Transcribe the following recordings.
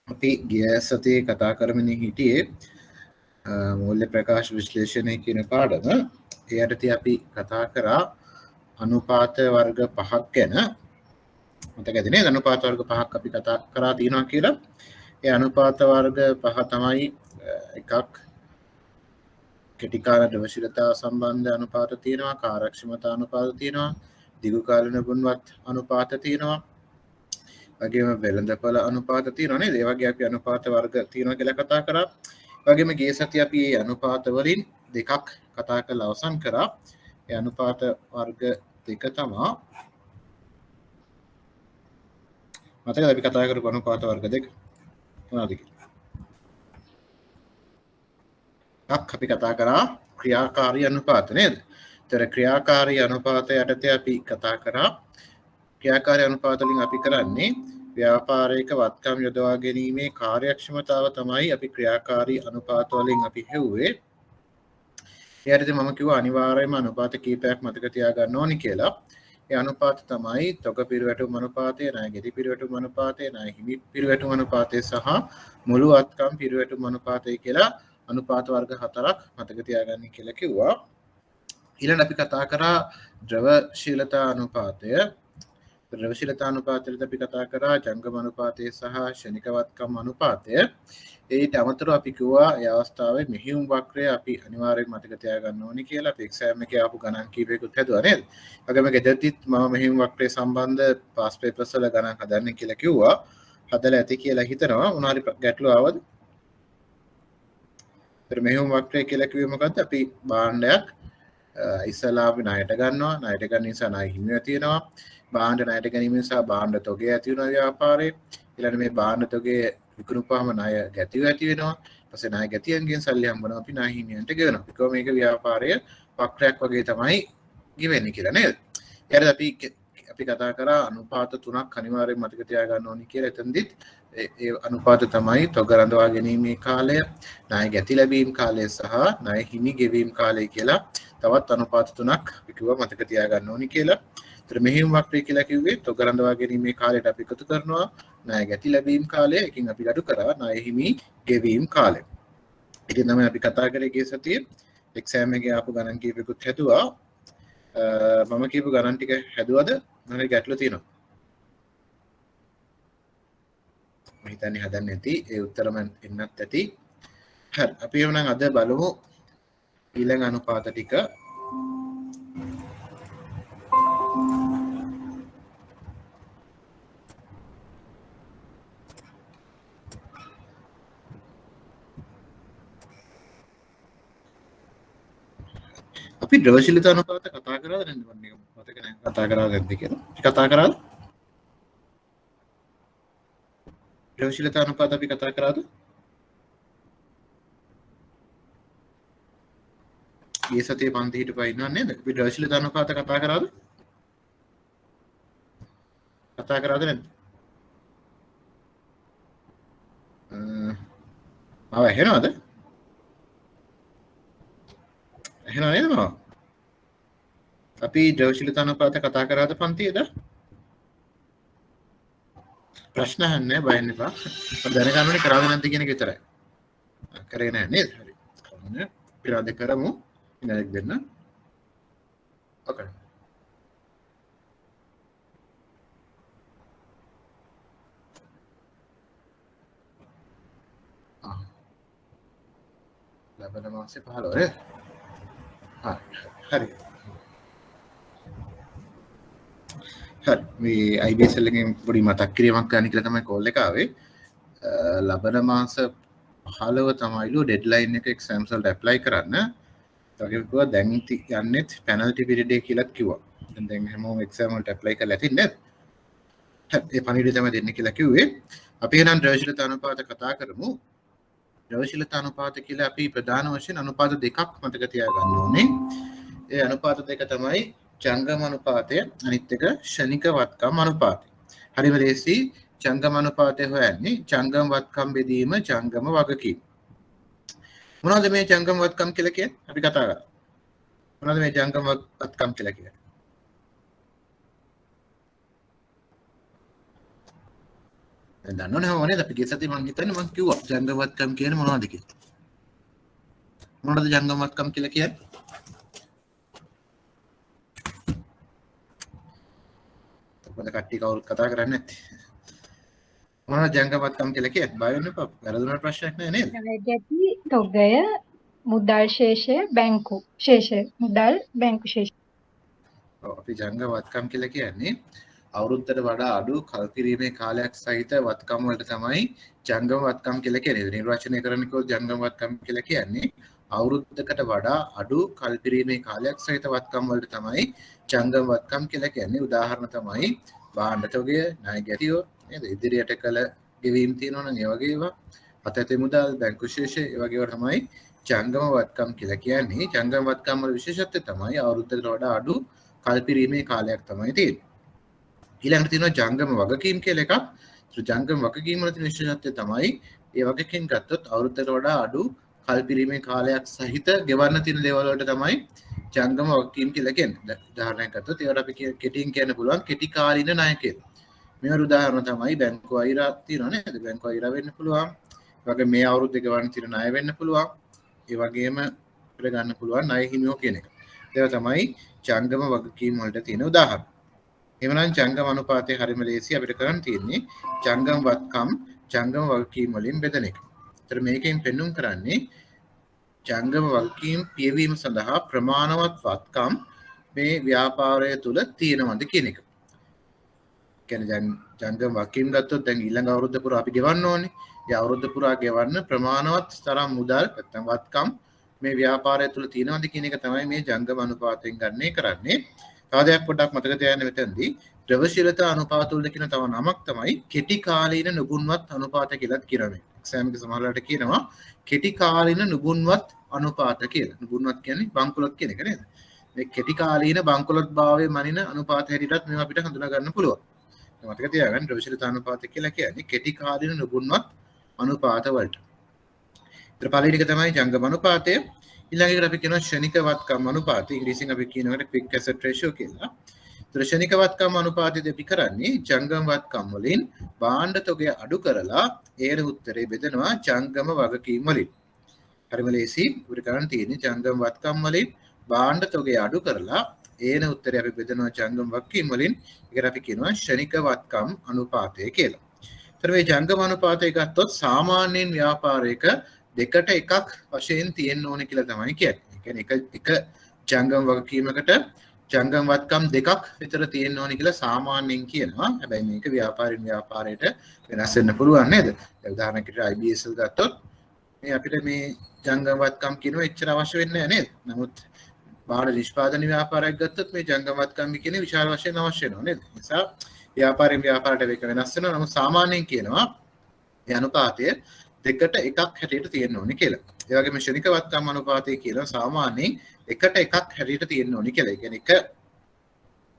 අපි ගිය සතියේ කතා කරමින් හිටියේ මූල්‍ය ප්‍රකාශ විශ්ලේෂණය කියන පාඩම. ඒ යටතේ අපි කතා කරා අනුපාත වර්ග පහක් ගැන. මතකද නේද? අනුපාත වර්ග පහක් අපි කතා කරා තියෙනවා කියලා. ඒ අනුපාත වර්ග පහ තමයි එකක් කෙටි කාල ද්‍රවශීලතාව සම්බන්ධ අනුපාත තියෙනවා, කාර්යක්ෂමතා අනුපාත තියෙනවා, දිගු කාලින ගුණවත් අනුපාත තියෙනවා. වගේම වෙළඳපොළ අනුපාත තියෙනවා නේද? ඒ වගේ අපි අනුපාත වර්ග තියෙනවා කියලා කතා කරා. වගේම ගිය සතියේ අපි මේ අනුපාත වලින් දෙකක් කතා කරලා අවසන් කරා. ඒ අනුපාත වර්ග දෙක තමයි මතකද අපි කතා කරපු අනුපාත වර්ග දෙක මොනවද කියලා? අපි කතා කරා ක්‍රියාකාරී අනුපාත නේද? ඒතර ක්‍රියාකාරී අනුපාත යටතේ අපි කතා කරා ක්‍රියාකාරී අනුපාත වලින් අපි කරන්නේ ව්‍යාපාරික වත්කම් යොදවා ගැනීමේ කාර්යක්ෂමතාව තමයි අපි ක්‍රියාකාරී අනුපාත වලින් අපි හෙව්වේ. ඒ යටතේ මම කිව්වා අනිවාර්යයෙන්ම අනුපාත කීපයක් මතක තියාගන්න ඕනි කියලා. ඒ අනුපාත තමයි තොග පිරිවැටුම් අනුපාතය, ණය ගෙති පිරිවැටුම් අනුපාතය, ණය හිමි පිරිවැටුම් අනුපාතය සහ මුළු වත්කම් පිරිවැටුම් අනුපාතය කියලා අනුපාත වර්ග හතරක් මතක තියාගන්න කියලා කිව්වා. ඊළඟ අපි කතා කරා ද්‍රවශීලතා අනුපාතය. ද්‍රවශීලතා අනුපාතයට අපි කතා කරා ජංගම අනුපාතය සහ ෂණික වත්කම් අනුපාතය. ඒට අමතරව අපි කිව්වා ඒ අවස්ථාවේ මෙහෙයුම් වක්‍රය අපි අනිවාර්යෙන් මතක තියාගන්න ඕනේ කියලා. අපි එක්සෑම් එකේ ආපු ගණන් කීපයකුත් හැදුවා නේද? වගේම ගෙදරදිත් මම මෙහෙයුම් වක්‍රය සම්බන්ධ පාස් පේපර්ස් වල ගණන් හදන්න කියලා කිව්වා. හදලා ඇති කියලා හිතනවා. මොනවාරි ගැටලු ආවද? මෙහෙයුම් වක්‍රය කියලා කිව්වේ මොකද්ද? අපි භාණ්ඩයක් ඉස්සලා අපි ණයට ගන්නවා. ණයට ගන්න නිසා ණය හිමිව තියෙනවා. භාණ්ඩ ණයට ගැනීම නිසා භාණ්ඩ තොගය ඇති වෙනවා ව්‍යාපාරයේ. ඊළඟ මේ භාණ්ඩ තොගය විකුණුපාම ණය ගැතිව ඇති වෙනවා. ඊපස්සේ ණය ගැතියන්ගෙන් සල්ලි හම්බනවා අපි ණය හිමියන්ට ගෙවනවා. ඒකෝ මේක ව්‍යාපාරයේ වක්‍රයක් වගේ තමයි ගෙවෙන්නේ කියලා නේද? ඊට අපි කතා කරා අනුපාත තුනක් අනිවාර්යෙන් මතක තියාගන්න ඕනි කියලා. එතනදිත් ඒ අනුපාත තමයි තොග රඳවා ගැනීමේ කාලය, ණය ගැති ලැබීම් කාලය සහ ණය හිමි ගෙවීම් කාලය කියලා තවත් අනුපාත තුනක් අපි කිව්වා මතක තියාගන්න ඕනි කියලා. ඒතර මෙහෙයුම් වක්‍රය කියලා කිව්වේ තොග රඳවා ගැනීමේ කාලයට අපි එකතු කරනවා ණය ගැති ලැබීම් කාලය, එකකින් අපි අඩු කරා ණය හිමි ගෙවීම් කාලය. ඉතින් තමයි අපි කතා කරේ ගිය සතියේ එක්සෑම් එකේ ආපු ගණන් කීපෙකුත් හැදුවා. මම කියපු ගණන් ටික හැදුවද? මොනවාරි ගැටලු තියෙනවද? මම හිතන්නේ හදන්න ඇති. ඒ උත්තරම එන්නත් ඇති. හරි. අපි එවනම් අද බලමු ඊළඟ අනුපාත ටික. අපි ද්‍රවශීලතා අනුපාත කතා කරාද නැද්ද? මම මේක මතක නැහැ. කතා කරාද නැද්ද කියලා. කතා කරාද? ද්‍රවශීලතා අනුපාත අපි කතා කරාද? ඊයේ සතියේ පන්ති හිටපුවා ඉන්නව නේද? අපි ද්‍රවශීලතා අනුපාත කතා කරාද? කතා කරාද නැද්ද? ආව ඇහෙනවද? එහෙනම් නේද මම? අපි ද්‍රවශීලතා අනුපාත කතා කරාද පන්තියේද? ප්‍රශ්න අහන්නේ බය වෙන්න එපා. මම දැනගන්න ඕනේ කරාද නැද්ද කියන එක විතරයි. කරේ නැහැ නේද? හරි. කරන්නේ. පිරාද කරමු. ඉන්නක් දෙන්න. ඔකේ. ලබන මාසේ 15 නේද? හරි. හරි මේ IBSL එකෙන් පොඩි මතක් කිරීමක් ගන්න කියලා තමයි කෝල් එක ආවේ. ලබන මාස 15 තමයිලු ඩෙඩ්ලයින් එක එක්සෑම්ස් වලට ඇප්ලයි කරන්න. ඒකේ කිව්වා දැන් යන්නෙත් පැනල්ටි පීරියඩ් එක කියලාත් කිව්වා. දැන් හැමෝම එක්සෑම් වලට ඇප්ලයි කරලා ඇතින් නේද? ඒ පණිවිඩය තමයි දෙන්න කියලා කිව්වේ. අපි එහෙනම් ද්‍රවශීලතා අනුපාත කතා කරමු. ද්‍රවශීලතා අනුපාත කියලා අපි ප්‍රධාන වශයෙන් අනුපාත දෙකක් මතක තියාගන්න ඕනේ. ඒ අනුපාත දෙක තමයි ජංගම අනුපාතය අනිත් එක ෂණික වත්කම් අනුපාතය. හරිම ලේසි. ජංගම අනුපාතය හොයන්නේ ජංගම වත්කම් බෙදීම ජංගම වගකීම. මොනවද මේ ජංගම වත්කම් කියලා කියන්නේ? අපි කතා කරා. මොනවද මේ ජංගම වත්කම් කියලා කියන්නේ? දන්නවනේ හැමෝනේ අපි ගිය සතියේ මම හිතන්නේ මම කිව්වා ජංගමවත්කම් කියන්නේ මොනවද කියලා. මොනවද ජංගමවත්කම් කියලා කියන්නේ? මොකද කට්ටිය කවුරුත් කතා කරන්නේ නැත්තේ. මොනවද ජංගමවත්කම් කියලා කියන්නේ? බය වෙන්න එපා. වැරදුනට ප්‍රශ්නයක් නෑ නේද? ණයගැති තොගය මුදල් ශේෂය බැංකු ශේෂය මුදල් බැංකු ශේෂය. ඔව් අපි ජංගමවත්කම් කියලා කියන්නේ අවුරුද්දට වඩා අඩු කල්පිරීමේ කාලයක් සහිත වත්කම් වලට තමයි ජංගම වත්කම් කියලා කියන්නේ. නිර්වචනය කරන්න කිව්වොත් ජංගම වත්කම් කියලා කියන්නේ අවුරුද්දකට වඩා අඩු කල්පිරීමේ කාලයක් සහිත වත්කම් වලට තමයි ජංගම වත්කම් කියලා කියන්නේ. උදාහරණ තමයි භාණ්ඩ තොගය, ණය ගැතිය නේද? ඉදිරියට කළ ගෙවීම් තියෙනවා නම් ඒ වගේ ඒවා, අතැති මුදල්, බැංකු ශේෂය ඒ වගේ ඒවා තමයි ජංගම වත්කම් කියලා කියන්නේ. ජංගම වත්කම් වල විශේෂත්වය තමයි අවුරුද්දකට වඩා අඩු කල්පිරීමේ කාලයක් තමයි තියෙන්නේ. ඊළඟට තියෙනවා ජංගම වගකීම් කියලා එකක්. ඒ ජංගම වගකීම් වල තියෙන විශේෂත්වය තමයි ඒ වගකීම් ගත්තොත් අවුරුද්දකට වඩා අඩු කල්පිරීමේ කාලයක් සහිත ගෙවන්න තියෙන දේවල් වලට තමයි ජංගම වගකීම් කියලා කියන්නේ. උදාහරණයක් ගත්තොත් ඒවට අපි කෙටියෙන් කියන්න පුළුවන් කෙටි කාලීන ණය කියලා. මේවට උදාහරණ තමයි බැංකු අයිරා තියෙනවා නේද? බැංකු අයිරා වෙන්න පුළුවන්. ඒ වගේ මේ අවුරුද්දේ ගෙවන්න තියෙන ණය වෙන්න පුළුවන්. ඒ වගේම අපිට ගන්න පුළුවන් ණය හිමියෝ කියන එක. ඒවා තමයි ජංගම වගකීම් වලට තියෙන උදාහරණ. එමනම් ජංගම අනුපාතය හරිම ලේසි අපිට කරන්න තියෙන්නේ ජංගම වත්කම් ජංගම වගකීම් වලින් බෙදන එක. ඒතර මේකෙන් පෙන්눔 කරන්නේ ජංගම වගකීම් පියවීම සඳහා ප්‍රමාණවත් වත්කම් මේ ව්‍යාපාරය තුල තියෙනවද කියන එක. කියන්නේ ජංගම වගකීම් ගත්තොත් දැන් ඊළඟ අවුරුද්ද පුරා අපි ගෙවන්න ඕනේ. ඒ අවුරුද්ද පුරා ගෙවන්න ප්‍රමාණවත් තරම් මුදල් නැත්නම් වත්කම් මේ ව්‍යාපාරය තුල තියෙනවද කියන එක තමයි මේ ජංගම අනුපාතයෙන් ගන්නේ කරන්නේ. තව දෙයක් පොඩ්ඩක් මතක තියාගන්න මෙතනදී ද්‍රවශීලතා අනුපාත වල කියන තව නමක් තමයි කෙටි කාලීන නුගුණවත් අනුපාත කියලාත් කියනවා. එක්සෑම් එක සමහරවිට කියනවා කෙටි කාලීන නුගුණවත් අනුපාත කියලා. නුගුණවත් කියන්නේ බංකොලොත් කියන එක නේද? මේ කෙටි කාලීන බංකොලොත් භාවයේ මනින අනුපාත හැටියටත් මේවා අපිට හඳුනා ගන්න පුළුවන්. මතක තියාගන්න ද්‍රවශීලතා අනුපාත කියලා කියන්නේ කෙටි කාලීන නුගුණවත් අනුපාත වලට. ඊට පළවෙනි එක තමයි ජංගම අනුපාතය. ඊළඟට අපි කියනවා ශනික වත්කම් අනුපාතය. ඉංග්‍රීසියෙන් අපි කියනවාට quick asset ratio කියලා. ඒතර ශනික වත්කම් අනුපාතයේදී අපි කරන්නේ ජංගම වත්කම් වලින් භාණ්ඩ තොගය අඩු කරලා ඒර උත්තරේ බෙදනවා ජංගම වගකීම් වලින්. හරිම ලේසි. අපිට කරන්න තියෙන්නේ ජංගම වත්කම් වලින් භාණ්ඩ තොගය අඩු කරලා ඒන උත්තරේ අපි බෙදනවා ජංගම වගකීම් වලින්. ඒකට අපි කියනවා ශනික වත්කම් අනුපාතය කියලා. ඒතර මේ ජංගම අනුපාතය ගත්තොත් සාමාන්‍යයෙන් ව්‍යාපාරයක දෙකට එකක් වශයෙන් තියෙන්න ඕනේ කියලා තමයි කියන්නේ. ඒ කියන්නේ එක ජංගම වගකීමකට ජංගම වත්කම් දෙකක් විතර තියෙන්න ඕනේ කියලා සාමාන්‍යයෙන් කියනවා. හැබැයි මේක ව්‍යාපාරින් ව්‍යාපාරයට වෙනස් වෙන්න පුළුවන් නේද? දැන් උදාහරණයකට IBSL ගත්තොත් මේ අපිට මේ ජංගම වත්කම් කියනවා එච්චර අවශ්‍ය වෙන්නේ නැහැ නේද? නමුත් බාහිර නිෂ්පාදන ව්‍යාපාරයක් ගත්තොත් මේ ජංගම වත්කම් කියන්නේ විශාල වශයෙන් අවශ්‍ය වෙනවා නේද? ඒ නිසා ව්‍යාපාරින් ව්යාපාරයට මේක වෙනස් වෙනවා. නමුත් සාමාන්‍යයෙන් කියනවා මේ අනුපාතය දෙකට එකක් හැටියට තියෙන්න ඕනේ කියලා. ඒ වගේම ශනික වත්කම් අනුපාතය කියලා සාමාන්‍යයෙන් එකට එකක් හැටියට තියෙන්න ඕනේ කියලා. ඒ කියන්නේ එක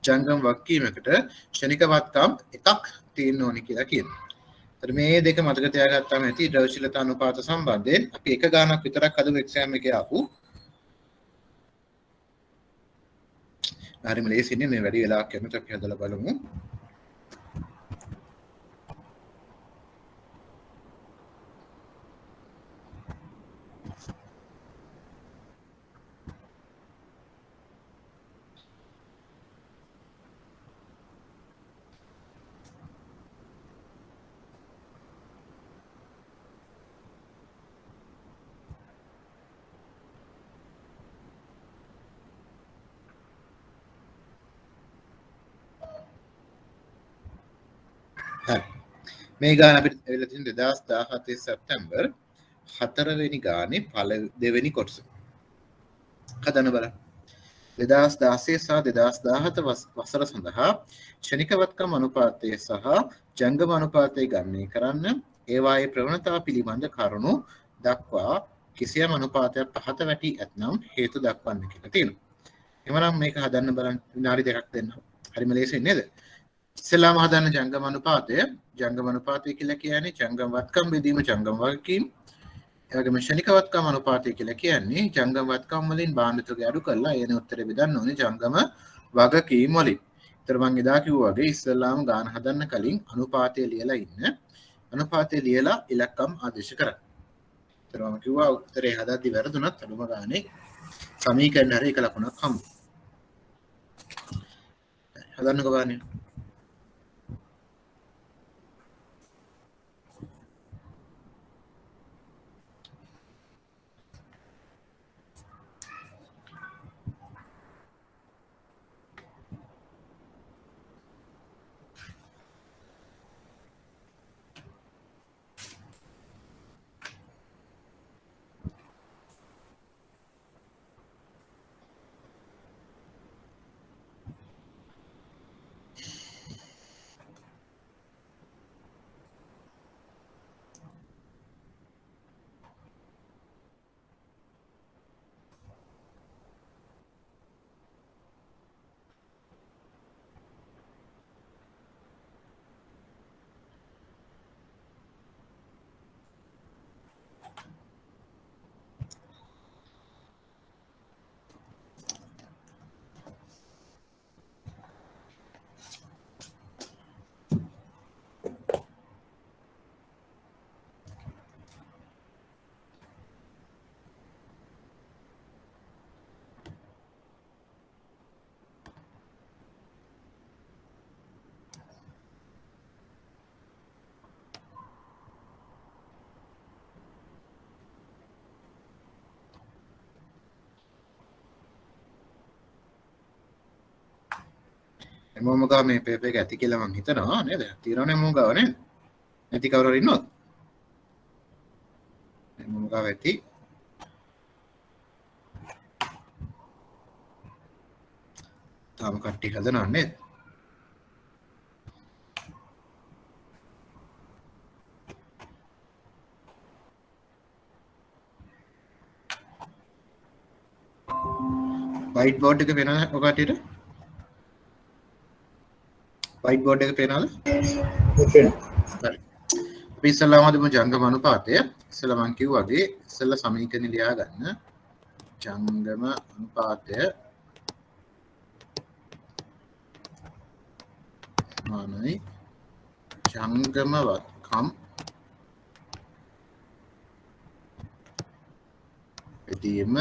ජංගම වගකීමකට ශනික වත්කම් එකක් තියෙන්න ඕනේ කියලා කියනවා. ඒතර මේ දෙක මතක තියාගත්තාම ඇති ද්‍රවශීලතා අනුපාත සම්බන්ධයෙන් අපි එක ගානක් විතරක් අද එක්සෑම් එකේ ආපු. හරිම ලේසියිනේ මේ වැඩි වෙලාවක් යනකොට අපි හදලා බලමු. මේ ගාන අපිට ඇවිල්ලා තියෙන 2017 සැප්තැම්බර් 4 වෙනි ගානේ දෙවෙනි කොටස. හදන්න බලන්න. 2016 සහ 2017 වසර සඳහා ශනික වත්කම් අනුපාතය සහ ජංගම අනුපාතය ගණනය කරන්න ඒවායේ ප්‍රවණතාව පිළිබඳ කරුණු දක්වා කිසියම් අනුපාතයක් පහත වැටි ඇතනම් හේතු දක්වන්න කියලා තියෙනවා. එhmenan මේක හදන්න බලන්න විනාඩි දෙකක් දෙන්න. හරිම ලේසියි නේද? ඉස්සෙල්ලාම හදන්න ජංගම අනුපාතය. ජංගම අනුපාතය කියලා කියන්නේ ජංගම වත්කම් බෙදීම ජංගම වගකීම්. ඒ වගේම ශනික වත්කම් අනුපාතය කියලා කියන්නේ ජංගම වත්කම් වලින් භාණ්ඩ තොගය අඩු කරලා එන උත්තරේ බෙදන්න ඕනේ ජංගම වගකීම් වලින්. ඒතර මම එදා කිව්වා වගේ ඉස්සෙල්ලාම ගාන හදන්න කලින් අනුපාතය ලියලා ඉන්න. අනුපාතය ලියලා ඉලක්කම් ආදේශ කරන්න. ඒතර මම කිව්වා උත්තරේ හදද්දි වැරදුනත් අඩුම ගානේ සමීකරණ හරි එක ලකුණක් හම්බ. හදන්නකෝ ගානේ. එමම ගා මේ පේපර් එක ඇති කියලා මම හිතනවා නේද? තියෙනවනේ මම ගාව නේද? නැති කවුරු හරි ඉන්නවද? මම ගාව ඇති. තාම කට්ටිය හදනවා නේද? වයිට් බෝඩ් එක පේනවද ඔකටියට? වයිට් බෝඩ් එක පේනවද? හරි. අපි ඉස්සෙල්ලාම හදමු ජංගම අනුපාතය. ඉස්සෙල්ලා මම කිව්වාගේ ඉස්සෙල්ලා සමීකරණ ලියා ගන්න. ජංගම අනුපාතය මානයි ජංගම වත්කම් බෙදීම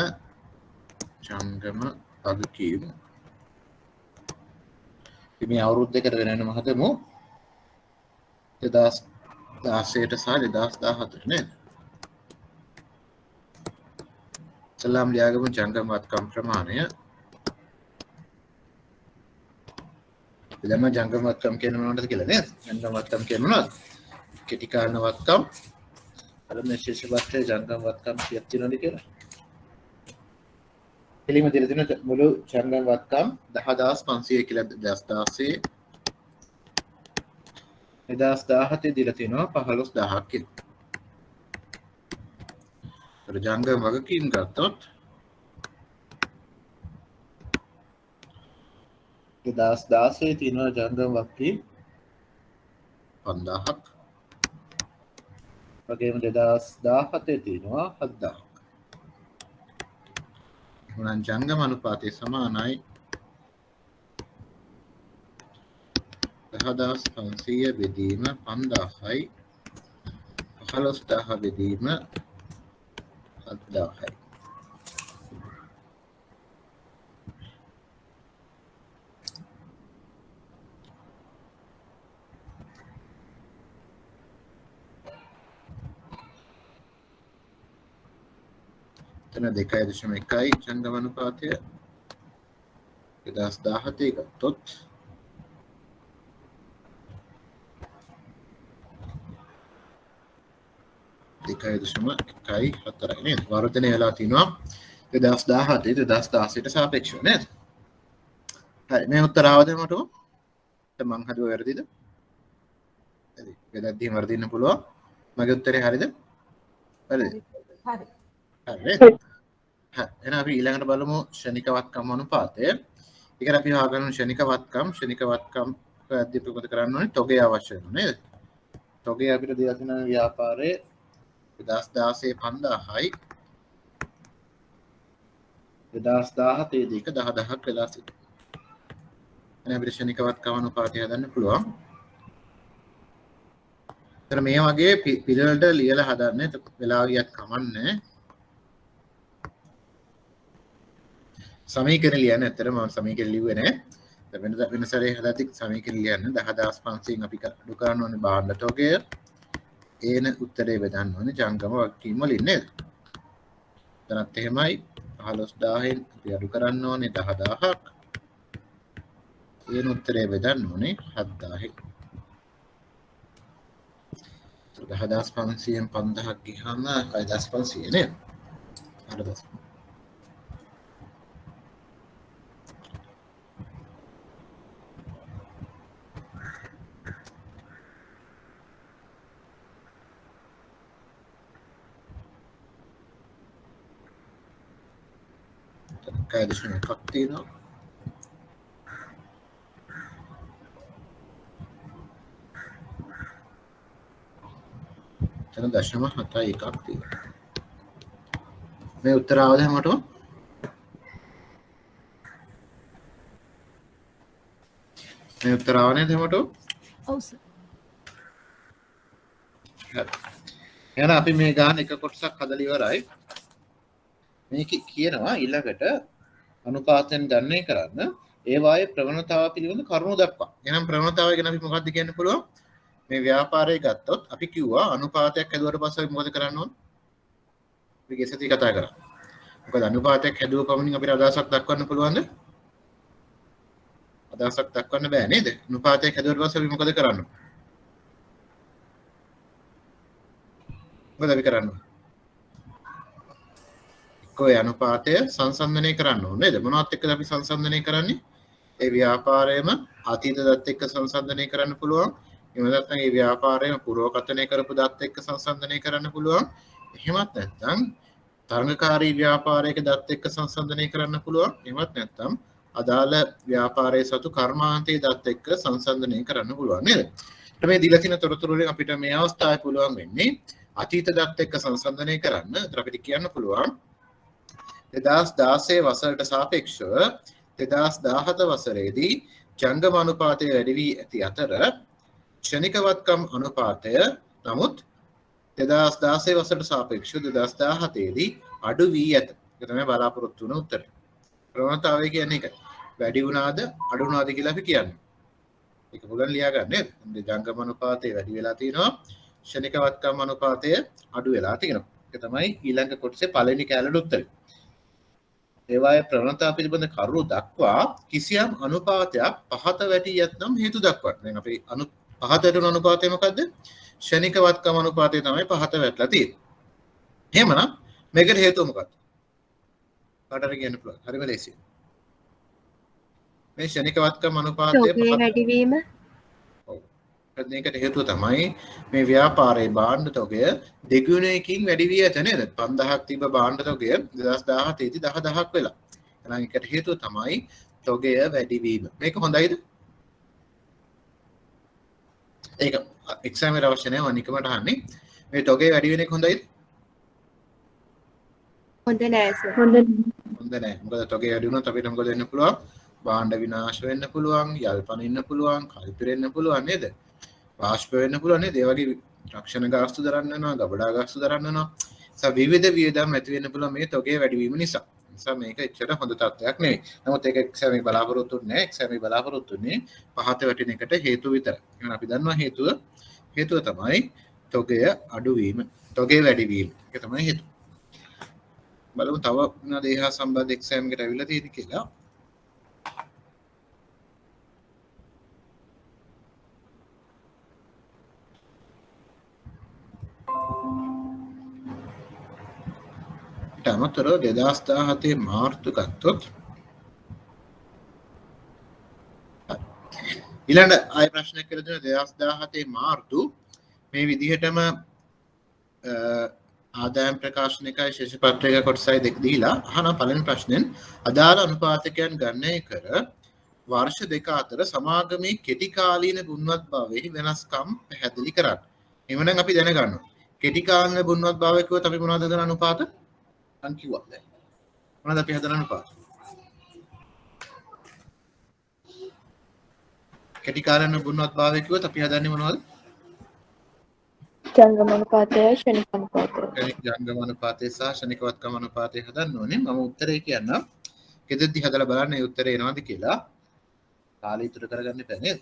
ජංගම වගකීම්. මේ අවුරුද්දකට වෙනම හදමු 2016ට සහ 2017ට නේද? සලාම් ලියාගමු ජංගම වත්කම් ප්‍රමාණය. එදම ජංගම වත්කම් කියන මොනවද කියලා නේද? ජංගම වත්කම් කියන මොනවද? කෙටි කාලන වත්කම් අර මේ ශේෂපත්‍රයේ ජංගම වත්කම් කීයක් තියෙනවද කියලා. එලිම දින මුළු ජංගම වත්කම් 10500 කියලා 2016 2017 දීලා තිනවා 15000ක් කියලා. ඒතර ජංගම වගකීම් ගත්තොත් 2016 තියෙනවා ජංගම වගකීම් 5000ක්. වගේම 2017 තියෙනවා 7000ක්. එහෙනම් ජංගම අනුපාතය සමානයි 10500 බෙදීම 5000යි 15000 බෙදීම 7000යි. එතන 2.1යි ජංගම අනුපාතය 2017 ගත්තොත් 2.1යි නේද? වර්ධනය වෙලා තිනවා 2017 2016ට සාපේක්ෂව නේද? හරි මේ උත්තර ආවද මට? මං හදුව වැරදිද? හරි. වෙනදී වර්ධින්න පුළුවන්. මගේ උත්තරේ හරිද? හරිද? හරි. හරි. එහෙනම් අපි ඊළඟට බලමු ශනික වත්කම් අනුපාතය. ඒකට අපි හොයාගන්න ශනික වත්කම් ප්‍රතිපද කරන්න ඕනේ තොගේ අවශ්‍ය වෙනවා නේද? තොගේ අපිට දීලා තියෙන ව්‍යාපාරයේ 2016 5000යි 2017 දී 10000ක් වෙලා සිටිනවා. එහෙනම් අපිට ශනික වත්කම් අනුපාතය හදන්න පුළුවන්. එතන මේ වගේ පිළිවෙලට ලියලා හදන්න. එතකොට වෙලාව ගියත් කමන්නේ. සමීකරණ ලියන්න. ඇත්තටම මම සමීකරණ ලිව්වේ නෑ. වෙන සැරේ හදද්දි සමීකරණ ලියන්න 10500න් අපි අඩු කරන්න ඕනේ භාණ්ඩ තොගය. ඒන උත්තරේ බෙදන්න ඕනේ ජංගම වගකීම් වලින් නේද? එතනත් එහෙමයි 15000න් අපි අඩු කරන්න ඕනේ 10000ක්. ඒන උත්තරේ බෙදන්න ඕනේ 7000න්. 10500න් 5000ක් ගියාම 6500 නේද? හරිද? කය දශම එකක් තියෙනවා. එතන දශම 7යි එකක් තියෙනවා. මේ උත්තර ආවද හැමෝටම? මේ උත්තර ආව නේද හැමෝටම? ඔව් සර්. හරි. එහෙනම් අපි මේ ගාන එක කොටසක් හදලා ඉවරයි. මේක කියනවා ඊළඟට අනුපාතයෙන් ගණනය කරන්න ඒ වායේ ප්‍රවණතාව පිළිබඳ කරුණු දක්වා. එහෙනම් ප්‍රවණතාවය ගැන අපි මොකක්ද කියන්න පුළුවන්? මේ ව්‍යාපාරය ගත්තොත් අපි කිව්වා අනුපාතයක් හැදුවට පස්සේ මොකද කරන්න ඕන? අපි ගෙසති කතා කරා. මොකද අනුපාතයක් හැදුව පමණින් අපිට අදහසක් දක්වන්න පුළුවන්ද? අදහසක් දක්වන්න බෑ නේද? අනුපාතයක් හැදුවට පස්සේ අපි මොකද කරන්න ඕන? මොකද අපි කරන්න ඕන? කොයි අනුපාතය සංසන්දනය කරන්න ඕනේ නේද? මොනවත් එක්කද අපි සංසන්දනය කරන්නේ? ඒ ව්‍යාපාරයම අතීත දත් එක්ක සංසන්දනය කරන්න පුළුවන්. එහෙම නැත්නම් ඒ ව්‍යාපාරයම පුරවකථනය කරපු දත් එක්ක සංසන්දනය කරන්න පුළුවන්. එහෙමත් නැත්නම් තරඟකාරී ව්‍යාපාරයක දත් එක්ක සංසන්දනය කරන්න පුළුවන්. එහෙමත් නැත්නම් අදාළ ව්‍යාපාරයේ සතු කර්මාන්තයේ දත් එක්ක සංසන්දනය කරන්න පුළුවන් නේද? මේ දීලා තියෙන තොරතුරු වලින් අපිට මේ අවස්ථාවේ පුළුවන් වෙන්නේ අතීත දත් එක්ක සංසන්දනය කරන්න. ඒතර අපිට කියන්න පුළුවන් 2016 වසරට සාපේක්ෂව 2017 වසරේදී ජංගම අනුපාතය වැඩි වී ඇති අතර ක්ෂණිකවත්කම් අනුපාතය නමුත් 2016 වසරට සාපේක්ෂව 2017 දී අඩු වී ඇත. ඒක තමයි බලාපොරොත්තු වුණ උත්තරය. ප්‍රවණතාවය කියන්නේ ඒකයි. වැඩි වුණාද අඩු වුණාද කියලා අපි කියන්නේ. ඒක පුළුවන් ලියා ගන්න නේද? ජංගම අනුපාතය වැඩි වෙලා තියෙනවා. ක්ෂණිකවත්කම් අනුපාතය අඩු වෙලා තියෙනවා. ඒක තමයි ඊළඟ කොටසේ පළවෙනි කැලේ උත්තරය. ඒවායේ ප්‍රවණතාව පිළිබඳ කරුණු දක්වා කිසියම් අනුපාතයක් පහත වැටී යත්නම් හේතු දක්වන්න. දැන් අපි පහත වැටුණු අනුපාතය මොකද්ද? ක්ෂණිකවත්කම අනුපාතය තමයි පහත වැටලා තියෙන්නේ. එහෙමනම් මේකට හේතුව මොකක්ද? කාටද කියන්න පුළුවන්? හරිම ලේසියි. මේ ක්ෂණිකවත්කම අනුපාතය තොගේ වැඩිවීම. ඔව්. මේකට හේතුව තමයි මේ ව්‍යාපාරයේ භාණ්ඩ තොගය දෙගුණයකින් වැඩි වී ඇත නේද? 5000ක් තිබ්බ භාණ්ඩ තොගය 2017 දී 10000ක් වෙලා. එහෙනම් ඒකට හේතුව තමයි තොගය වැඩි වීම. මේක හොඳයිද? ඒක එක්සෑම් එකට අවශ්‍ය නැහැ. මම නිකමට අහන්නේ. මේ තොගය වැඩි වෙන එක හොඳයිද? හොඳ නෑ සර්. හොඳ හොඳ නැහැ. මොකද තොගය වැඩි වුණොත් අපිට මොකද වෙන්න පුළුවන්? භාණ්ඩ විනාශ වෙන්න පුළුවන්, යල් පනින්න පුළුවන්, කල්පිරෙන්න පුළුවන් නේද? වාෂ්ප වෙන්න පුළුවන් නේද? ඒ වගේ රක්ෂණ ගාස්තු දරන්න වෙනවා, ගබඩා ගාස්තු දරන්න වෙනවා. විවිධ වියදම් ඇති වෙන්න පුළුවන් මේ තොගය වැඩි වීම නිසා. නිසා මේක එච්චර හොඳ තත්ත්වයක් නෙවෙයි. නමුත් ඒක එක්සෑම් එක බලාපොරොත්තු වෙන්නේ නැහැ. එක්සෑම් එක බලාපොරොත්තු වෙන්නේ පහත වැටෙන එකට හේතුව විතරයි. එහෙනම් අපි දන්නවා හේතුව තමයි තොගය අඩු වීම, තොගය වැඩි වීම. ඒක තමයි හේතුව. බලමු තව මොනවද ඒ හා සම්බන්ධ එක්සෑම් එකට අවිල්ලා තියෙන්නේ කියලා. අමතර 2017 මාර්තු ගත්තොත් ඊළඟ ආය ප්‍රශ්නයක් කියලා දෙනවා 2017 මාර්තු මේ විදිහටම ආදායම් ප්‍රකාශනයකයි ශේෂ පත්‍රයක කොටසයි දෙක දීලා අහන පළවෙනි ප්‍රශ්නෙන් අදාළ අනුපාතකයන් ගණනය කර වර්ෂ දෙක අතර සමාගමේ කෙටි කාලීන ගුණවත් භාවයේ වෙනස්කම් පැහැදිලි කරන්න. එවනම් අපි දැනගන්නවා. කෙටි කාලීන ගුණවත් භාවය කිව්වොත් අපි මොනවද හදන අනුපාත? අන් කිව්වා දැන්. මොනවද අපි හදන අනුපාත? කෙටි කාලීන ගුණවත් භාවය කිව්වොත් අපි හදන්නේ මොනවද? ජංගම අනුපාතය ශනික අනුපාතය. ජංගම අනුපාතය සහ ශනිකවත්කම අනුපාතය හදන්න ඕනේ. මම උත්තරේ කියන්නම්. ගෙදෙද්දි හදලා බලන්න මේ උත්තරේ එනවද කියලා. කාලය ඉතුරු කරගන්න එපා නේද?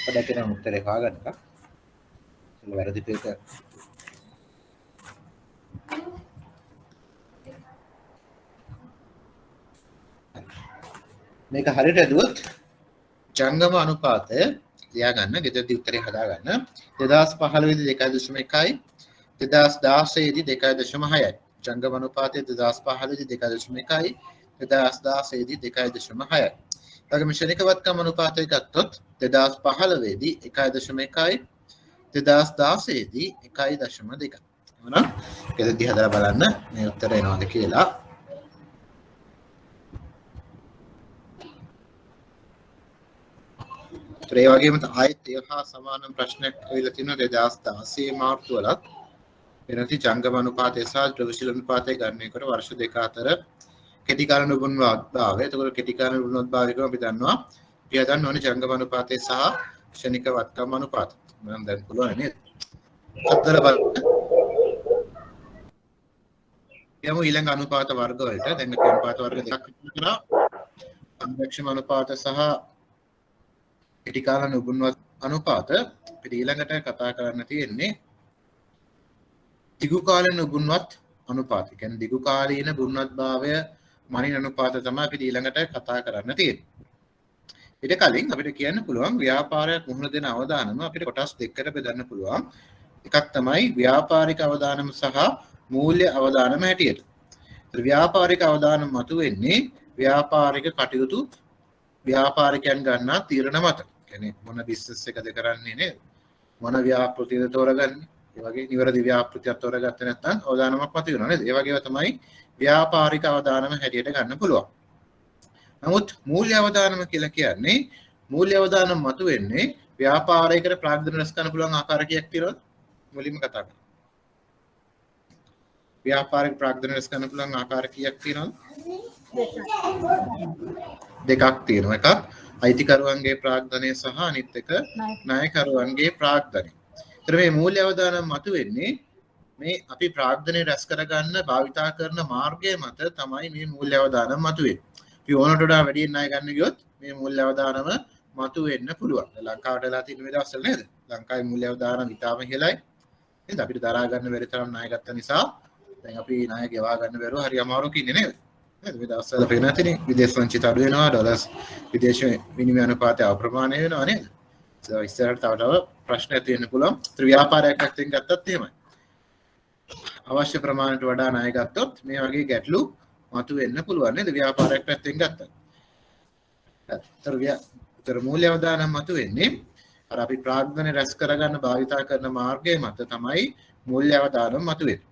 පඩකෙන උත්තරේ හොයාගන්න. වැරදි පෙක මේක හරියට ඇදුවොත් ජංගම අනුපාතය ලියාගන්න. ගෙදරදී උත්තරේ හදාගන්න. 2015 දී 2.1යි 2016 දී 2.6යි. ජංගම අනුපාතය 2015 දී 2.1යි 2016 දී 2.6යි. ඊළඟ ශනිකවත්කම අනුපාතය ගත්තොත් 2015 දී 1.1යි 2016 දී 1.2. එහෙනම් ගෙදරදී හදලා බලන්න මේ උත්තරේ එනවද කියලා. ඒ වගේම ආයෙත් ඒ හා සමාන ප්‍රශ්නයක් ඇවිල්ලා තිනවා 2016 මාර්තු වලත් වෙනති ජංගම අනුපාතය සහ ද්‍රවශීල අනුපාතය ගණනයකට වර්ෂ දෙක අතර කෙටි කාල නුබුන්වත්භාවය. එතකොට කෙටි කාල නුබුන්වත්භාවය කියම අපි දන්නවා. අපි හදන්න ඕනේ ජංගම අනුපාතය සහ ශනික වත්කම් අනුපාතය. මම දැන් පුළුවන් නේද? අතර බලන්න. යමු ඊළඟ අනුපාත වර්ග වලට. දැන් අපි අනුපාත වර්ග දෙකක් විතර සංරක්ෂණ අනුපාත සහ කෙටි කාල නුබුන්වත් අනුපාත. අපිට ඊළඟට කතා කරන්න තියෙන්නේ දිගු කාල නුබුන්වත් අනුපාත. කියන්නේ දිගු කාලීන බුන්වත්භාවය මනින අනුපාත තමයි අපිට ඊළඟට කතා කරන්න තියෙන්නේ. ඊට කලින් අපිට කියන්න පුළුවන් ව්‍යාපාරයක් මුහුණ දෙන අවදානම අපිට කොටස් දෙකකට බෙදන්න පුළුවන්. එකක් තමයි ව්‍යාපාරික අවදානම සහ මූල්‍ය අවදානම හැටියට. ව්‍යාපාරික අවදානම මතුවෙන්නේ ව්‍යාපාරික කටයුතු ව්‍යාපාරිකයන් ගන්නා තීරණ මත. කියන්නේ මොන බිස්නස් එකද කරන්නේ නේද? මොන ව්‍යාපෘතියද තෝරගන්නේ? ඒ වගේ නිවැරදි ව්‍යාපෘතියක් තෝරගත්තේ නැත්නම් අවදානමක් මතුවෙනවා නේද? ඒ වගේම තමයි ව්‍යාපාරික අවදානම හැටියට ගන්න පුළුවන්. නමුත් මූල්‍ය අවදානම කියලා කියන්නේ මූල්‍ය අවදානම මතුවෙන්නේ ව්‍යාපාරයකට ප්‍රාග්ධන රැස් කරන්න පුළුවන් ආකාර කීයක් තියෙනවද? මුලින්ම කතා කරමු. ව්‍යාපාරික ප්‍රාග්ධන රැස් කරන්න පුළුවන් ආකාර කීයක් තියෙනවද? දෙකක් තියෙනවා. එකක් අයිතිකරුවන්ගේ ප්‍රාග්ධනය සහ අනිත් එක ණයකරුවන්ගේ ප්‍රාග්ධනය. ඒතර මේ මූල්‍ය අවදානම මතුවෙන්නේ මේ අපි ප්‍රාග්ධනය රැස් කරගන්න භාවිතා කරන මාර්ගය මත තමයි මේ මූල්‍ය අවදානම මතුවෙන්නේ. අපි ඕනට වඩා වැඩියෙන් ණය ගන්න ගියොත් මේ මූල්‍ය අවදානම මතුවෙන්න පුළුවන්. ලංකාවට වෙලා තියෙන මේ දවස්වල නේද? ලංකාවේ මූල්‍ය අවදානම ඉතාම ඉහළයි. නේද? අපිට දරා ගන්න බැරි තරම් ණය ගත්ත නිසා දැන් අපි ණය ගෙවා ගන්න බැරුව හරි අමාරුවක ඉන්නේ නේද? නේද? මේ දවස්වල පේන නැතිනේ විදේශ සංචිත අඩු වෙනවා, ඩොලර්ස් විදේශ විනිමය අනුපාතය අප්‍රමාණය වෙනවා නේද? ඒක ඉස්සරහට තව ප්‍රශ්න ඇති වෙන්න පුළුවන්. ව්‍යාපාරයක් පැත්තෙන් ගත්තත් එහෙමයි. අවශ්‍ය ප්‍රමාණයට වඩා ණය ගත්තොත් මේ වගේ ගැටලු මතුවෙන්න පුළුවන් නේද? ව්‍යාපාරයක් පැත්තෙන් ගත්තත්. ඒතර මූල්‍ය අවදානම් මතුවෙන්නේ අර අපි ප්‍රාග්ධන රැස් කරගන්න භාවිතා කරන මාර්ගය මත තමයි මූල්‍ය අවදානම් මතුවෙන්නේ.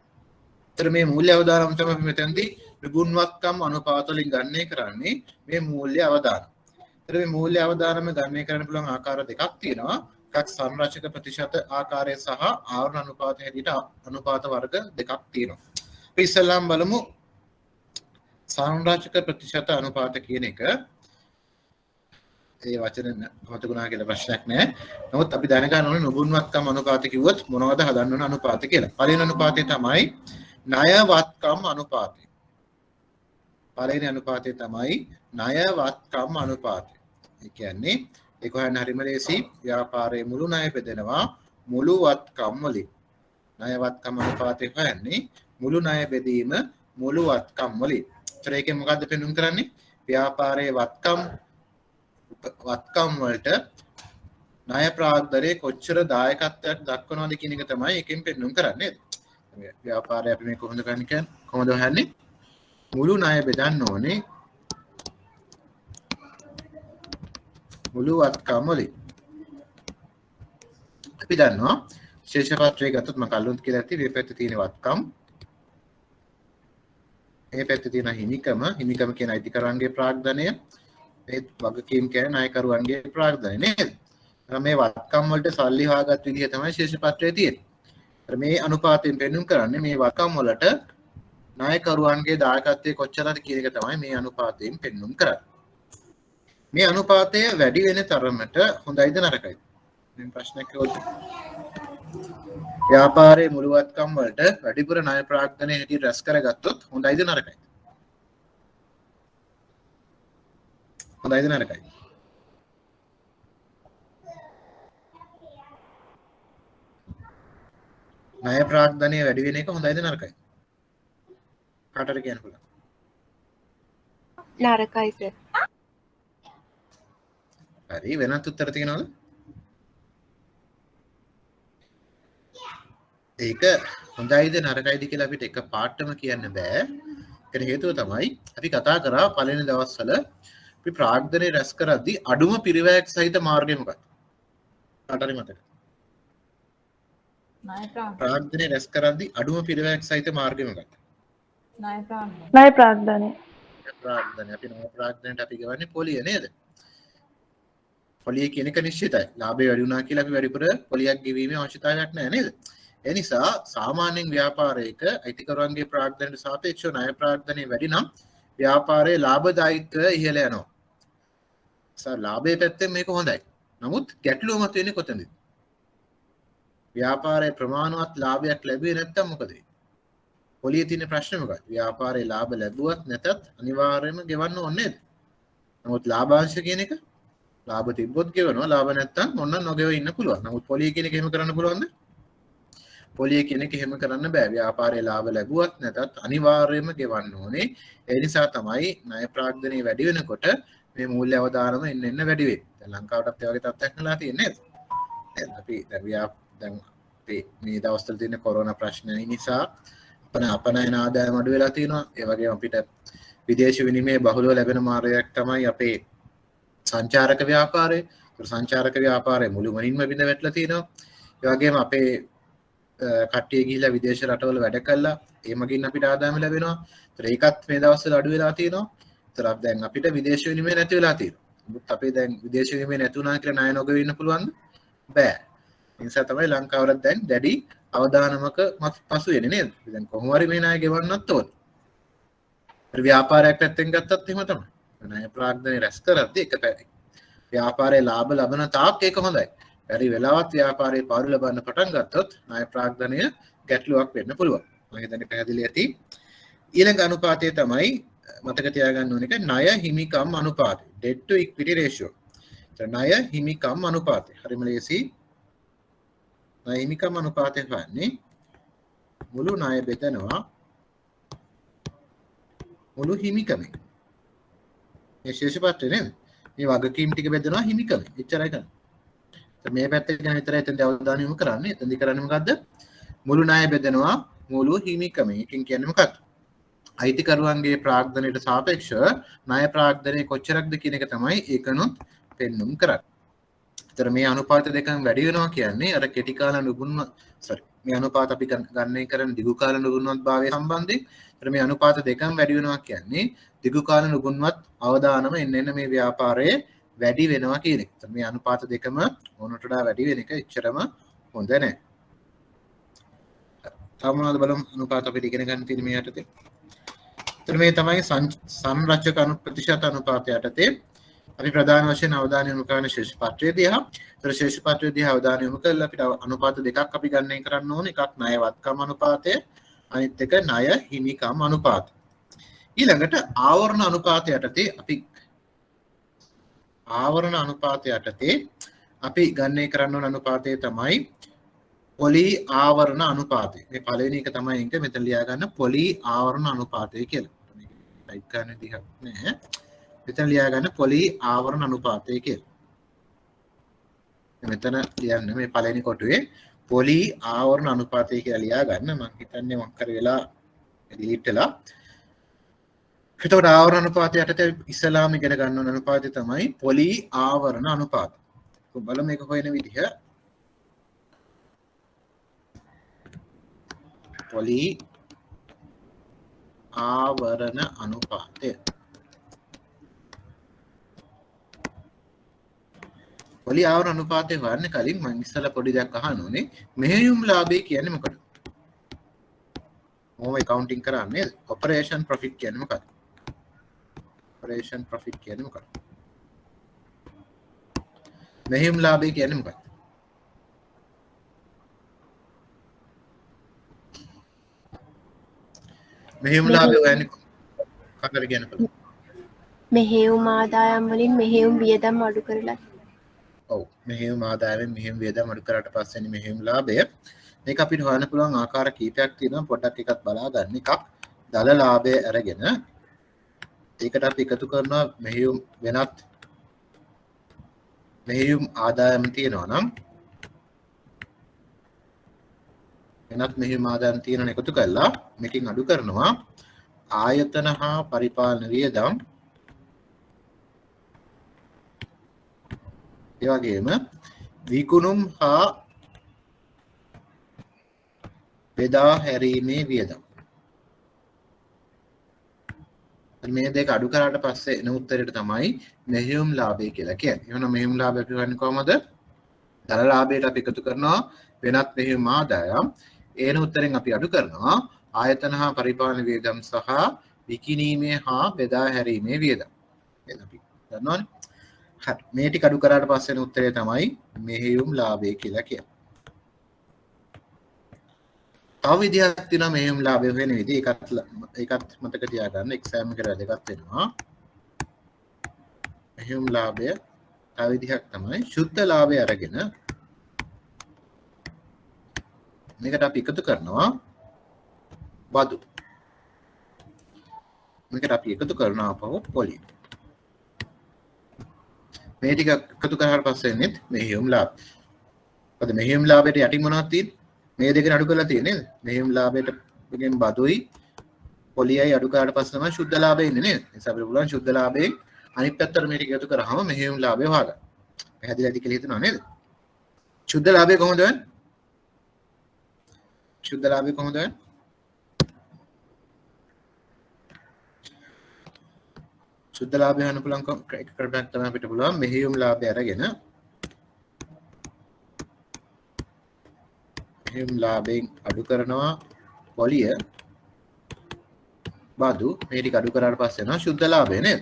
ඒතර මේ මූල්‍ය අවදානම් තමයි අපි මෙතනදී නිබුන්වත්කම් අනුපාත වලින් ගණනය කරන්නේ මේ මූල්‍ය අවදානම්. ඒතර මේ මූල්‍ය අවදානම ගණනය කරන්න පුළුවන් ආකාර දෙකක් තියෙනවා. එකක් සංරචක ප්‍රතිශත ආකාරය සහ ආවරණ අනුපාත හැටියට අනුපාත වර්ග දෙකක් තියෙනවා. අපි ඉස්සෙල්ලාම බලමු සංරචක ප්‍රතිශත අනුපාත කියන එක. ඒ වචන මතකුණා කියලා ප්‍රශ්නයක් නැහැ. නමුත් අපි දැනගන්න ඕනේ නුබුන්වත්කම් අනුපාත කිව්වොත් මොනවද හදන්න ඕන අනුපාත කියලා. පළවෙනි අනුපාතය තමයි ණයවත්කම් අනුපාතය. පළවෙනි අනුපාතය තමයි ණයවත්කම් අනුපාතය. ඒ කියන්නේ ඒක හොයන්න හරිම ලේසි. ව්‍යාපාරයේ මුළු ණය බෙදෙනවා මුළු වත්කම් වලින්. ණයවත්කම් අනුපාතය හොයන්නේ මුළු ණය බෙදීම මුළු වත්කම් වලින්. ඒතර ඒකෙන් මොකද්ද පෙන්වන්න කරන්නේ? ව්‍යාපාරයේ වත්කම් වලට ණය ප්‍රාග්ධනයේ කොච්චර දායකත්වයක් දක්වනවද කියන එක තමයි එකෙන් පෙන්වන්න කරන්නේ. ව්‍යාපාරය අපි මේ කොහොමද කරන්නේ කියන්නේ? කොහොමද හොයන්නේ? මුළු ණය බෙදන්න ඕනේ මුළු වත්කම් වලින්. අපි දන්නවා ශේෂ පත්‍රය ගත්තොත් මම කල්ලුත් කියලා ඇති මේ පැත්තේ තියෙන වත්කම් මේ පැත්තේ තියෙන හිමිකම කියන අයිතිකරුවන්ගේ ප්‍රාග්ධනය මේ වගකීම් කියන්නේ නායකරුවන්ගේ ප්‍රාග්ධනය නේද? මේ වත්කම් වලට සල්ලි හොයාගත් විදිහ තමයි ශේෂ පත්‍රයේ තියෙන්නේ. මේ අනුපාතයෙන් පෙන්වුම් කරන්නේ මේ වත්කම් වලට නායකරුවන්ගේ දායකත්වයේ කොච්චරද කියන එක තමයි මේ අනුපාතයෙන් පෙන්වුම් කරන්නේ. මේ අනුපාතය වැඩි වෙන තරමට හොඳයිද නරකයිද? මේ ප්‍රශ්නයක් ඇහුවොත් ව්‍යාපාරයේ මුළු වත්කම් වලට වැඩිපුර ණය ප්‍රාග්ධනය හැටියට රැස් කරගත්තොත් හොඳයිද නරකයිද? හොඳයිද නරකයිද? ණය ප්‍රාග්ධනය වැඩි වෙන එක හොඳයිද නරකයිද? කාටද කියන්න පුළුවන්? නරකයි සර්. හරි වෙනත් උත්තර තියෙනවද? ඒක හොඳයිද නරකයිද කියලා අපිට එක පාටම කියන්න බෑ. ඒකට හේතුව තමයි අපි කතා කරා පළවෙනි දවස්වල අපි ප්‍රාග්ධනය රැස් කරද්දී අඩුම පිරිවැයක් සහිත මාර්ගය මොකක්ද? කාට හරි මතකද? ප්‍රාග්ධනය රැස් කරද්දී අඩුම පිරිවැයක් සහිත මාර්ගය මොකක්ද? ණය ප්‍රාග්ධනය. ප්‍රාග්ධනය අපි ණය ප්‍රාග්ධනයට අපි ගවන්නේ පොලිය නේද? පොලිය කියන එක නිශ්චිතයි. ලාභය වැඩි වුණා කියලා අපි වැඩිපුර පොලියක් ගෙවීමේ අවශ්‍යතාවයක් නැහැ නේද? ඒ නිසා සාමාන්‍යයෙන් ව්‍යාපාරයක අයිතිකරුවන්ගේ ප්‍රාග්ධනයට සාපේක්ෂව ණය ප්‍රාග්ධනය වැඩි නම් ව්‍යාපාරයේ ලාභදායීත්වය ඉහළ යනවා. ලාභයේ පැත්තෙන් මේක හොඳයි. නමුත් ගැටලුව මතුවෙන්නේ කොතනද? ව්‍යාපාරයේ ප්‍රමාණවත් ලාභයක් ලැබුවේ නැත්නම් මොකද වෙන්නේ? පොලියේ තියෙන ප්‍රශ්නේ මොකක්ද? ව්‍යාපාරයේ ලාභ ලැබුවත් නැතත් අනිවාර්යයෙන්ම ගෙවන්න ඕනේ නේද? නමුත් ලාභාංශ කියන එක ලාභ තිබ්බොත් ගෙවනවා, ලාභ නැත්නම් මොන්න නොගෙව ඉන්න පුළුවන්. නමුත් පොලිය කියන එක එහෙම කරන්න පුළුවන්ද? පොලිය කියන එක එහෙම කරන්න බෑ. ව්‍යාපාරයේ ලාභ ලැබුවත් නැතත් අනිවාර්යයෙන්ම ගෙවන්න ඕනේ. ඒ නිසා තමයි ණය ප්‍රාග්ධනය වැඩි වෙනකොට මේ මූල්‍ය අවදානම එන්න වැඩි වෙන්නේ. දැන් ලංකාවටත් ඒ වගේ තත්ත්වයක් නලා තියෙන්නේ නේද? අපි දැන් අපි මේ දවස්වල තියෙන කොරෝනා ප්‍රශ්නය නිසා අපනයන ආදායම අඩු වෙලා තියෙනවා. ඒ වගේම අපිට විදේශ විනිමය බහුලව ලැබෙන මාර්ගයක් තමයි අපේ සංචාරක ව්‍යාපාරය. සංචාරක ව්‍යාපාරය මුළුමනින්ම බිඳ වැටලා තියෙනවා. ඒ වගේම අපේ කට්ටිය ගිහිල්ලා විදේශ රටවල වැඩ කළා. ඒ මගින් අපිට ආදායම ලැබෙනවා. ඒතර ඒකත් මේ දවස්වල අඩු වෙලා තියෙනවා. ඒතර දැන් අපිට විදේශ විනිමය නැති වෙලා තියෙනවා. මුත් අපේ දැන් විදේශ විනිමය නැති වුණා කියලා ණය නොගෙව ඉන්න පුළුවන්ද? බෑ. ඒ නිසා තමයි ලංකාවරත් දැන් දැඩි අවදානමක පසු වෙන්නේ නේද? දැන් කොහොම හරි මේ ණය ගෙවන්නත් ඕනේ. ව්‍යාපාරයක් පැත්තෙන් ගත්තත් එහෙම තමයි. ණය ප්‍රාග්ධනය රැස් කරද්දී එක පැත්තකින් ව්‍යාපාරයේ ලාභ ලබන තාක් ඒක හොඳයි. බැරි වෙලාවත් ව්‍යාපාරයේ පාඩු ලබන්න පටන් ගත්තොත් ණය ප්‍රාග්ධනය ගැටලුවක් වෙන්න පුළුවන්. මම හිතන්නේ පැහැදිලි ඇති. ඊළඟ අනුපාතය තමයි මතක තියාගන්න ඕන එක ණය හිමිකම් අනුපාතය. debt to equity ratio. ණය හිමිකම් අනුපාතය. හරිම ලේසි. ණය හිමිකම් අනුපාතය කියන්නේ මුළු ණය බෙදනවා මුළු හිමිකමෙන්. මේ ශේෂපත්‍රය නේද? මේ වගකීම් ටික බෙදනවා හිමිකමෙන්. එච්චරයි කරන්නේ. මේ පැත්තේ ගැන විතරයි එතෙන්දී අවධානය යොමු කරන්නේ. එතෙන්දී කරන්නේ මොකද්ද? මුළු ණය බෙදනවා මුළු හිමිකමෙන්. එකකින් කියන්නේ මොකක්ද? අයිතිකරුවන්ගේ ප්‍රාග්ධනයට සාපේක්ෂව ණය ප්‍රාග්ධනය කොච්චරක්ද කියන එක තමයි ඒකනොත් පෙන්වුම් කරන්නේ. ඒතර මේ අනුපාත දෙකම වැඩි වෙනවා කියන්නේ අර කෙටි කාල මේ අනුපාත අපි ගණනය කරන දිගු කාල නුගුණවත් භාවය සම්බන්ධයෙන්. ඒතර මේ අනුපාත දෙකම වැඩි වෙනවා කියන්නේ දිගු කාල නුගුණවත් අවදානම එන්න මේ ව්‍යාපාරයේ වැඩි වෙනවා කියන එක. මේ අනුපාත දෙකම ඕනට වඩා වැඩි වෙන එක එච්චරම හොඳ නැහැ. සාමාන්‍යයෙන් බලමු අනුපාත අපිට ඉගෙන ගන්න තියෙන මේ යටතේ. එතන මේ තමයි සංරචක ප්‍රතිශත අනුපාතය යටතේ අපි ප්‍රධාන වශයෙන් අවධානය යොමු කරන ශේෂ පත්‍රය දිහා. ඒතර ශේෂ පත්‍රය දිහා අවධානය යොමු කරලා අපිට අනුපාත දෙකක් අපි ගණනය කරන්න ඕනේ. එකක් ණය වත්කම් අනුපාතය, අනිත් එක ණය හිමිකම් අනුපාතය. ඊළඟට ආවරණ අනුපාතය යටතේ අපි ගණනය කරන්න ඕන අනුපාතය තමයි පොලි ආවරණ අනුපාතය. මේ පළවෙනි එක තමයි එක මෙතන ලියා ගන්න පොලි ආවරණ අනුපාතය කියලා. මේක ටයිප් කරන්න විදිහක් නැහැ. මෙතන ලියා ගන්න පොලි ආවරණ අනුපාතය කියලා. මෙතන ලියන්න මේ පළවෙනි කොටුවේ පොලි ආවරණ අනුපාතය කියලා ලියා ගන්න. මම හිතන්නේ මොකක් කර වෙලා ඩිලීට් වෙලා. එතකොට ආවරණ අනුපාතය යටතේ ඉස්සලාම ඉගෙන ගන්න ඕන අනුපාතය තමයි පොලි ආවරණ අනුපාතය. බලමු මේක හොයන විදිහ. පොලි ආවරණ අනුපාතය. පොලි ආවරණ අනුපාතය හොයන්න කලින් මම ඉස්සලා පොඩි දෙයක් අහන්න ඕනේ. මෙහෙයුම් ලාභය කියන්නේ මොකද? මොම accounting කරන්නේ operation profit කියන්නේ මොකක්ද? operation profit කියන්නේ මොකක්ද? මෙහෙයුම් ලාභය කියන්නේ මොකක්ද? මෙහෙයුම් ලාභය හොයන්නේ කතර කියන කොහොමද? මෙහෙයුම් ආදායම් වලින් මෙහෙයුම් වියදම් අඩු කරලා. ඔව් මෙහෙයුම් ආදායයෙන් මෙහෙයුම් වියදම් අඩු කරාට පස්සේ මෙහෙයුම් ලාභය. මේක අපිට හොයන්න පුළුවන් ආකාර කීපයක් තියෙනවා. පොඩ්ඩක් එකක් බලා ගන්න. එකක් දල ලාභය අරගෙන ඒකට අපි එකතු කරනවා මෙහෙයුම් වෙනත් මෙහෙයුම් ආදායම් තියෙනවා නම් වෙනත් මෙහෙයුම් ආදායම් තියෙනවා එකතු කරලා මේකෙන් අඩු කරනවා ආයතන හා පරිපාලන වියදම් ඒ වගේම විකුණුම් හා බෙදා හැරීමේ වියදම්. මේ දෙක අඩු කරාට පස්සේ එන උත්තරයට තමයි මෙහෙයුම් ලාභය කියලා කියන්නේ. එහෙනම් මෙහෙයුම් ලාභය අපි හොයන්නේ කොහමද? දල ලාභයට අපි එකතු කරනවා වෙනත් මෙහෙයුම් ආදායම්. ඒන උත්තරෙන් අපි අඩු කරනවා ආයතන හා පරිපාලන වියදම් සහ විකිණීමේ හා බෙදා හැරීමේ වියදම්. එහෙනම් අපි දන්නවනේ. හරි. මේ ටික අඩු කරාට පස්සේ එන උත්තරය තමයි මෙහෙයුම් ලාභය කියලා කියන්නේ. තව විදිහක් තියෙනවා මෙහෙයුම් ලාභය වෙන විදිහ. ඒකත් මතක තියාගන්න එක්සෑම් එකට වැදගත් වෙනවා. මෙහෙයුම් ලාභය තව විදිහක් තමයි ශුද්ධ ලාභය අරගෙන මේකට අපි එකතු කරනවා බදු. මේකට අපි එකතු කරනවා අපව පොලි. මේ ටික එකතු කරාට පස්සේ එන්නේ මෙහෙයුම් ලාභ. මොකද මෙහෙයුම් ලාභයට යටින් මොනවද තියෙන්නේ? මේ දෙක අඩු කරලා තියෙන්නේ නේද? මෙහෙයුම් ලාභයට එකෙන් බදුයි පොලියයි අඩු කරාට පස්සේ තමයි ශුද්ධ ලාභය එන්නේ නේද? ඒ නිසා අපිට පුළුවන් ශුද්ධ ලාභයෙන් අනිත් පැත්තට මේ ටික එකතු කරාම මෙහෙයුම් ලාභය හොයාගන්න. පැහැදිලිද කියලා හිතනවා නේද? ශුද්ධ ලාභය කොහොමද වෙන්නේ? ශුද්ධ ලාභය කොහොමද වෙන්නේ? ශුද්ධ ලාභය හොයන්න පුළුවන් එක ක්‍රමයක් තමයි අපිට පුළුවන් මෙහෙයුම් ලාභය අරගෙන මෙහෙයුම් ලාභයෙන් අඩු කරනවා පොලිය බදු මේ ටික අඩු කරාට පස්සේ එනවා ශුද්ධ ලාභය නේද?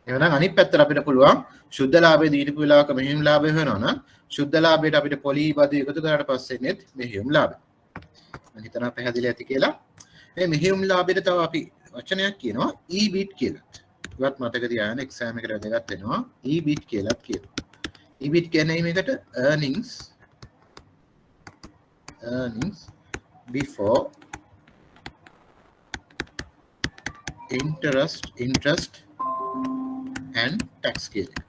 එහෙනම් අනිත් පැත්තට අපිට පුළුවන් ශුද්ධ ලාභය දීපු වෙලාවක මෙහෙයුම් ලාභය වෙනවා නම් ශුද්ධ ලාභයට අපිට පොලි බදු එකතු කරාට පස්සේ එන්නේ මෙහෙයුම් ලාභය. මම හිතනවා පැහැදිලි ඇති කියලා. මේ මෙහෙයුම් ලාභයට තව අපි වචනයක් කියනවා EBIT කියලා. ඒවත් මතක තියාගන්න එක්සෑම් එකට වැදගත් වෙනවා. EBIT කියලාත් කියනවා. EBIT කියන්නේ මේකට earnings before interest and tax කියලා.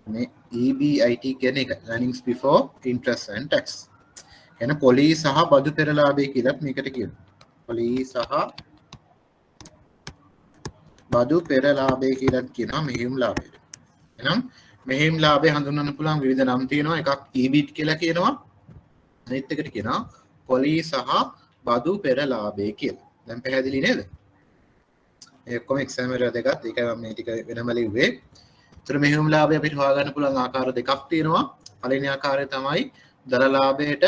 මේ EBIT කියන එක earnings before interest and tax. එන පොලි සහ බදු පෙර ලාභය කියලාත් මේකට කියනවා. පොලි සහ බදු පෙර ලාභය කියලාත් කියනවා මෙහෙයුම් ලාභයට. එහෙනම් මෙහෙයුම් ලාභය හඳුන්වන්න පුළුවන් විවිධ නම් තියෙනවා. එකක් EBIT කියලා කියනවා. අනිත් එකට කියනවා පොලි සහ බදු පෙර ලාභය කියලා. දැන් පැහැදිලි නේද? ඒ ඔක්කොම එක්සෑම් වල වැදගත්. ඒකයි මම මේ ටික වෙනම ලිව්වේ. ඒතර මෙහෙයුම් ලාභය අපිට හොයාගන්න පුළුවන් ආකාර දෙකක් තියෙනවා. පළවෙනි ආකාරය තමයි දල ලාභයට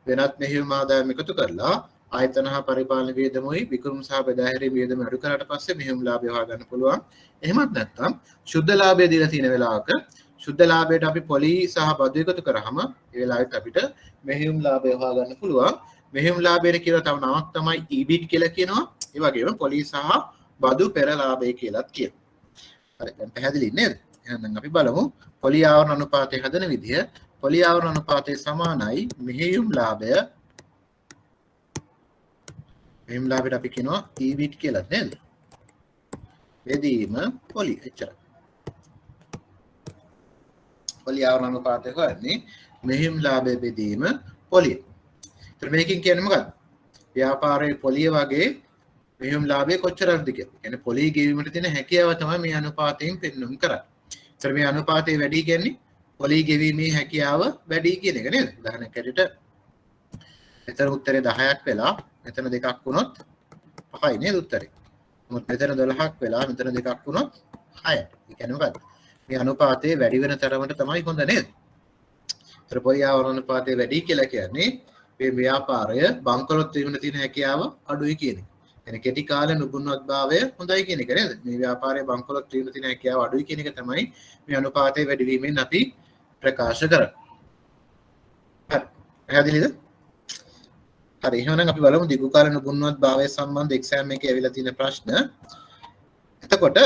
වෙනත් මෙහෙයුම් ආදායම් එකතු කරලා ආයතන හා පරිපාලන වියදමුයි විකුණුම් සහ බෙදා හැරීම වියදම අඩු කරාට පස්සේ මෙහෙයුම් ලාභය හොයාගන්න පුළුවන්. එහෙමත් නැත්නම් ශුද්ධ ලාභය දීලා තියෙන වෙලාවක ශුද්ධ ලාභයට අපි පොලි සහ බදු එකතු කරාම ඒ වෙලාවට අපිට මෙහෙයුම් ලාභය හොයාගන්න පුළුවන්. මෙහෙයුම් ලාභයට කියලා තව නමක් තමයි EBIT කියලා කියනවා. ඒ වගේම පොලි සහ බදු පෙර ලාභය කියලාත් කියනවා. හරි දැන් පැහැදිලි නේද? එහෙනම් අපි බලමු පොලි ආවරණ අනුපාතය හදන විදිය. පොලි ආවරණ අනුපාතය සමානයි මෙහෙයුම් ලාභය. මෙහෙයුම් ලාභයට අපි කියනවා EBIT කියලා නේද? බෙදීම පොලි එච්චරයි. පොලි ආවරණ අනුපාතය හොයන්නේ මෙහෙයුම් ලාභය බෙදීම පොලිය. ඒතර මේකෙන් කියන්නේ මොකක්ද? ව්‍යාපාරයේ පොලිය වගේ මෙහෙයුම් ලාභය කොච්චරද කියලා. කියන්නේ පොලි ගෙවීමට තියෙන හැකියාව තමයි මේ අනුපාතයෙන් පෙන්වුම් කරන්නේ. ඒතර මේ අනුපාතය වැඩි කියන්නේ පොලි ගෙවීමේ හැකියාව වැඩි කියන එක නේද? උදාහරණයක් ඇරෙට මෙතන උත්තරේ 10ක් වෙලා මෙතන දෙකක් වුණොත් 5යි නේද උත්තරේ. මොකද මෙතන 12ක් වෙලා මෙතන දෙකක් වුණොත් 6යි. ඒ කියන්නේ මොකද්ද? මේ අනුපාතය වැඩි වෙන තරමට තමයි හොඳ නේද? ඒතර පොලි ආවරණ අනුපාතය වැඩි කියලා කියන්නේ මේ ව්‍යාපාරය බංකොලොත් වීමට තියෙන හැකියාව අඩුයි කියන එක. එන කෙටි කාල නුගුණවත්භාවය හොඳයි කියන එක නේද? මේ ව්‍යාපාරයේ බංකොලොත් වීමට තියෙන හැකියාව අඩුයි කියන එක තමයි මේ අනුපාතයේ වැඩි වීමෙන් අපි ප්‍රකාශ කරන්නේ. හරි. පැහැදිලිද? හරි. එහෙනම් අපි බලමු දිගු කාල නුගුණවත්භාවය සම්බන්ධ එක්සෑම් එකේ ඇවිල්ලා තියෙන ප්‍රශ්න. එතකොට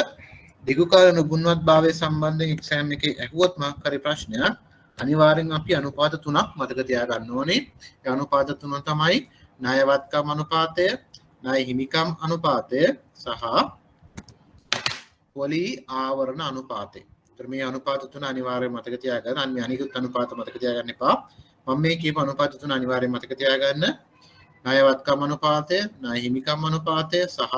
දිගු කාල නුගුණවත්භාවය සම්බන්ධයෙන් එක්සෑම් එකේ ඇහුවොත් මාක් හරි ප්‍රශ්නයක් අනිවාර්යෙන් අපි අනුපාත තුනක් මතක තියාගන්න ඕනේ. ඒ අනුපාත තුන තමයි ණයවත්කම් අනුපාතය, ණය හිමිකම් අනුපාතය සහ පොලි ආවරණ අනුපාතය. ඒතර මේ අනුපාත තුන අනිවාර්යයෙන් මතක තියාගන්න. අනිත් අනිකුත් අනුපාත මතක තියාගන්න එපා. මම මේ කියපු අනුපාත තුන අනිවාර්යයෙන් මතක තියාගන්න. ණයවත්කම් අනුපාතය, ණය හිමිකම් අනුපාතය සහ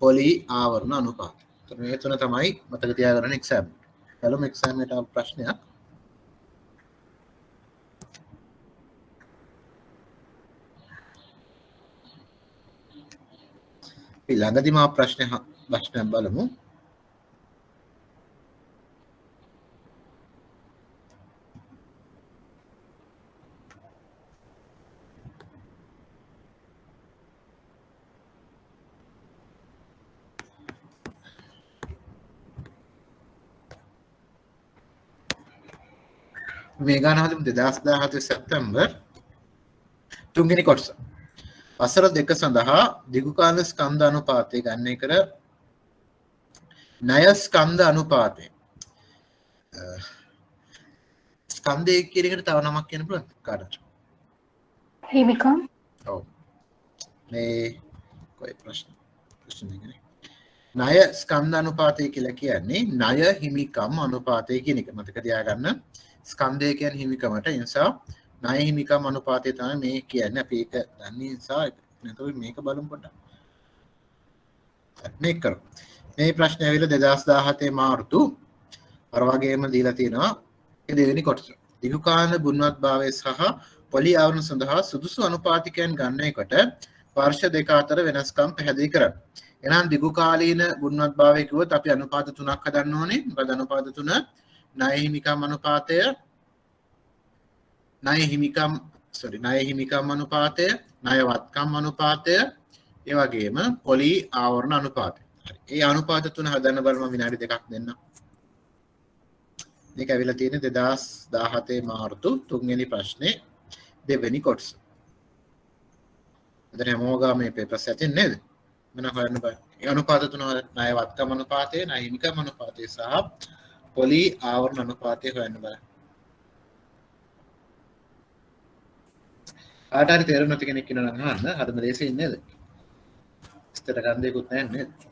පොලි ආවරණ අනුපාතය. ඒතර මේ තුන තමයි මතක තියාගන්න එක්සෑම්. බලමු එක්සෑම් එකට ප්‍රශ්නයක්. ළඟදී මා ප්‍රශ්නයක් බලමු. මේ ගාන හදමු 2017 සැප්තැම්බර් 3 වෙනි කොටස. වසර 2 සඳහා දිගු කාල ස්කන්ධ අනුපාතය ගන්න එකට ණය ස්කන්ධ අනුපාතය. ස්කන්ධය කියන එකට තව නමක් කියන්න පුළුවන් කාටද? හිමිකම්. ඔව්. මේ කොයි ප්‍රශ්න නේ. ණය ස්කන්ධ අනුපාතය කියලා කියන්නේ ණය හිමිකම් අනුපාතය කියන එක මතක තියාගන්න. ස්කන්ධය කියන්නේ හිමිකමට. ඒ නිසා ණය හිමිකම් අනුපාතය තමයි මේ කියන්නේ. අපි ඒක දන්නේ නිසා නේද මේක බලමු පොඩ්ඩක්. මේක කරමු. මේ ප්‍රශ්නේ ඇවිල්ලා 2017 මාර්තු අර වගේම දීලා තියෙනවා. ඒ දෙවෙනි කොටස. දිගු කාල ගුණවත්භාවය සහ පොලි ආවරණ සඳහා සුදුසු අනුපාතිකයන් ගන්නකොට වර්ෂ දෙක අතර වෙනස්කම් පැහැදිලි කරන්න. එහෙනම් දිගු කාලීන ගුණවත්භාවය කිව්වොත් අපි අනුපාත තුනක් හදන්න ඕනේ. මොකද අනුපාත තුන ණය හිමිකම් අනුපාතය, ණය හිමිකම් අනුපාතය, ණයවත්කම් අනුපාතය, ඒ වගේම පොලි ආවරණ අනුපාතය. හරි. ඒ අනුපාත තුන හදන්න බලමු විනාඩි දෙකක් දෙන්න. මේක ඇවිල්ලා තියෙන්නේ 2017 මාර්තු 3 වෙනි ප්‍රශ්නේ දෙවෙනි කොටස. එතන හැමෝගම මේ පේපර්ස් ඇතින් නේද? මම හොයන්න බෑ. ඒ අනුපාත තුන ණයවත්කම් අනුපාතය, ණය හිමිකම් අනුපාතය සහ පොලි ආවරණ අනුපාතය හොයන්න බෑ. කාට හරි තේරුම් නැති කෙනෙක් ඉන්නවා නම් අහන්න. හරිම දේශේ ඉන්නේ නේද? ඉස්තර ගන්න දෙයක්වත් නැහැ නේද?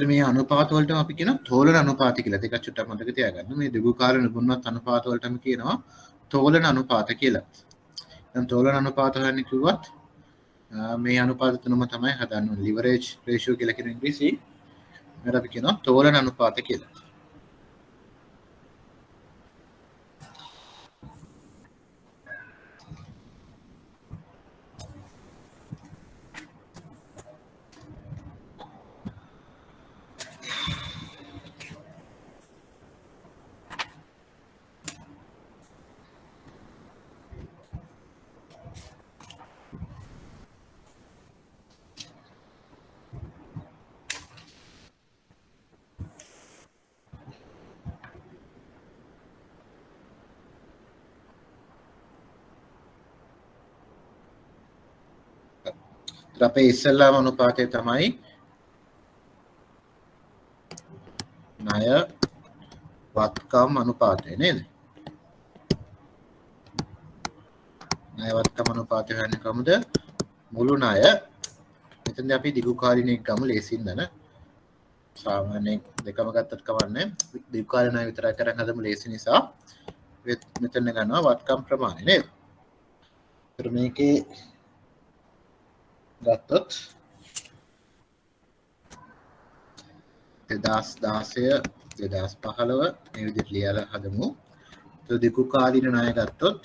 මේ අනුපාත වලටම අපි කියනවා තෝලන අනුපාත කියලා. දෙකක් චුට්ටක් මතක තියාගන්න. මේ දිගු කාල නිගුණවත් අනුපාත වලටම කියනවා තෝලන අනුපාත කියලා. දැන් තෝලන අනුපාත හොයන්න කිව්වත් මේ අනුපාත තුනම තමයි හදන්න ඕනේ. ලිවරේජ් රේෂියෝ කියලා කියන ඉංග්‍රීසි. මේකට අපි කියනවා තෝලන අනුපාත කියලා. අපේ ඉස්සෙල්ලාම අනුපාතය තමයි ණය වත්කම් අනුපාතය නේද? ණය වත්කම් අනුපාතය හොයන්නේ කොහොමද? මුළු ණය මෙතනදී අපි දිගු කාලිනයක් ගමු ලේසියෙන් දන. සාමාන්‍යයෙන් දෙකම ගත්තත් කවන්නේ. දිගු කාලින ණය විතරයි කරන් හදමු ලේසි නිසා මෙතන ගන්නවා වත්කම් ප්‍රමාණය නේද? ඒතර මේකේ ගත්තොත් 2016 2015 මේ විදිහට ලියලා හදමු. ඒ දිගු කාලින ණය ගත්තොත්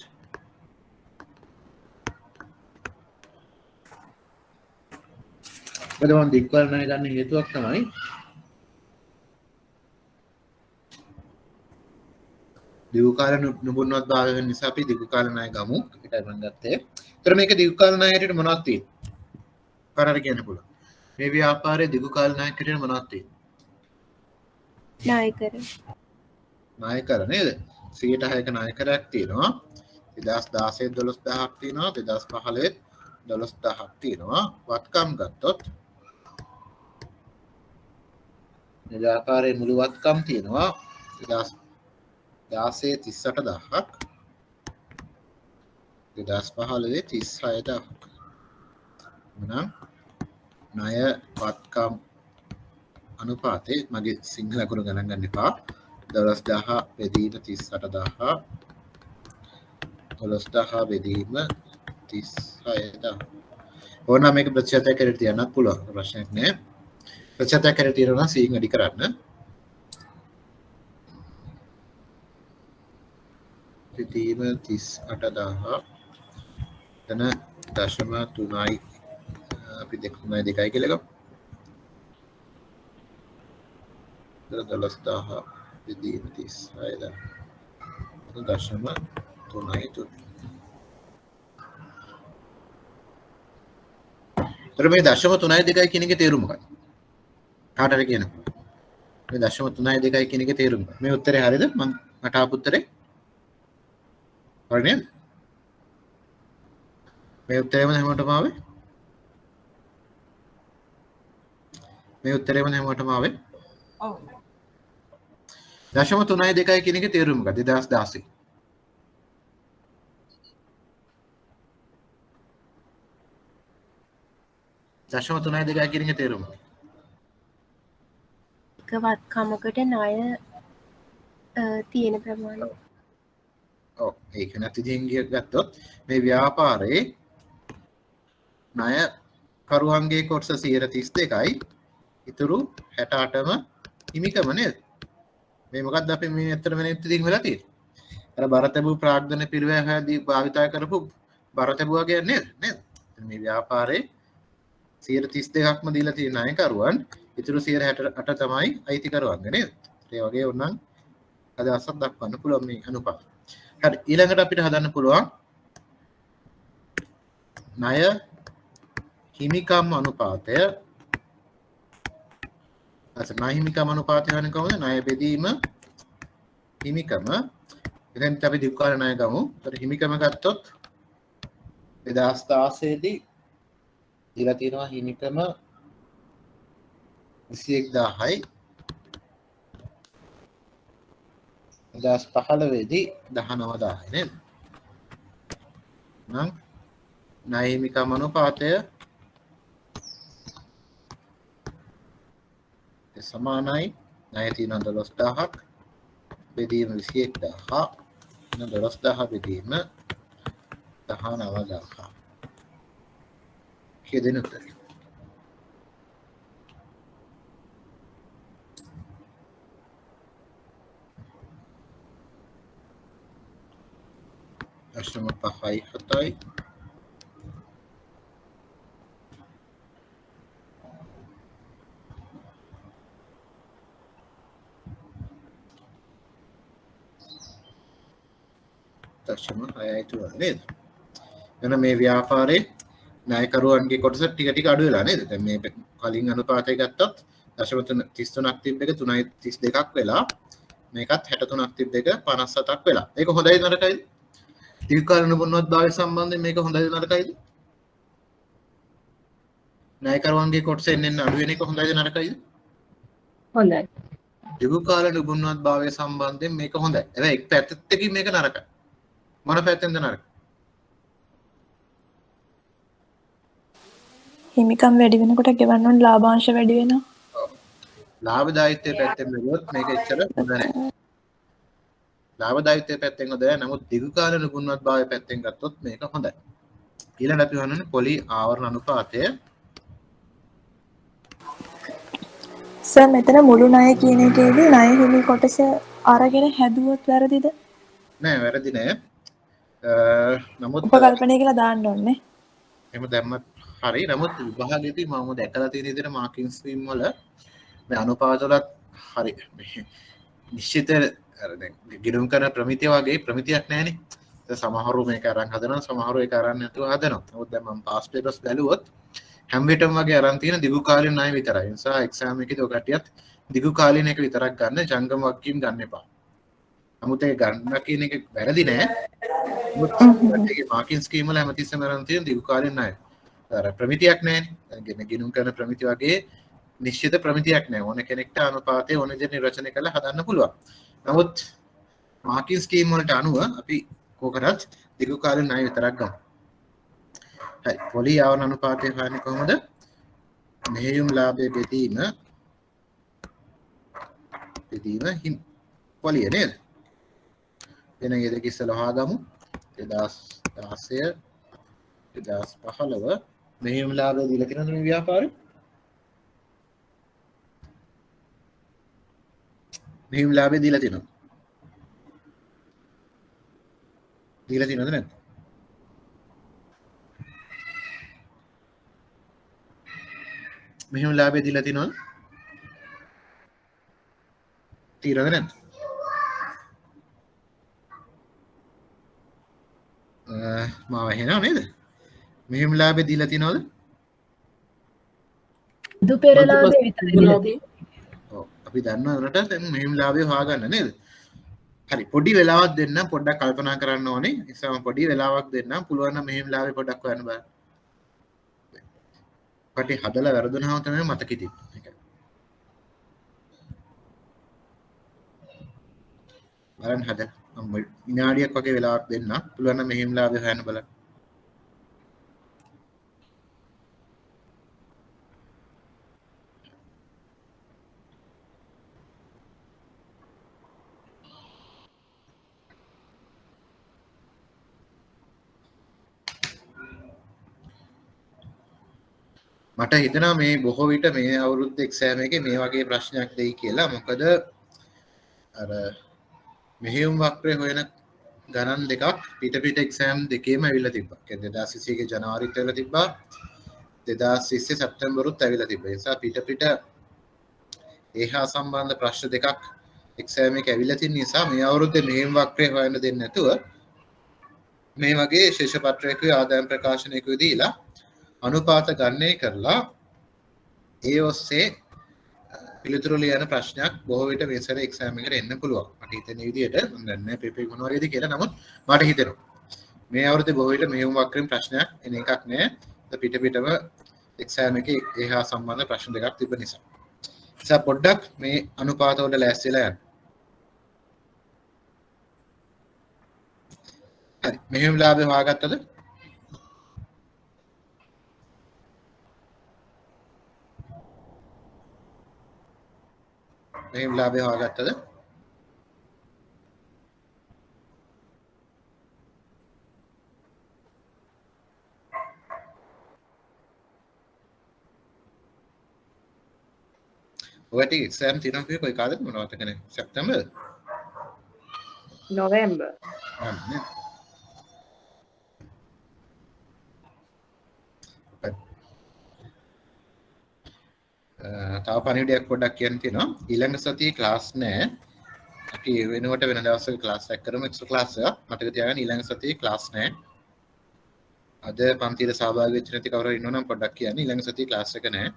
මම දිගු කාලින ණය ගන්න හේතුවක් තමයි දිගු කාලින නුඹුන්වත් භාගය වෙන නිසා අපි දිගු කාලින ණය ගමු. ඒකයි මම ගත්තේ. ඒතර මේක දිගු කාලින ණය හැටියට මොනවද තියෙන්නේ? කරර කියන්න පුළුවන්. මේ ව්‍යාපාරයේ දිගු කාලින ණය හැටියට මොනවද තියෙන්නේ? නායකර නායකර නේද? 106ක නායකරයක් තියෙනවා. 2016 12000ක් තියෙනවා. 2015 12000ක් තියෙනවා. වත්කම් ගත්තොත් මේ ව්‍යාපාරයේ මුළු වත්කම් තියෙනවා 2016 38000ක් 2015 36000ක්. එහෙනම් ණය වත්කම් අනුපාතේ මගේ සිංහල අකුරු ගණන් ගන්න එපා. 12000 බෙදීම 38000 12000 බෙදීම 36000. ඕනනම් මේක ප්‍රතිශතයක් කරලා තියන්නත් පුළුවන්. ප්‍රශ්නයක් නෑ. ප්‍රතිශතයක් කරලා තියනවා නම් සීන් වැඩි කරන්න. බෙදීම 38000 එතන දශම 3යි අපි 2.2යි කියලා ගමු. 12000 බෙදීම 36000 දශම 3යි 3. ඒතර මේ දශම 3යි 2යි කියන එකේ තේරුම මොකක්ද? කාට හරි කියන්න. මේ දශම 3යි 2යි කියන එකේ තේරුම මොකක්ද? මේ උත්තරේ හරියද? මම මට ආපු උත්තරේ හරි නේද? මේ උත්තරේම හැමෝටම ආවේ? මේ උත්තරේම හැමෝටම ආවේ? ඔව්. දශම 3යි 2යි කියන එකේ තේරුම මොකක්ද? 2016. දශම 3යි 2යි කියන එකේ තේරුම මොකක්ද? වත්කමකට ණය තියෙන ප්‍රමාණය. ඔව් ඒක නැති දෙයින් ගත්තොත් මේ ව්‍යාපාරයේ ණය කරුවන්ගේ කොටස 32යි ඉතුරු 68ම හිමිකම නේද? මේ මොකක්ද අපි මේ ඇත්තට වෙන ඉතින් වෙලා තියෙන්නේ. අර බරතැබු ප්‍රාග්ධන පිරිවැයදී භාවිතය කරපු බරතැබුවා කියන්නේ නේද? මේ ව්‍යාපාරයේ 32ක්ම දීලා තියෙන ණයකරුවන් ඉතුරු 68 තමයි අයිතිකරුවන්ගේ නේද? ඒ වගේ වුණනම් අදහසක් දක්වන්න පුළුවන් මේ අනුපාත. හරි ඊළඟට අපිට හදන්න පුළුවන් ණය හිමිකම් අනුපාතය. ණය හිමිකම් අනුපාතය වෙන කොහොමද? ණය බෙදීම හිමිකම. එතෙන් අපි දිගු කාල ණය ගමු. ඒතර හිමිකම ගත්තොත් 2016 දී දීලා තියෙනවා හිමිකම 21000යි. 2015 දී 19000යි නේද? නම් ණය හිමිකම් අනුපාතය සමානයි ණය තියෙන 12000ක් බෙදීම 21000 12000 බෙදීම 19000 කියන උත්තරය. දශම 5යි 7යි දශම 6යි 3 නේද? එන මේ ව්‍යාපාරේ ණයකරුවන්ගේ කොටස ටික ටික අඩු වෙලා නේද? දැන් මේ කලින් අනුපාතය ගත්තොත් දශම 33ක් තිබ්බ එක 3.32ක් වෙලා මේකත් 63ක් තිබ්බ එක 57ක් වෙලා. ඒක හොඳයි නරකයිද? දීර්ඝ කාල නුබුන්වත් භාවය සම්බන්ධයෙන් මේක හොඳයි නරකයිද? ණයකරුවන්ගේ කොටසෙන් එන්න අඩු වෙන එක හොඳයිද නරකයිද? හොඳයි. දිගු කාල නිබුණුවත් භාවය සම්බන්ධයෙන් මේක හොඳයි. හැබැයි එක් පැත්තකින් මේක නරකයි. මොන පැත්තෙන්ද නරක? හිමිකම් වැඩි වෙනකොට ගෙවන්න ඕන ලාභාංශ වැඩි වෙනවා. ලාභදායීත්වයේ පැත්තෙන් බැලුවොත් මේක එච්චර හොඳ නැහැ. ලාභදායීත්වයේ පැත්තෙන් හොඳ නැහැ. නමුත් දිගු කාල නිබුණුවත් භාවය පැත්තෙන් ගත්තොත් මේක හොඳයි. ඊළඟට අපි හොයන්නේ පොලි ආවරණ අනුපාතය. සර් මෙතන මුළු ණය කියන එකේදී ණය හිමි කොටස අරගෙන හැදුවොත් වැරදිද? නෑ වැරදි නෑ. නමුත් උපකල්පනය කියලා දාන්න ඕනේ. එහෙම දැම්මත් හරි. නමුත් විභාගයේදී මම දැකලා තියෙන විදිහට මාකින් ස්කීම් වල මේ අනුපාත වලත් හරි නිශ්චිත දැන් ගිණුම් කරන ප්‍රමිතිය වගේ ප්‍රමිතියක් නැහැනේ. සමහරු මේක අරන් හදනවා සමහරු ඒක අරන් නැතුව හදනවා. නමුත් දැන් මම පාස් පේපර්ස් බැලුවොත් හැම විටම වගේ අරන් තියෙන දිගු කාලීන ණය විතරයි. ඒ නිසා එක්සෑම් එකේදී ඔය කට්ටියත් දිගු කාලීන එක විතරක් ගන්න ජංගම වගකීම් ගන්න එපා. නමුත් ඒ ගන්න කියන එක වැරදි නෑ. නමුත් ඒකේ මාකින් ස්කීම් වල හැමතිස්සෙම අරන් තියෙන දිගු කාලීන ණය. අර ප්‍රමිතියක් නැහැනේ. ගිණුම් කරන ප්‍රමිති වගේ නිශ්චිත ප්‍රමිතියක් නැහැ. ඕන කෙනෙක්ට අනුපාතය ඕන විදිහට නිර්වචනය කරලා හදන්න පුළුවන්. නමුත් මාකින් ස්කීම් වලට අනුව අපි කොකරත් දිගු කාලීන ණය විතරක් ගමු. හරි. පොලි ආවරණ අනුපාතය හොයන්නේ කොහොමද? මෙහෙයුම් ලාභයේ බෙදීම හිම් පොලිය නේද? එන ඒ දෙක ඉස්සලා හොයාගමු. 2016 2015 මෙහෙයුම් ලාභය දීලා තියෙනවද මේ ව්‍යාපාරේ? මෙහෙයුම් ලාභය දීලා තියෙනවද? දීලා තියෙනවද නැද්ද? මෙහෙම ලාභය දීලා තිනවද? තීරද නැද්ද? මාව එහෙනව නේද? මෙහෙම ලාභය දීලා තිනවද? දු පෙරලාභය විතරයි. ඔව් අපි දන්නවා උනට දැන් මෙහෙම ලාභය හොයාගන්න නේද? හරි පොඩි වෙලාවක් දෙන්න පොඩ්ඩක් කල්පනා කරන්න ඕනේ. ඒ නිසා මම පොඩි වෙලාවක් දෙන්නම් පුළුවන් නම් මෙහෙම ලාභය පොඩ්ඩක් හොයන්න බලන්න. කටි හදලා වැරදුනහම තමයි මතක හිටින්නේ. බලන්න හදලා මම විනාඩියක් වගේ වෙලාවක් දෙන්න. පුළුවන් නම් මෙහෙම ලාභය හොයන්න බලන්න. මට හිතෙනවා මේ බොහෝ විට මේ අවුරුද්ද එක්සෑම් එකේ මේ වගේ ප්‍රශ්නයක් දෙයි කියලා. මොකද අර මෙහෙයුම් වක්‍රය හොයන ගණන් දෙකක් පිට එක්සෑම් දෙකේම ඇවිල්ලා තිබ්බා. කියන්නේ 2021 ගේ ජනවාරිත් ඇවිල්ලා තිබ්බා. 2020 සැප්තැම්බරුත් ඇවිල්ලා තිබ්බා. ඒ නිසා පිට ඒහා සම්බන්ධ ප්‍රශ්න දෙකක් එක්සෑම් එකේ ඇවිල්ලා තියෙන නිසා මේ අවුරුද්දේ මෙහෙයුම් වක්‍රය හොයන්න දෙන්නේ නැතුව මේ වගේ ශේෂ පත්‍රයකේ ආදායම් ප්‍රකාශනයකදී දීලා අනුපාත ගණනය කරලා ඒ ඔස්සේ පිළිතුරු ලියන ප්‍රශ්නයක් බොහෝ විට මේ සැරේ එක්සෑම් එකට එන්න පුළුවන්. මට හිතෙන විදිහට මම දන්නේ නැහැ පේපර් මොන වගේද කියලා. නමුත් මට හිතෙනවා මේ අවුරුද්දේ බොහෝ විට මෙහෙයුම් වක්‍රයෙන් ප්‍රශ්නයක් එන එකක් නෑ. පිටම එක්සෑම් එකේ ඒහා සම්බන්ධ ප්‍රශ්න දෙකක් තිබ්බ නිසා. නිසා පොඩ්ඩක් මේ අනුපාත වල ලෑස්තිලා යන්න. හරි මෙහෙයුම් ලාභය හොයාගත්තද? මෙහෙම ලාභය හොයාගත්තද? ඔයාට එක්සෑම් තියෙනවා කිව්වේ කොයි කාලෙද මොනවද කියන්නේ? සැප්තැම්බර්? නොවැම්බර්. තව පණිවිඩයක් පොඩ්ඩක් කියන්න තියෙනවා. ඊළඟ සතියේ ක්ලාස් නැහැ. අපි වෙනකොට වෙන දවසක ක්ලාස් එකක් කරමු එක්ස්ට්‍රා ක්ලාස් එකක්. මතක තියාගන්න ඊළඟ සතියේ ක්ලාස් නැහැ. අද පන්තියේ සහභාගී වෙච්ච නැති කවුරු ඉන්නවනම් පොඩ්ඩක් කියන්න. ඊළඟ සතියේ ක්ලාස් එක නැහැ.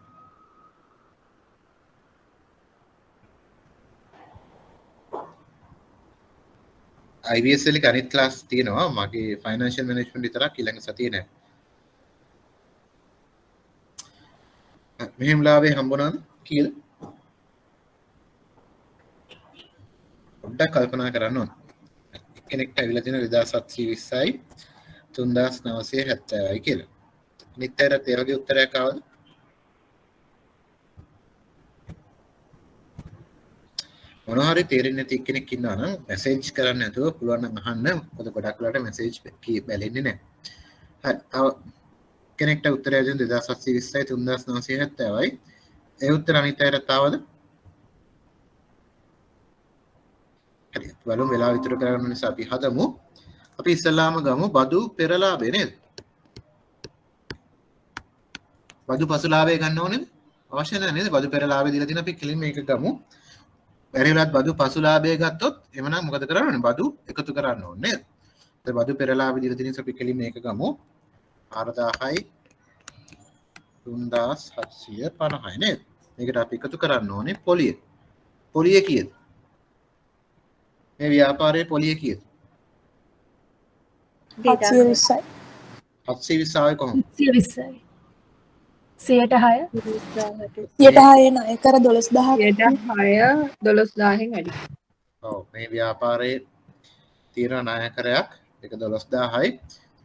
IBS එකේ අනිත් ක්ලාස් තියෙනවා. මගේ ෆයිනෑන්ෂල් මැනේජ්මන්ට් විතරක් ඊළඟ සතියේ නැහැ. මෙහෙම ලාභය හම්බුණාද කියලා පොඩ්ඩක් කල්පනා කරන්න ඕන. එක්කෙනෙක්ට ඇවිල්ලා තියෙන 2720යි 3970යි කියලා. අනිත් අයටත් ඒ වගේ උත්තරයක් ආවද? මොනවා හරි තේරෙන්නේ නැති කෙනෙක් ඉන්නවා නම් මැසේජ් කරන්න නැතුව පුළුවන් නම් අහන්න. මොකද ගොඩක් වෙලාවට මැසේජ් බැලෙන්නේ නැහැ. හරි. තව කෙනෙක්ට උත්තරය දෙන්න 2720යි 3970යි. ඒ උත්තර අනිත් අයටත් ආවද? හරි. බලමු වෙලාව විතර කරගන්න නිසා අපි හදමු. අපි ඉස්සල්ලාම ගමු බදු පෙරලාභය නේද? බදු පසුලාභය ගන්න ඕනේද? අවශ්‍ය නැහැ නේද? බදු පෙරලාභය දීලා තියෙන අපි කෙලින්ම මේක ගමු. බැරි වෙලාවත් බදු පසුලාභය ගත්තොත් එමනම් මොකද කරන්න ඕනේ? බදු එකතු කරන්න ඕනේ නේද? ඒ බදු පෙරලාභය දීලා තියෙන නිසා අපි කෙලින්ම මේක ගමු. 4000යි 3750යි නේද? මේකට අපි එකතු කරන්න ඕනේ පොලිය. පොලිය කීයද? මේ ව්‍යාපාරයේ පොලිය කීයද? 720යි. 720යි කොහොමද? 720යි. 106 106 ණය කර 12000ක් 6 12000න් වැඩි. ඔව් මේ ව්‍යාපාරයේ තියෙන ණයකරයක් ඒක 12000යි.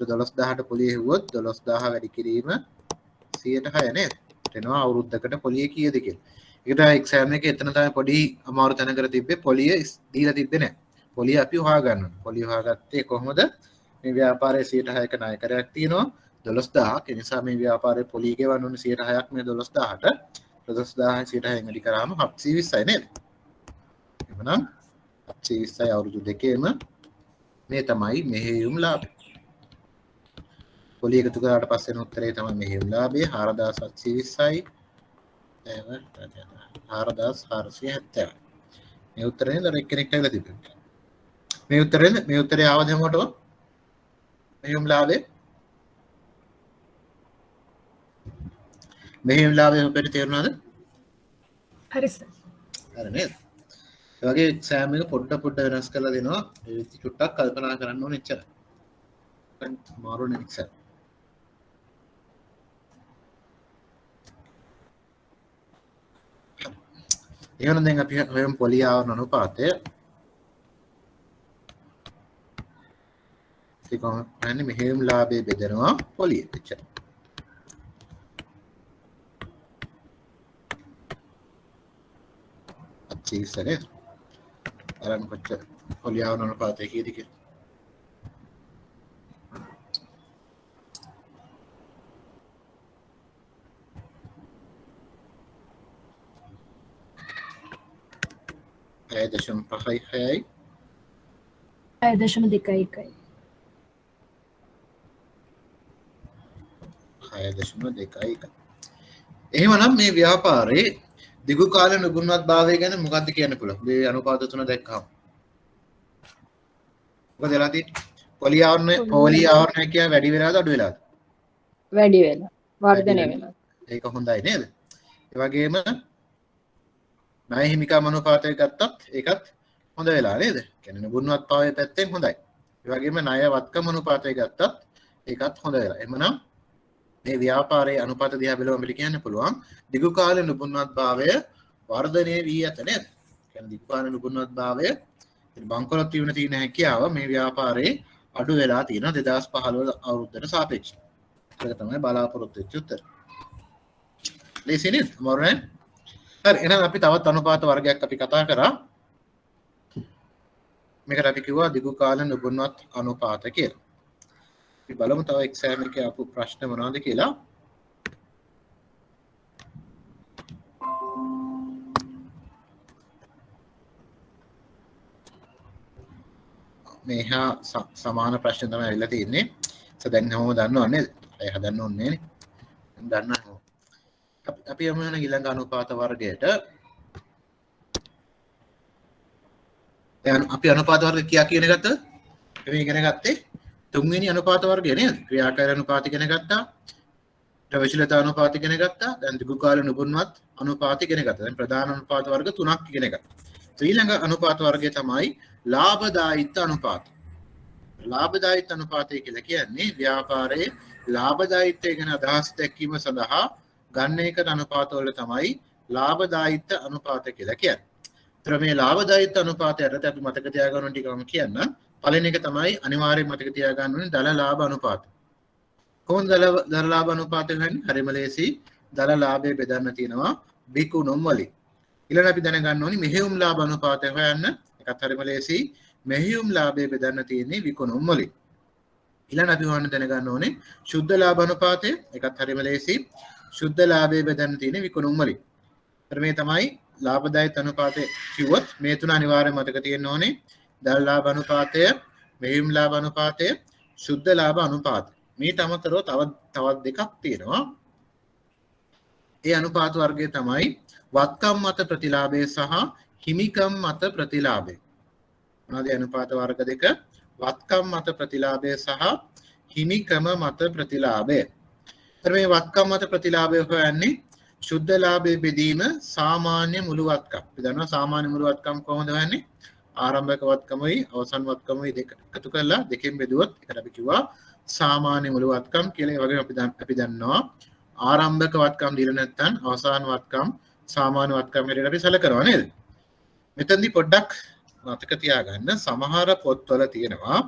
ඒක 12000ට පොලිය හෙව්වොත් 12000 වැඩි කිරීම 106 නේද? එනවා අවුරුද්දකට පොලිය කීයද කියලා. ඒකට එක්සෑම් එකේ එතන තමයි පොඩි අමාරු තැනකට තිබ්බේ පොලිය දීලා තිබ්බේ නැහැ. පොලිය අපි හොයා ගන්න ඕනේ. පොලිය හොයාගත්තේ කොහොමද? මේ ව්‍යාපාරයේ 106ක ණයකරයක් තියෙනවා 12000ක්. ඒ නිසා මේ ව්‍යාපාරයේ පොලිය ගෙවන්න ඕනේ 106ක් මේ 12000ට. 12000 106න් වැඩි කරාම 720යි නේද? එවනම් 720යි අවුරුදු දෙකේම මේ තමයි මෙහෙයුම් ලාභය. පොලිය එකතු කරාට පස්සේ එන උත්තරේ තමයි මෙහෙයුම් ලාභය 4720යි 4470. මේ උත්තරේ නේද එක්කෙනෙක්ට ඇවිල්ලා තිබෙන්නේ. මේ උත්තරේ ආවද හැමෝටම? මෙහෙයුම් ලාභය මෙහෙයුම් ලාභය ඔබට තේරුණාද? හරි සර්. හරි නේද? ඒ වගේ එක්සෑම් එක පොඩ වෙනස් කරලා දෙනවා. ඒ විදිහට චුට්ටක් කල්පනා කරන්න ඕනේ එච්චර. මාරු නේ එක්සෑම්. එහෙනම් දැන් අපි හොයමු පොලිය ආවරණ අනුපාතය. ඒක කියන්නේ මෙහෙයුම් ලාභය බෙදනවා පොලිය. එච්චර. සරේ අරන් කොච්චර පොලිය ආවරණ අනුපාතය කීයද කියලා. ඒ දශම 5යි 6.21 6.21. එහෙමනම් මේ ව්‍යාපාරේ දිගු කාල නුගුණවත් භාවය ගැන මොකක්ද කියන්න පුළුවන්? මේ අනුපාත තුන දැක්කම. මොකද වෙලා තියෙන්නේ? පොලිය ආවරණය කියන්නේ වැඩි වෙලාද අඩු වෙලාද? වැඩි වෙලා වර්ධනය වෙනවා. ඒක හොඳයි නේද? ඒ වගේම ණය හිමිකම් අනුපාතය ගත්තත් ඒකත් හොඳ වෙලා නේද? කියන්නේ නුගුණවත් භාවයේ පැත්තෙන් හොඳයි. ඒ වගේම ණය වත්කම් අනුපාතය ගත්තත් ඒකත් හොඳ වෙලා. එhmenan මේ ව්‍යාපාරයේ අනුපාත දිහා බලවම අපිට කියන්න පුළුවන් දිගු කාලේ නුගුණවත් භාවය වර්ධනය වී ඇත නේද? කියන්නේ දිගු කාලේ නුගුණවත් භාවය බංකොලොත් වීම තියෙන හැකියාව මේ ව්‍යාපාරයේ අඩු වෙලා තියෙනවා 2015 අවුරුද්දට සාපේක්ෂව. ඒක තමයි බලාපොරොත්තු වෙච්ච උත්තර. ලේසි නේද? මොරනේ? හරි එහෙනම් අපි තවත් අනුපාත වර්ගයක් අපි කතා කරා. මේකට අපි කිව්වා දිගු කාල නුගුණවත් අනුපාත කියලා. අපි බලමු තව එක්සෑම් එකේ ආපු ප්‍රශ්න මොනවද කියලා. මේහා සමාන ප්‍රශ්න තමයි ඇවිල්ලා තියෙන්නේ. දැන් හැමෝම දන්නව නේද? ඒ හදන්න ඕනේ නේ. දන්නවා. අපි යමු යන ඊළඟ අනුපාත වර්ගයට. දැන් අපි අනුපාත වර්ග කියා කියන එකත් අපි ඉගෙන ගත්තේ තුන්වෙනි අනුපාත වර්ගය නේද? ක්‍රියාකාරී අනුපාත ඉගෙන ගත්තා. ප්‍රවේශලතා අනුපාත ඉගෙන ගත්තා. දැන් දිගු කාල නුගුණවත් අනුපාත ඉගෙන ගත්තා. දැන් ප්‍රධාන අනුපාත වර්ග තුනක් ඉගෙන ගත්තා. ඊළඟ අනුපාත වර්ගය තමයි ලාභදායීත්ව අනුපාත. ලාභදායීත්ව අනුපාතය කියලා කියන්නේ ව්‍යාපාරයේ ලාභදායීත්වය ගැන අදහස් දැක්වීම සඳහා ගන්න එක අනුපාත වල තමයි ලාභදායීත්ව අනුපාත කියලා කියන්නේ. ඒතර මේ ලාභදායීත්ව අනුපාතයට අපි මතක තියාගන්න ඕන ටික මම කියන්න. පළවෙනි එක තමයි අනිවාර්යයෙන් මතක තියාගන්න ඕනේ දල ලාභ අනුපාත. කොහොමද දල ලාභ අනුපාතය වෙන්නේ? හරිම ලේසි. දල ලාභය බෙදන්න තියෙනවා විකුණුම් වලින්. ඊළඟ අපි දැනගන්න ඕනේ මෙහෙයුම් ලාභ අනුපාතය හොයන්න. ඒකත් හරිම ලේසි. මෙහෙයුම් ලාභය බෙදන්න තියෙන්නේ විකුණුම් වලින්. ඊළඟ අපි හොයන්න දැනගන්න ඕනේ ශුද්ධ ලාභ අනුපාතය. ඒකත් හරිම ලේසි. ශුද්ධ ලාභය බෙදන්න තියෙන්නේ විකුණුම් වලින්. ඒතර මේ තමයි ලාභදායීත්ව අනුපාතය කිව්වොත් මේ තුන අනිවාර්යයෙන් මතක තියෙන්න ඕනේ. දල ලාභ අනුපාතය, මෙහෙයුම් ලාභ අනුපාතය, ශුද්ධ ලාභ අනුපාතය. මේට අමතරව තවත් දෙකක් තියෙනවා. ඒ අනුපාත වර්ගය තමයි වත්කම් මත ප්‍රතිලාභය සහ හිමිකම් මත ප්‍රතිලාභය. මොනවාද අනුපාත වර්ග දෙක? වත්කම් මත ප්‍රතිලාභය සහ හිමිකම මත ප්‍රතිලාභය. ඒතර මේ වත්කම් මත ප්‍රතිලාභය හොයන්නේ ශුද්ධ ලාභයේ බෙදීම සාමාන්‍ය මුළු වත්කම්. අපි දන්නවා සාමාන්‍ය මුළු වත්කම් කොහොමද හොයන්නේ? ආරම්භක වත්කමයි අවසන් වත්කමයි දෙක එකතු කරලා දෙකෙන් බෙදුවොත් ඒකට අපි කිව්වා සාමාන්‍ය මුළු වත්කම් කියලා. ඒ වගේම අපි දන්නවා ආරම්භක වත්කම් දීලා නැත්නම් අවසාන වත්කම් සාමාන්‍ය වත්කම් හැටියට අපි සැලකනවා නේද? මෙතෙන්දී පොඩ්ඩක් මතක තියාගන්න සමහර පොත්වල තියෙනවා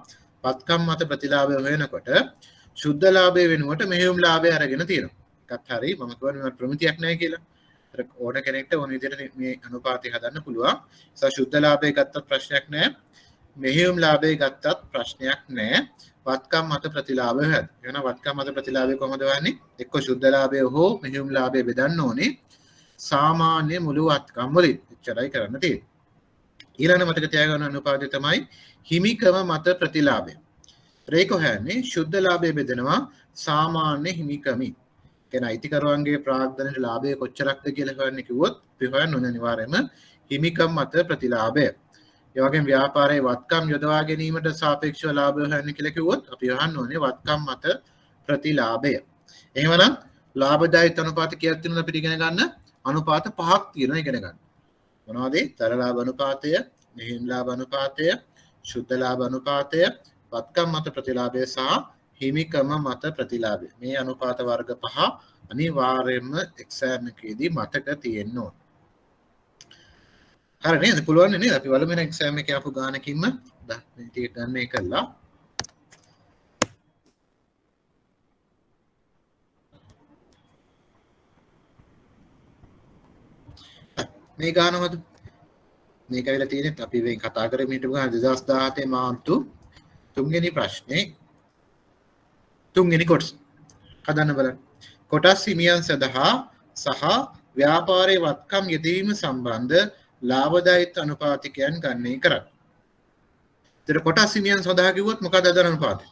වත්කම් මත ප්‍රතිලාභය හොයනකොට ශුද්ධ ලාභය වෙනුවට මෙහෙයුම් ලාභය අරගෙන තියෙනවා. එකත් හරි මම කියන්නේ මට ප්‍රමිතියක් නැහැ කියලා. ඕන කෙනෙක්ට ඕන විදිහට මේ අනුපාතය හදන්න පුළුවන්. ඒ ශුද්ධ ලාභය ගත්තත් ප්‍රශ්නයක් නැහැ. මෙහෙයුම් ලාභය ගත්තත් ප්‍රශ්නයක් නැහැ. වත්කම් මත ප්‍රතිලාභය හද. එන වත්කම් මත ප්‍රතිලාභය කොහොමද වන්නේ? එක්ක ශුද්ධ ලාභය හෝ මෙහෙයුම් ලාභය බෙදන්න ඕනේ සාමාන්‍ය මුළු වත්කම් වලින්. එච්චරයි කරන්න තියෙන්නේ. ඊළඟ මතක තියාගන්න අනුපාතය තමයි හිමිකම මත ප්‍රතිලාභය. ඒක හොයන්නේ ශුද්ධ ලාභය බෙදනවා සාමාන්‍ය හිමිකමින්. කියන අයිතිකරුවන්ගේ ප්‍රාග්ධනයේ ලාභය කොච්චරක්ද කියලා හොයන්නේ කිව්වොත් අපි හොයන්න ඕනේ අනිවාර්යයෙන්ම හිමිකම් මත ප්‍රතිලාභය. ඒ වගේම ව්‍යාපාරයේ වත්කම් යොදවා ගැනීමට සාපේක්ෂව ලාභය හොයන්න කියලා කිව්වොත් අපි හොයන්න ඕනේ වත්කම් මත ප්‍රතිලාභය. එහෙමනම් ලාභදායීත්ව අනුපාත කීයක් තියෙනවද අපිට ඉගෙන ගන්න? අනුපාත පහක් තියෙනවා ඉගෙන ගන්න. මොනවද? දල ලාභ අනුපාතය, මෙහෙයුම් ලාභ අනුපාතය, ශුද්ධ ලාභ අනුපාතය, වත්කම් මත ප්‍රතිලාභය සහ හිමිකම මත ප්‍රතිලාභය. මේ අනුපාත වර්ග පහ අනිවාර්යයෙන්ම එක්සෑම් එකේදී මතක තියෙන්න ඕන. හරි නේද? පුළුවන් නේද? අපි වලමෙන එක්සෑම් එකේ ආපු ගානකින්ම මේ ටික ගන්න එකලා මේ ගානවද? මේක ඇවිල්ලා තියෙන්නේ අපි මේ කතා කරමින් හිටපු ගාන 2017 මාර්තු 3 වෙනි ප්‍රශ්නේ තුන්වෙනි කොටස හදන්න බලන්න. කොටස් හිමියන් සඳහා සහ ව්‍යාපාරයේ වත්කම් යෙදවීම සම්බන්ධ ලාභදායීත්ව අනුපාතිකයන් ගණනය කරන්න. ඒතර කොටස් හිමියන් සඳහා කිව්වොත් මොකක්ද අදාළ අනුපාතය?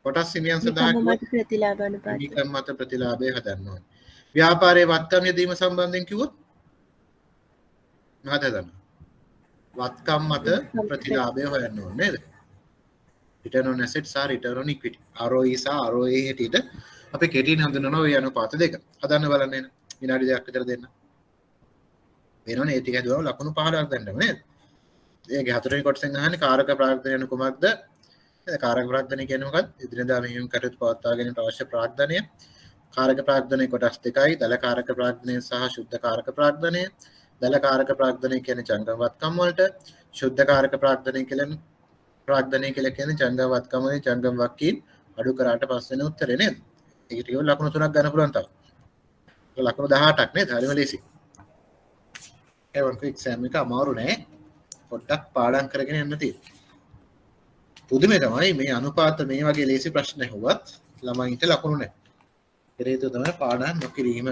කොටස් හිමියන් සඳහා කිව්වොත් ප්‍රතිලාභ අනුපාතය. හිමිකම් මත ප්‍රතිලාභය හදන්න ඕනේ. ව්‍යාපාරයේ වත්කම් යෙදවීම සම්බන්ධයෙන් කිව්වොත් මොකද හදන්න? වත්කම් මත ප්‍රතිලාභය හොයන්න ඕනේ නේද? return on assets සහ return on equity ROE සහ ROA හැටියට අපි කෙටියෙන් හඳුන්වනවා ওই අනුපාත දෙක. හදන්න බලන්න එන විනාඩි 2ක් විතර දෙන්න. වෙනවනේ ඒ ටික හදුවම ලකුණු 15ක් දෙන්නම නේද? ඒකේ හතරවෙනි කොටසෙන් අහන්නේ කාරක ප්‍රාග්ධනය කුමක්ද? කාරක ප්‍රාග්ධනය කියන්නේ මොකක්ද? ඉදිරියදා මෙහෙයුම් කටයුතු පවත්වා ගැනීමට අවශ්‍ය ප්‍රාග්ධනය. කාරක ප්‍රාග්ධනය කොටස් දෙකයි. දල කාරක ප්‍රාග්ධනය සහ ශුද්ධ කාරක ප්‍රාග්ධනය. දල කාරක ප්‍රාග්ධනය කියන්නේ ජංගම වත්කම් වලට. ශුද්ධ කාරක ප්‍රාග්ධනය කියන්නේ ප්‍රාග්ධනය කියලා කියන්නේ ජංගම වත්කම් වලින් ජංගම වක්කීන් අඩු කරාට පස්සේ වෙන උත්තරේ නේද? ඒකට කියව ලකුණු 3ක් ගන්න පුළුවන් තව. ලකුණු 18ක් නේද? හරිම ලේසි. ඒවන් එක්සෑම් එක අමාරු නෑ. පොඩ්ඩක් පාඩම් කරගෙන යන්න තියෙනවා. පුදුමේ තමයි මේ අනුපාත මේ වගේ ලේසි ප්‍රශ්න ඇහුවත් ළමයින්ට ලකුණු නෑ. ඒ හේතුව තමයි පාඩම් නොකිරීම.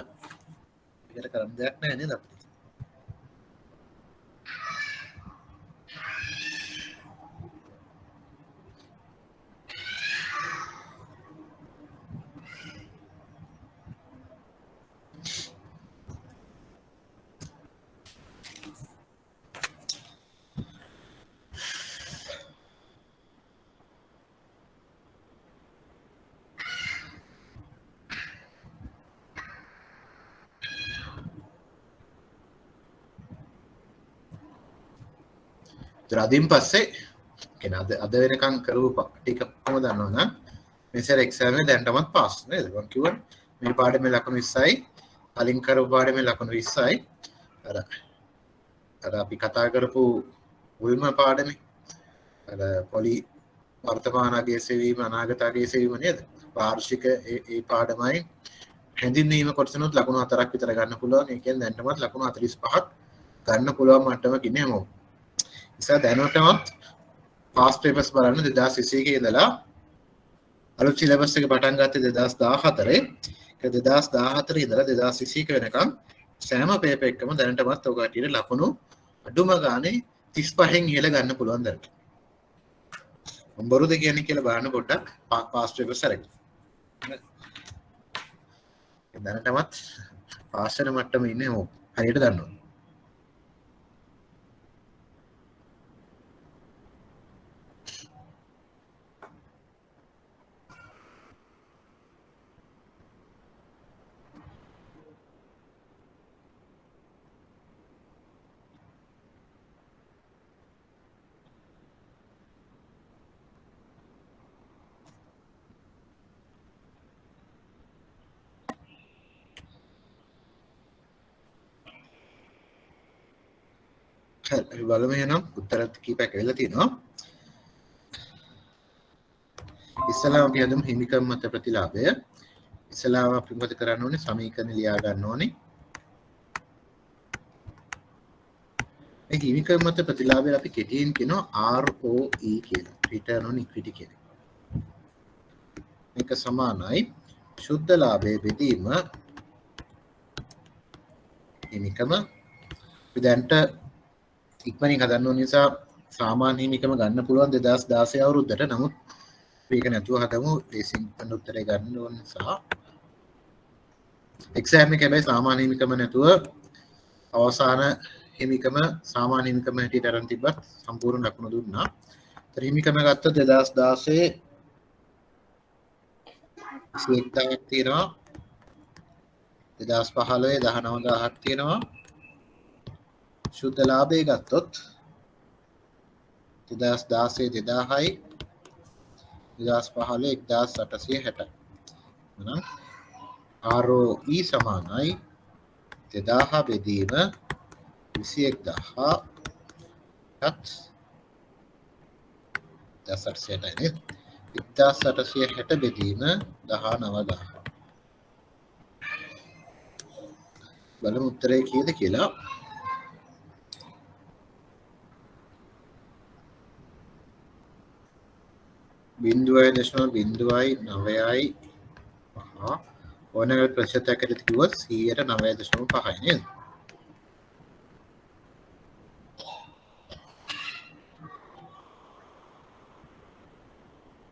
ඒකට කරන්න දෙයක් නෑ නේද අපිට? අදින් පස්සේ කියන්නේ අද වෙනකන් කරපු ටික කොහොමද දන්නවනම් මේ සැර එක්සෑම් එක දැන්ටමත් පාස් නේද? මම කිව්වනේ මේ පාඩමේ ලකුණු 20යි කලින් කරපු පාඩමේ ලකුණු 20යි අර අපි කතා කරපු මුල්ම පාඩමේ අර පොලි වර්තමාන අගය සෙවීම අනාගත අගය සෙවීම නේද වාර්ෂික ඒ පාඩමයි හැඳින්වීම කොටසනොත් ලකුණු 4ක් විතර ගන්න පුළුවන් ඒ කියන්නේ දැනටමත් ලකුණු 45ක් ගන්න පුළුවන් මට්ටමක ඉන්නේ හැමෝම නිසා දැනටමත් past papers බලන්න 2021 ඉඳලා අලුත් සිලබස් එක පටන් ගත්තේ 2014 ඒක 2014 ඉඳලා 2021 වෙනකම් සෑම පේපර් එකකම දැනටමත් ඔය කටියට ලකුණු අඩුම ගානේ 35න් ඉහළ ගන්න පුළුවන් දැනට බොරුද කියන්නේ කියලා බලන්න පොඩ්ඩක් past papers අරගෙන දැනටමත් පාස් වෙන මට්ටමේ ඉන්නේ හැමෝම හරියට දන්නවා අපි බලමු එහෙනම් උත්තර කීපයක් වෙලා තියෙනවා ඉස්සලාම අපි හදමු හිමිකම් මත ප්‍රතිලාභය ඉස්සලාම අපි මොකද කරන්න ඕනේ සමීකරණ ලියා ගන්න ඕනේ මේ හිමිකම් මත ප්‍රතිලාභය අපි කෙටියෙන් කියනවා ROE කියලා return on equity කියලා මේක සමානයි ශුද්ධ ලාභයේ බෙදීම හිමිකම විදන්ට ඉක්මනින් හදන්න ඕන නිසා සාමාන්‍ය හිමිකම ගන්න පුළුවන් 2016 අවුරුද්දට නමුත් මේක නැතුව හදමු බේසික් උත්තරේ ගන්න ඕන නිසා එක්සෑම් එක හැබැයි සාමාන්‍ය හිමිකම නැතුව අවසාන හිමිකම සාමාන්‍ය හිමිකම හැටියට අරන් තිබ්බත් සම්පූර්ණ ලකුණු දුන්නා. ඒතර හිමිකම ගත්තොත් 2016 21,000ක් තියෙනවා 2015 19,000ක් තියෙනවා ශුද්ධ ලාභය ගත්තොත් 2016 2000යි 2015 1860 එහෙනම් ROE සමානයි 2000 බෙදීම 21000 ත් 1860 නේ 1860 බෙදීම 19000 බලමු උත්තරේ කීයද කියලා बिंदुයි 0.9යි ඕනෑම ප්‍රතිශතයකට කිව්වොත් 9.5යි නේද?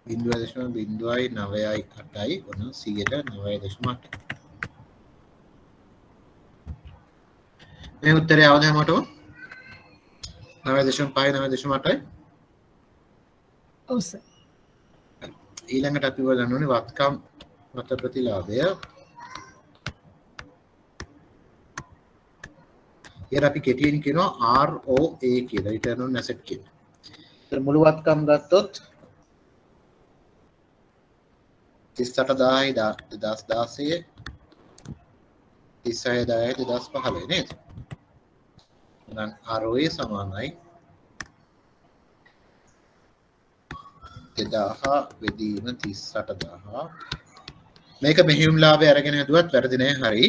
बिंदुයි 0.9යි ඔන්න 9.8. මේ උත්තරය આવද හැමෝටම? 9.5 9.8යි. ඔව් සර්. ඊළඟට අපි බලන්න ඕනේ වත්කම් මත ප්‍රතිලාභය. ඊට අපි කෙටියෙන් කියනවා ROA කියලා. return on asset කියලා. ඒතර මුළු වත්කම් ගත්තොත් 38000යි 2016 36000යි 2015 නේද? එහෙනම් ROA සමානයි 2000 බෙදීම 38000 මේක මෙහෙයුම් ලාභය අරගෙන හදුවත් වැරදි නෑ හරි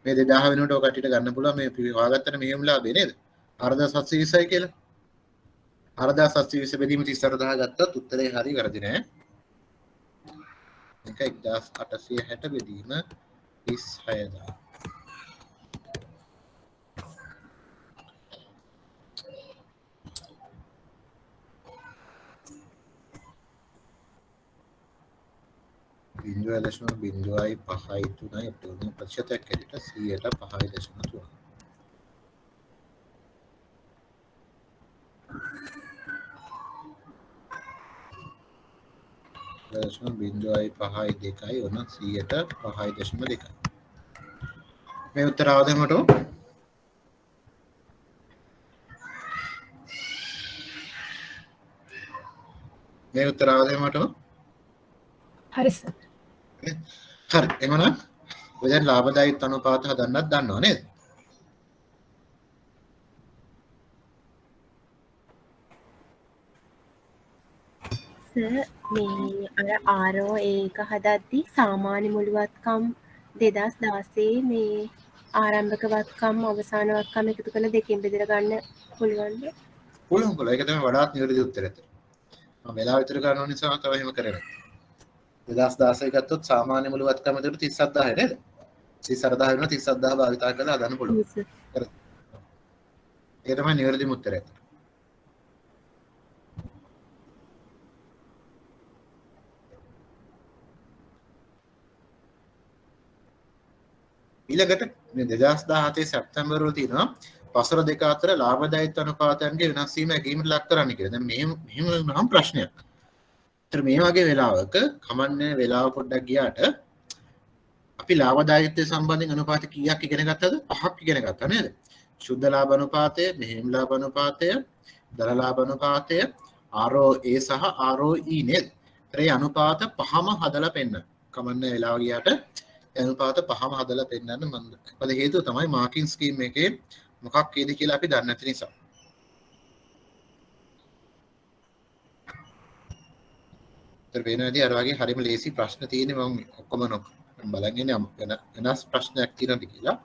මේ 2000 වෙනුවට ඔය කට්ටියට ගන්න පුළුවන් මේ අපි හොයාගත්තට මෙහෙයුම් ලාභය නේද 4720යි කියලා 4720 බෙදීම 38000 ගත්තත් උත්තරේ හරි වැරදි නෑ මේක 1860 බෙදීම 36000 बिंदु 0.5 तुलना प्रतिशत कैरेट 5.3 बिंदु 5.2 और 5.2 मैं उत्तर आवदे मटो හරි සර්. හරි එහෙනම් ඔය දැන් ලාභදායීත්ව අනුපාත හදන්නත් දන්නව නේද? මේ අර RO ඒක හදද්දි සාමාන්‍ය මුළුවත්කම් 2016 මේ ආරම්භක වත්කම් අවසාන වත්කම් එකතු කරලා දෙකෙන් බෙදලා ගන්න පුළුවන්ද? පුළුවන් ඒක තමයි වඩාත් නිවැරදි උත්තරය. මම වෙලාව විතර ගන්න ඕන නිසා තමයි එහෙම කරන්නේ. 2016 ගත්තොත් සාමාන්‍ය මුළුවත්කම දෙන්න 37000 නේද? 34000 වෙනවා 37000 භාවිතා කරලා හදන්න පුළුවන්. ඒක තමයි නිවැරදිම උත්තරය. ඊළඟට මේ 2017 සැප්තැම්බර් වල තියෙනවා වසර දෙක අතර ලාභදායීත්ව අනුපාතයන්ගේ වෙනස් වීම ඇගීමට ලක් කරන්න කියලා. දැන් මෙහෙම නම් ප්‍රශ්නයක්. ඒතර මේ වගේ වෙලාවක කමන්නේ වෙලාව පොඩ්ඩක් ගියාට අපි ලාභදායීත්වය සම්බන්ධයෙන් අනුපාත කීයක් ඉගෙන ගත්තද? 5ක් ඉගෙන ගත්තා නේද? ශුද්ධ ලාභ අනුපාතය, මෙහෙයුම් ලාභ අනුපාතය, දර ලාභ අනුපාතය, ROA සහ ROE නේද? ඒතර මේ අනුපාත පහම හදලා පෙන්නන. කමන්නේ වෙලාව ගියාට අනුපාත පහම හදලා පෙන්නන්න මම. මොකද හේතුව තමයි මාකින් ස්කීම් එකේ මොකක් වේද කියලා අපි දන්නේ නැති නිසා. ඒතර වෙනදී අර වගේ හරිම ලේසි ප්‍රශ්න තියෙන්නේ මම ඔක්කොම බලන් ඉන්නේ වෙනස් ප්‍රශ්නයක් තියෙනවද කියලා.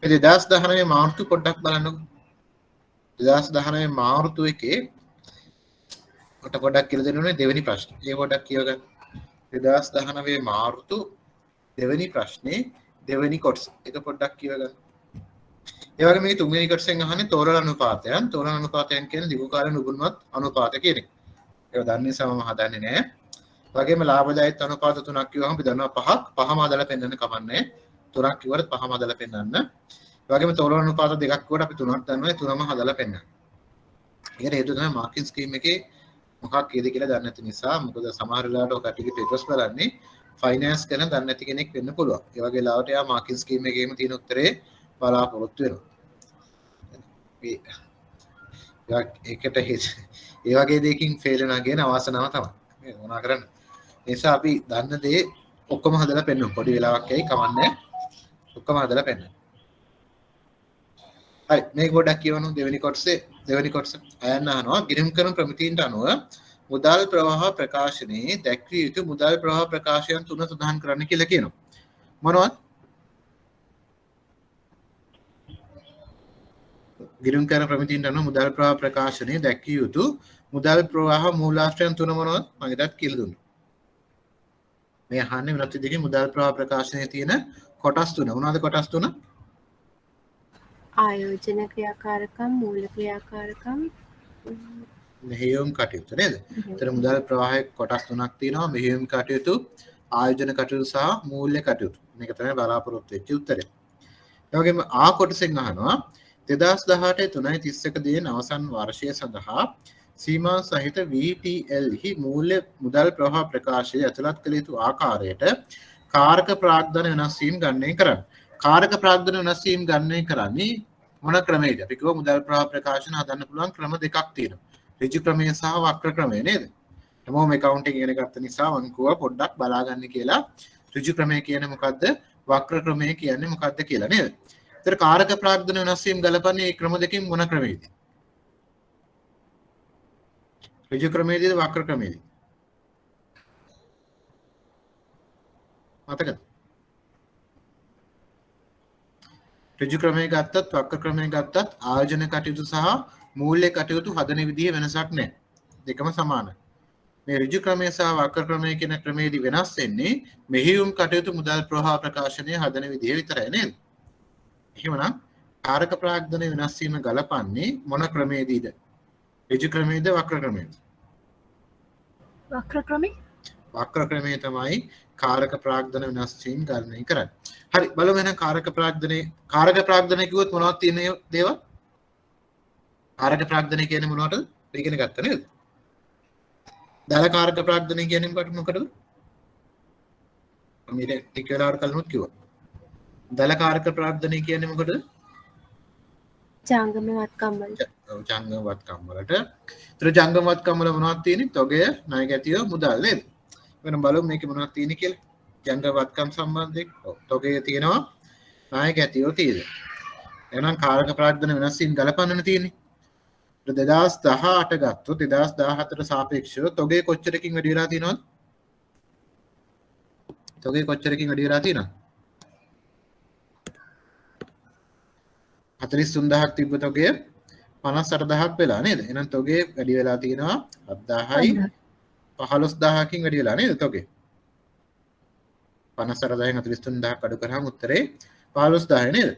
මේ 2019 මාර්තු පොඩ්ඩක් බලන්නකො. 2019 මාර්තු එකේ පොඩ්ඩක් කියලා දෙන්න ඕනේ දෙවෙනි ප්‍රශ්න. ඒක පොඩ්ඩක් කියව ගන්න. 2019 මාර්තු දෙවෙනි ප්‍රශ්නේ දෙවෙනි කොටස. ඒක පොඩ්ඩක් කියව ගන්න. ඒ වගේ මේ තුන්වෙනි කොටසෙන් අහන්නේ තෝරන අනුපාතයන්. තෝරන අනුපාතයන් කියන්නේ දිගු කාලෙන උගුල්මත් අනුපාත කියන එක. ඒක දන්නේ සමම හදන්නේ නැහැ. වගේම ලාභදායීත්ව අනුපාත තුනක් කිව්වම අපි දන්නවා පහක්. පහම හදලා පෙන්වන්න කමන්නේ. තුනක් කිව්වට පහම හදලා පෙන්වන්න. ඒ වගේම තෝරන අනුපාත දෙකක් කිව්වට අපි තුනක් දන්නවා. ඒ තුනම හදලා පෙන්වන්න. ඒකට හේතුව තමයි මාකින් ස්කීම් එකේ මොකක් කියද කියලා දන්නේ නැති නිසා. මොකද සමහර වෙලාවට ඔය කට්ටියගේ පේපර්ස් බලන්නේ ෆයිනෑන්ස් ගැන දන්නේ නැති කෙනෙක් වෙන්න පුළුවන්. ඒ වගේ ලාවට යා මාකින් ස්කීම් එකේම තියෙන උත්තරේ බලාපොරොත්තු වෙනවා. ඒකට ඒ වගේ දෙයකින් ෆේල් වෙනවා කියන අවාසනාව තමයි. මේ මොනා කරන්නේ? ඒ නිසා අපි දන්න දේ ඔක්කොම හදලා පෙන්නමු. පොඩි වෙලාවක් ඇයි කමන්නේ. ඔක්කොම හදලා පෙන්නන්න. හරි මේක පොඩ්ඩක් කියවනු දෙවෙනි කොටස අයන්න අහනවා ගිණුම් කරන ප්‍රමිතීන්ට අනුව මුදල් ප්‍රවාහ ප්‍රකාශනයේ දැක්විය යුතු මුදල් ප්‍රවාහ ප්‍රකාශයන් තුන සඳහන් කරන්න කියලා කියනවා. මොනවද? ගිණුම් කරන ප්‍රමිතීන්ට අනුව මුදල් ප්‍රවාහ ප්‍රකාශනයේ දැක්විය යුතු මුදල් ප්‍රවාහ මූලාශ්‍රයන් තුන මොනවද? මම ඉතත් කියලා දුන්නා. මේ අහන්නේ වෙනත් විදිහකින් මුදල් ප්‍රවාහ ප්‍රකාශනයේ තියෙන කොටස් තුන. මොනවද කොටස් තුන? ආයෝජන ක්‍රියාකාරකම්, මූල ක්‍රියාකාරකම්, මෙහෙයුම් කටයුතු නේද? ඒතර මුදල් ප්‍රවාහයේ කොටස් තුනක් තියෙනවා. මෙහෙයුම් කටයුතු, ආයෝජන කටයුතු සහ මූල්‍ය කටයුතු. මේක තමයි බලාපොරොත්තු වෙච්ච උත්තරය. ඒ වගේම ආ කොටසෙන් අහනවා 2018 3.31 දින අවසන් වර්ෂය සඳහා සීමා සහිත VTL හි මූල්‍ය මුදල් ප්‍රවාහ ප්‍රකාශය ඇතුළත් කළ යුතු ආකාරයට කාරක ප්‍රාග්ධන වෙනස් වීම ගණනය කරන්න. කාරක ප්‍රාග්ධන වෙනස් වීම ගණනය කරන්නේ මොන ක්‍රමයකද? අපි කිව්වා මුදල් ප්‍රවාහ ප්‍රකාශන හදන්න පුළුවන් ක්‍රම දෙකක් තියෙනවා. ඍජු ක්‍රමය සහ වක්‍ර ක්‍රමය නේද? හැමෝම accounting ඉගෙන ගත්ත නිසා මම කිව්වා පොඩ්ඩක් බලාගන්න කියලා. ඍජු ක්‍රමය කියන්නේ මොකද්ද? වක්‍ර ක්‍රමය කියන්නේ මොකද්ද කියලා නේද? ඒතර කාරක ප්‍රාග්ධන වෙනස් වීම ගලපන්නේ මේ ක්‍රම දෙකෙන් මොන ක්‍රමයේද? ඍජු ක්‍රමයේද වක්‍ර ක්‍රමයේද? මතකද? ඍජු ක්‍රමය ගත්තත් වක්‍ර ක්‍රමය ගත්තත් ආයෝජන කටයුතු සහ මූල්‍ය කටයුතු හදන විදිහේ වෙනසක් නැහැ. දෙකම සමානයි. මේ ඍජු ක්‍රමය සහ වක්‍ර ක්‍රමය කියන ක්‍රමයේදී වෙනස් වෙන්නේ මෙහෙයුම් කටයුතු මුදල් ප්‍රවාහ ප්‍රකාශනය හදන විදිහ විතරයි නේද? එහෙමනම් කාරක ප්‍රාග්ධන වෙනස් වීම ගලපන්නේ මොන ක්‍රමයේදීද? ඍජු ක්‍රමයේද වක්‍ර ප්‍රාග්ධනයේද? වක්‍ර ක්‍රමේ වක්‍ර ක්‍රමයේ තමයි කාරක ප්‍රාග්ධන වෙනස් වීම ගණනය කරන්නේ. හරි බලමු එහෙනම් කාරක ප්‍රාග්ධනය කිව්වොත් මොනවද තියෙන දේවල්? කාරක ප්‍රාග්ධනය කියන්නේ මොනවටද? ඉගෙන ගත්තා නේද? දල කාරක ප්‍රාග්ධනය කියන්නේ මොකටද? මේ ටික වෙලාවකට කලිනුත් කිව්වා. දල කාරක ප්‍රාග්ධනය කියන්නේ මොකටද? ජංගම වත්කම් වලට. ඔව් ජංගම වත්කම් වලට. ඒතර ජංගම වත්කම් වල මොනවද තියෙන්නේ? තොගය, ණය ගැතිය, මුදල් නේද? වෙන බලමු මේකේ මොනවද තියෙන්නේ කියලා. ජංගමවත්කම් සම්බන්ධයෙන් තොගේ තියෙනවා ණය ගැතියෝ තියෙනවා. එහෙනම් කාරක ප්‍රාග්ධන වෙනස් වීම ගලපන්නන තියෙන්නේ. 2018 ගත්තොත් 2014ට සාපේක්ෂව තොගේ කොච්චරකින් වැඩි වෙලා තියෙනවද? තොගේ කොච්චරකින් වැඩි වෙලා තියෙනවද? 43000ක් තිබ්බ තොගේ 58000ක් වෙලා නේද? එහෙනම් තොගේ වැඩි වෙලා තියෙනවා 7000යි 15000කින් වැඩි වෙලා නේද තොගේ? 58000න් 43000ක් අඩු කරාම උත්තරේ 15000 නේද?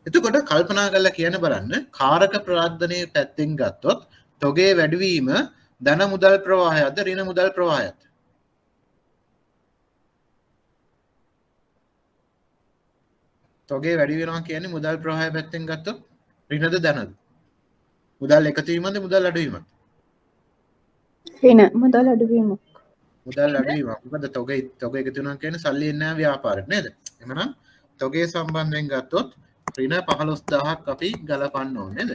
එතකොට කල්පනා කරලා කියන්න බලන්න කාරක ප්‍රාග්ධනයේ පැත්තෙන් ගත්තොත් තොගේ වැඩිවීම ධන මුදල් ප්‍රවාහයක්ද ඍණ මුදල් ප්‍රවාහයක්ද? තොගේ වැඩි වෙනවා කියන්නේ මුදල් ප්‍රවාහය පැත්තෙන් ගත්තොත් ඍණද ධනද? මුදල් එකතු වීමද මුදල් අඩු වීමද? ඍණ මුදල් අඩුවීමක්. මුදල් අඩු වීමක්. මොකද තොගේ එකතු වෙනවා කියන්නේ සල්ලි එන්නේ නැහැ ව්‍යාපාරෙට නේද? එහෙනම් තොගේ සම්බන්ධයෙන් ගත්තොත් ඍණ 15000ක් අපි ගලපන්න ඕනේ නේද?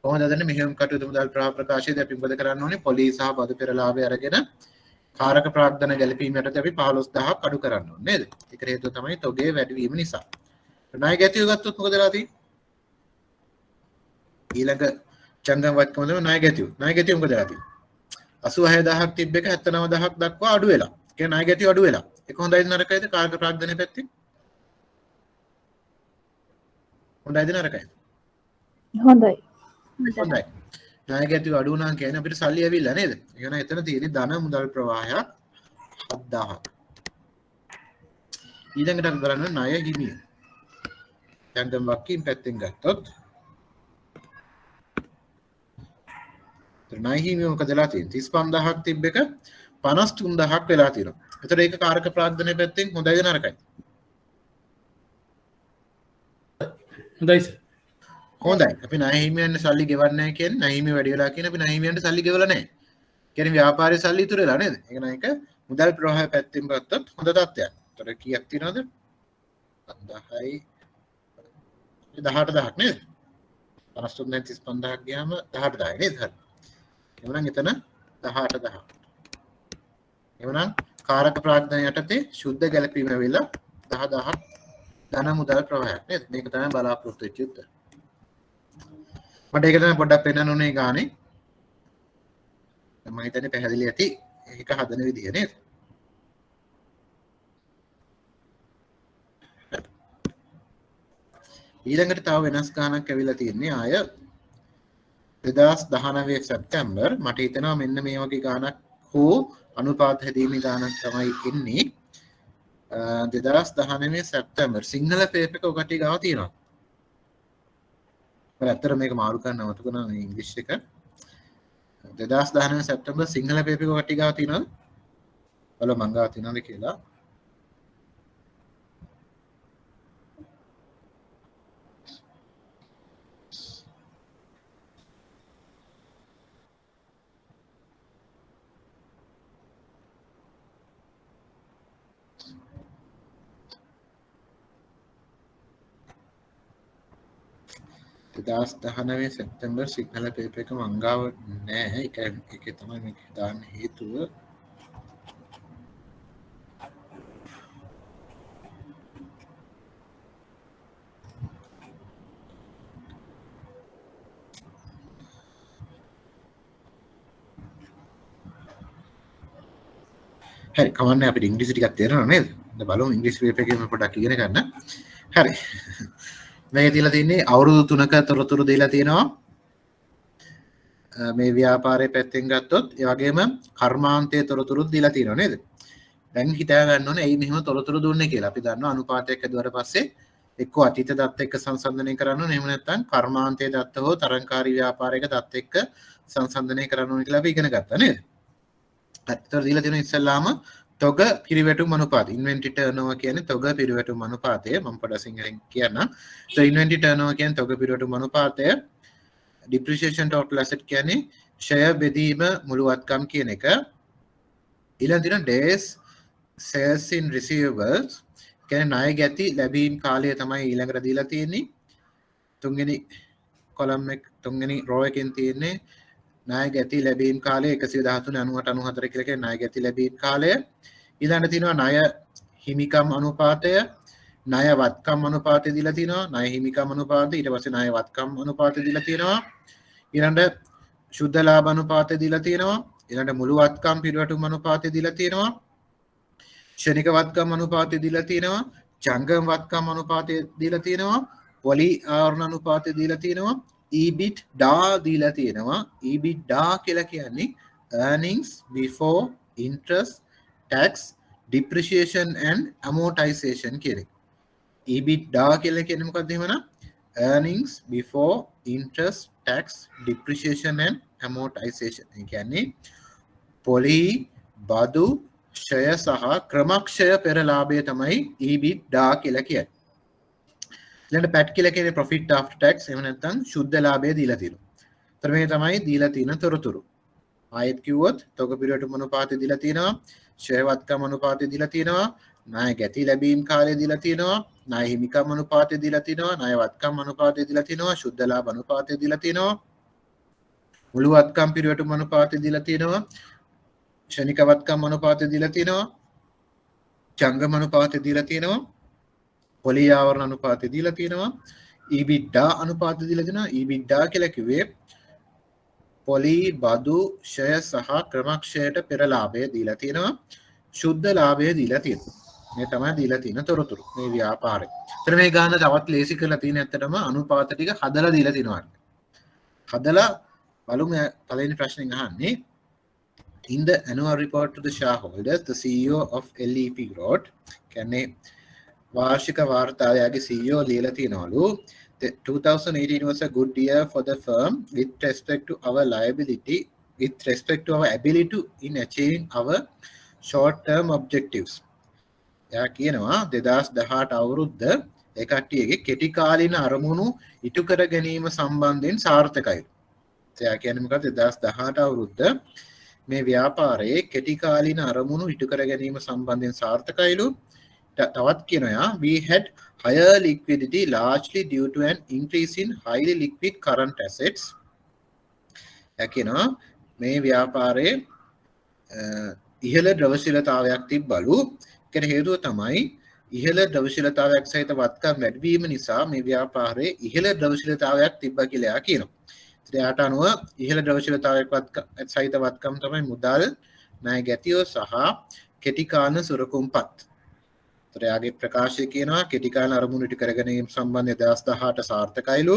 කොහොමද දන්නේ මෙහෙම කටයුතු මුදල් ප්‍රවාහ ප්‍රකාශයේදී අපි මොකද කරන්න ඕනේ? පොලී සහ බදු පෙරලාභය අරගෙන කාරක ප්‍රාග්ධන ගැලපීමට අපි 15000ක් අඩු කරන්න ඕනේ නේද? ඒකට හේතුව තමයි තොගේ වැඩි වීම නිසා. ණය ගැතිය ගත්තොත් මොකද වෙලා තියෙන්නේ? ඊළඟ ජංගමවත්කම තමයි ණය ගැතිය. ණය ගැතිය මොකද වෙලා තියෙන්නේ? 86000ක් තිබ්බ එක 79000ක් දක්වා අඩු වෙලා. කියන්නේ ණය ගැතිය අඩු වෙලා. ඒක හොඳයිද නරකයිද කාරක ප්‍රාග්ධනයේ පැත්තෙන්? හොඳයිද නරකයිද? හොඳයි. හොඳයි. ණය ගැතිය අඩු වුණා කියන්නේ අපිට සල්ලි ඇවිල්ලා නේද? ඒ කියන්නේ එතන තියෙන්නේ ධන මුදල් ප්‍රවාහයක් 7000ක්. ඊළඟට අපි බලන්න ණය හිමිය. ජංගමවත්කම් පැත්තෙන් ගත්තොත් ණය හිමිය මොකද වෙලා තියෙන්නේ? 35000ක් තිබ්බ එක 53000ක් වෙලා තියෙනවා. ඒතර ඒක කාරක ප්‍රාග්ධනයේ පැත්තෙන් හොඳයිද නරකයිද? හොඳයි සර්. හොඳයි. අපි ණය හිමියන්ට සල්ලි ගෙවන්නේ නැහැ කියන්නේ ණය හිමිය වැඩි වෙලා කියන අපි ණය හිමියන්ට සල්ලි ගෙවලා නැහැ. කියන්නේ ව්‍යාපාරයේ සල්ලි ඉතුරු වෙලා නේද? ඒක නම් ඒක මුදල් ප්‍රවාහය පැත්තෙන් ගත්තොත් හොඳ තත්ත්වයක්. ඒතර කීයක් තියෙනවද? 10යි 18000ක් නේද? 5355000ක් ගියාම 18000යි නේද? හරි. එවනම් එතන 18000. එවනම් කාරක ප්‍රාග්ධන යටතේ ශුද්ධ ගැලපීම වෙලා 10000ක් ධන මුදල් ප්‍රවාහයක් නේද? මේක තමයි බලාපොරොත්තු වෙච්ච උත්තර. මට ඒක තමයි පොඩ්ඩක් පෙන්වන්න උනේ ගානේ. මම හිතන්නේ පැහැදිලි ඇති. ඒක හදන විදිය නේද? ඊළඟට තව වෙනස් ගානක් ඇවිල්ලා තියෙන්නේ ආය 2019 සැප්තැම්බර් මට හිතෙනවා මෙන්න මේ වගේ ගානක් හෝ අනුපාත හැදීමේ ගානක් තමයි ඉන්නේ 2019 සැප්තැම්බර් සිංහල පේපර් එක ඔකට ගාව තියෙනවා මම ඇත්තට මේක මාරු කරන්න අමතක වුණා මේ ඉංග්‍රීසි එක 2019 සැප්තැම්බර් සිංහල පේපර් එක ඔකට ගාව තියෙනවද බලමු මං ගාව තියෙනවද කියලා දස් 19 සැප්තැම්බර් සිංහල පේපර් එක මං ගාව නෑ ඒකේ තමයි මේක දාන්න හේතුව හරි කමන්නේ අපිට ඉංග්‍රීසි ටිකක් තේරෙනව නේද? දැන් බලමු ඉංග්‍රීසි පේපර් එකේම පොඩ්ඩක් ඉගෙන ගන්න. හරි. මේක දීලා තියෙන්නේ අවුරුදු 3ක තොරතුරු දීලා තියෙනවා. මේ ව්‍යාපාරයේ පැත්තෙන් ගත්තොත් ඒ වගේම කර්මාන්තයේ තොරතුරුත් දීලා තියෙනවා නේද? දැන් හිතා ගන්න ඕනේ ඇයි මෙහෙම තොරතුරු දුන්නේ කියලා. අපි දන්නවා අනුපාතයක් හදුවට පස්සේ එක්ක අතීත දත්ත එක්ක සංසන්දනය කරන්න ඕනේ. එහෙම නැත්නම් කර්මාන්තයේ දත්ත හෝ තරංකාරී ව්‍යාපාරයක දත්ත එක්ක සංසන්දනය කරන්න ඕනේ කියලා අපි ඉගෙන ගත්තා නේද? ඒතර දීලා තියෙන ඉස්සෙල්ලාම තොග පිරිවැටුම් අනුපාතය ඉන්වෙන්ටරි ටර්නෝවර් කියන්නේ තොග පිරිවැටුම් අනුපාතය මම පොඩ්ඩක් සිංහලෙන් කියන්නම්. so ඉන්වෙන්ටරි ටර්නෝවර් කියන්නේ තොග පිරිවැටුම් අනුපාතය depreciation total asset කියන්නේ ෂෙයා බෙදීම මුළුවත්කම් කියන එක. ඊළඟ දින days sales in receivables කියන්නේ ණය ගැති ලැබීම් කාලය තමයි ඊළඟට දීලා තියෙන්නේ. තුන්වෙනි කොලම් එක තුන්වෙනි රෝ එකෙන් තියෙන්නේ ණය ගැති ලැබීම් කාලය 113 98 94 කියලා කියන ණය ගැති ලැබීම් කාලය. ඊළඟට තියෙනවා ණය හිමිකම් අනුපාතය ණය වත්කම් අනුපාතය දීලා තියෙනවා. ණය හිමිකම් අනුපාතය ඊට පස්සේ ණය වත්කම් අනුපාතය දීලා තියෙනවා. ඊළඟට ශුද්ධ ලාභ අනුපාතය දීලා තියෙනවා. ඊළඟට මුළු වත්කම් පිරිවැටුම් අනුපාතය දීලා තියෙනවා. ක්ෂණික වත්කම් අනුපාතය දීලා තියෙනවා. ජංගම වත්කම් අනුපාතය දීලා තියෙනවා. පොලි ආවරණ අනුපාතය දීලා තියෙනවා. EBITDA දීලා තියෙනවා. EBITDA කියලා කියන්නේ earnings before interest tax depreciation and amortization කියන එක. EBITDA කියලා කියන්නේ මොකක්ද එහෙමනම්? earnings before interest tax depreciation and amortization. ඒ කියන්නේ පොලි බදු ක්ෂය සහ ක්‍රමක්ෂය පෙර ලාභය තමයි EBITDA කියලා කියන්නේ. ඊළඟට PAT කියලා කියන්නේ profit after tax එහෙම නැත්නම් ශුද්ධ ලාභය දීලා තියෙනවා. ඒතර මේ තමයි දීලා තියෙන තොරතුරු. ආයෙත් කිව්වොත් තොග පිරිවැටුම් අනුපාතය දීලා තියෙනවා. ෂෙයා වත්කම් අනුපාතය දීලා තියෙනවා. ණය ගැති ලැබීම් කාලය දීලා තියෙනවා. ණය හිමිකම් අනුපාතය දීලා තියෙනවා. ණය වත්කම් අනුපාතය දීලා තියෙනවා. ශුද්ධ ලාභ අනුපාතය දීලා තියෙනවා. මුළු වත්කම් පිරිවැටුම් අනුපාතය දීලා තියෙනවා. ක්ෂණික වත්කම් අනුපාතය දීලා තියෙනවා. ජංගම අනුපාතය දීලා තියෙනවා. පොලි ආවරණ අනුපාතය දීලා තියෙනවා. EBITDA අනුපාතය දීලා තියෙනවා. EBITDA කියලා කිව්වේ පොලි බදු ෂය සහ ක්‍රමක්ෂයට පෙර ලාභය දීලා තියෙනවා. ශුද්ධ ලාභය දීලා තියෙනවා. මේ තමයි දීලා තියෙන තොරතුරු මේ ව්‍යාපාරේ. ඒතර මේ ගාන තවත් ලේසි කරලා තියෙන ඇත්තටම අනුපාත ටික හදලා දීලා තියෙනවා. හදලා බලමු පළවෙනි ප්‍රශ්نين අහන්නේ. In the annual report to the shareholders, the CEO of LEP wrote, කියන්නේ වාර්ෂික වාර්තාවයාගේ CEO ලියලා තියෙනවලු the 2018 was a good year for the firm with respect to our ability in achieving our short term objectives. එයා කියනවා 2018 අවුරුද්ද ඒ කට්ටියගේ කෙටි කාලින අරමුණු ඉටු කර ගැනීම සම්බන්ධයෙන් සාර්ථකයි. එයා කියන්නේ මොකද 2018 අවුරුද්ද මේ ව්‍යාපාරයේ කෙටි කාලින අරමුණු ඉටු කර ගැනීම සම්බන්ධයෙන් සාර්ථකයිලු. තවත් කියනවා we had higher liquidity largely due to an increase in highly liquid current assets. කියනවා මේ ව්‍යාපාරයේ ඉහළ ද්‍රවශීලතාවයක් තිබ්බලු. ඒකට හේතුව තමයි ඉහළ ද්‍රවශීලතාවයක් සහිත වත්කම් වැඩිවීම නිසා මේ ව්‍යාපාරයේ ඉහළ ද්‍රවශීලතාවයක් තිබ්බා කියලා එයා කියනවා. එයාට අනුව ඉහළ ද්‍රවශීලතාවයක් සහිත වත්කම් තමයි මුදල්, ණය ගැතියෝ සහ කෙටි කාලන සුරකුම්පත්. එයාගේ ප්‍රකාශය කියනවා කෙටි කාලන අරමුණු ඉටු කර ගැනීම සම්බන්ධයෙන් 2018 සාර්ථකයිලු.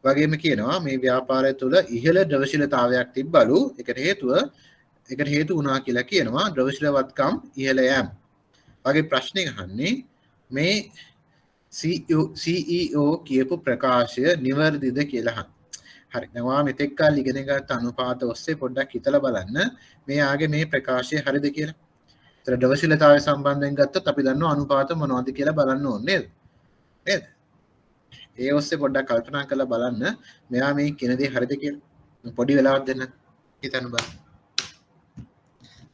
වගේම කියනවා මේ ව්‍යාපාරය තුළ ඉහළ ද්‍රවශීලතාවයක් තිබ්බලු. ඒකට හේතු වුණා කියලා කියනවා ද්‍රවශීල වත්කම් ඉහළ යෑම. වගේ ප්‍රශ්නයක් අහන්නේ මේ CEO කියපු ප්‍රකාශය නිවැරදිද කියලා අහන්න. හරි. දැන් ඔයා මෙතෙක් කල් ඉගෙන ගත්ත අනුපාත ඔස්සේ පොඩ්ඩක් හිතලා බලන්න මේ ආගේ මේ ප්‍රකාශය හරිද කියලා. ඒතර ද්‍රවශීලතාවය සම්බන්ධයෙන් ගත්තොත් අපි දන්නවා අනුපාත මොනවද කියලා බලන්න ඕනේ නේද? ඒ ඔස්සේ පොඩ්ඩක් කල්පනා කරලා බලන්න මෙයා මේ කියන දේ හරිද කියලා. පොඩි වෙලාවක් දෙන්න හිතන්න බලන්න.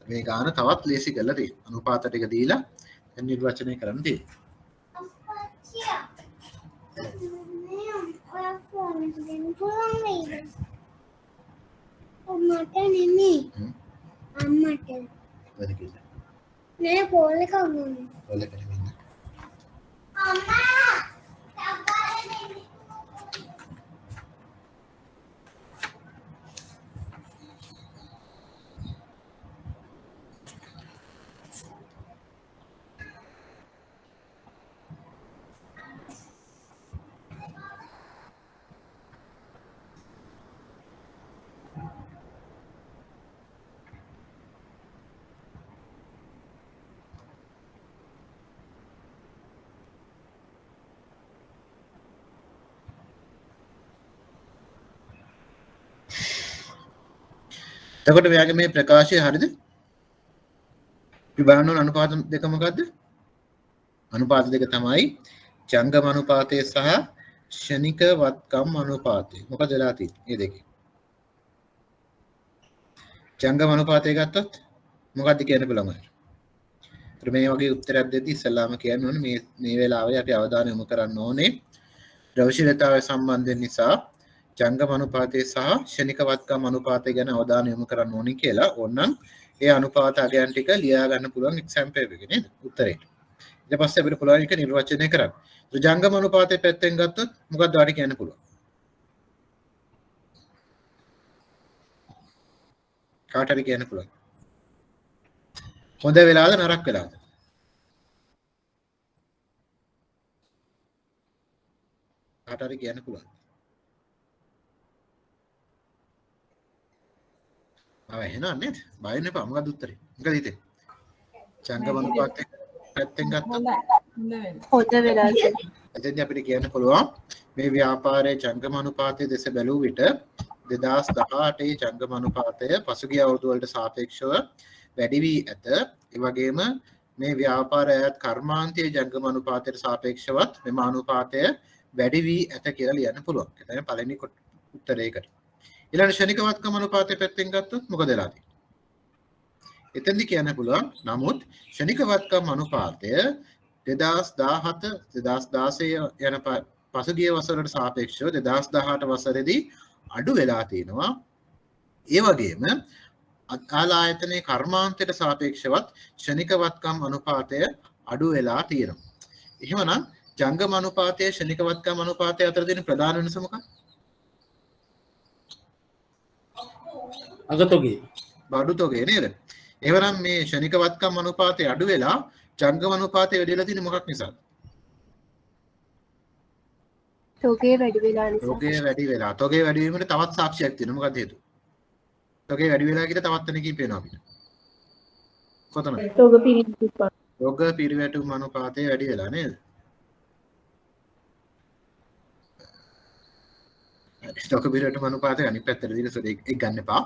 මේ ගාන තවත් ලේසි කරලා තියෙනවා. අනුපාත ටික දීලා දැන් නිර්වචනය කරන්න තියෙනවා. මට නෙමෙයි අම්මට නෑ පොල් එකක් ගන්න පොල් එක නෙමෙයි අම්මා එතකොට මෙයාගේ මේ ප්‍රකාශය හරියද? අපි බලන්න ඕන අනුපාත දෙක මොකද්ද? අනුපාත දෙක තමයි ජංගම අනුපාතය සහ ක්ෂණික වත්කම් අනුපාතය. මොකද වෙලා තියෙන්නේ මේ දෙකේ? ජංගම අනුපාතය ගත්තොත් මොකද්ද කියන්න බලමු. ඒතර මේ වගේ උත්තරයක් දෙද්දී ඉස්සල්ලාම කියන්න ඕනේ මේ වෙලාවේ අපි අවධානය යොමු කරන්න ඕනේ ද්‍රවශීලතාවය සම්බන්ධයෙන් නිසා ජංගම අනුපාතය සහ ක්ෂණික වත්කම් අනුපාතය ගැන අවධානය යොමු කරන්න ඕනේ කියලා. ඕනනම් ඒ අනුපාත අගයන් ටික ලියා ගන්න පුළුවන් එක්සැම්පල් එකේ නේද? උත්තරේ. ඊට පස්සේ අපිට පුළුවන් එක නිර්වචනය කරන්න. ඒ ජංගම අනුපාතයේ පැත්තෙන් ගත්තොත් මොකක්ද ඔයාලට කියන්න පුළුවන්? කාට හරි කියන්න පුළුවන්. හොඳ වෙලාද නරක වෙලාද? කාට හරි කියන්න පුළුවන්. එහෙනම් නේද? බය වෙන්න එපා. මොකක්ද උත්තරේ? මොකද හිතේ? ජංගම අනුපාතයේ පැත්තෙන් ගත්තොත් හොඳ වෙලා එතෙන්දී අපිට කියන්න පුළුවන් මේ ව්‍යාපාරයේ ජංගම අනුපාතය දෙස බැලුව විට 2018 ජංගම අනුපාතය පසුගිය අවුරුදු වලට සාපේක්ෂව වැඩි වී ඇත. ඒ වගේම මේ ව්‍යාපාරයත් කර්මාන්තයේ ජංගම අනුපාතයට සාපේක්ෂවත් මෙම අනුපාතය වැඩි වී ඇත කියලා ලියන්න පුළුවන්. ඒ තමයි පළවෙනි උත්තරයකට. ඊළඟ ශනිකවත්කම අනුපාතය පැත්තෙන් ගත්තොත් මොකද වෙලා තියෙන්නේ? එතෙන්දී කියන්න පුළුවන් නමුත් ශනිකවත්කම් අනුපාතය 2017 2016 යන පසුගිය වසරට සාපේක්ෂව 2018 වසරේදී අඩු වෙලා තිනවා. ඒ වගේම ආලායතනයේ කර්මාන්තයට සාපේක්ෂවත් ශනිකවත්කම් අනුපාතය අඩු වෙලා තියෙනවා. එහෙමනම් ජංගම අනුපාතයේ ශනිකවත්කම් අනුපාතය අතර තියෙන ප්‍රධාන වෙනස මොකක්ද? අගතොගේ බඩු තොගේ නේද? එහෙනම් මේ ශනිකවත්කම් අනුපාතය අඩු වෙලා ජංගම අනුපාතය වැඩි වෙලා තියෙන්නේ මොකක් නිසාද? තොගේ වැඩි වෙලා නිසා. තොගේ වැඩි වෙලා. තොගේ වැඩි වීමට තවත් සාක්ෂියක් තියෙනවා. මොකක්ද හේතුව? තොගේ වැඩි වෙලා කියලා තවත් තැනකින් පේනවා අපිට. කොතනද? තොග පිරිවැටුම් අනුපාතය වැඩි වෙලා නේද? තොග පිරිවැටුම් අනුපාතය අනිත් පැත්තට දින ඒක ගන්න එපා.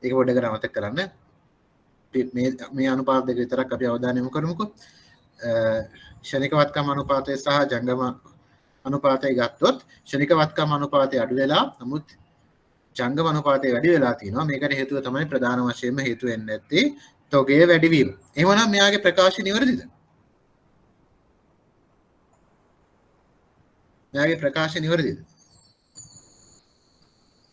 ඒක පොඩ්ඩක් අමතක කරන්න. මේ අනුපාත දෙක විතරක් අපි අවධානය යොමු කරමුකෝ. ශනිකවත්කම් අනුපාතය සහ ජංගම අනුපාතය ගත්තොත් ශනිකවත්කම් අනුපාතය අඩු වෙලා නමුත් ජංගම අනුපාතය වැඩි වෙලා තියෙනවා. මේකට හේතුව තමයි ප්‍රධාන වශයෙන්ම හේතුව වෙන්නේ නැත්තේ තොගේ වැඩිවීම. එහෙමනම් මෙයාගේ ප්‍රකාශය නිවැරදිද? මෙයාගේ ප්‍රකාශය නිවැරදිද?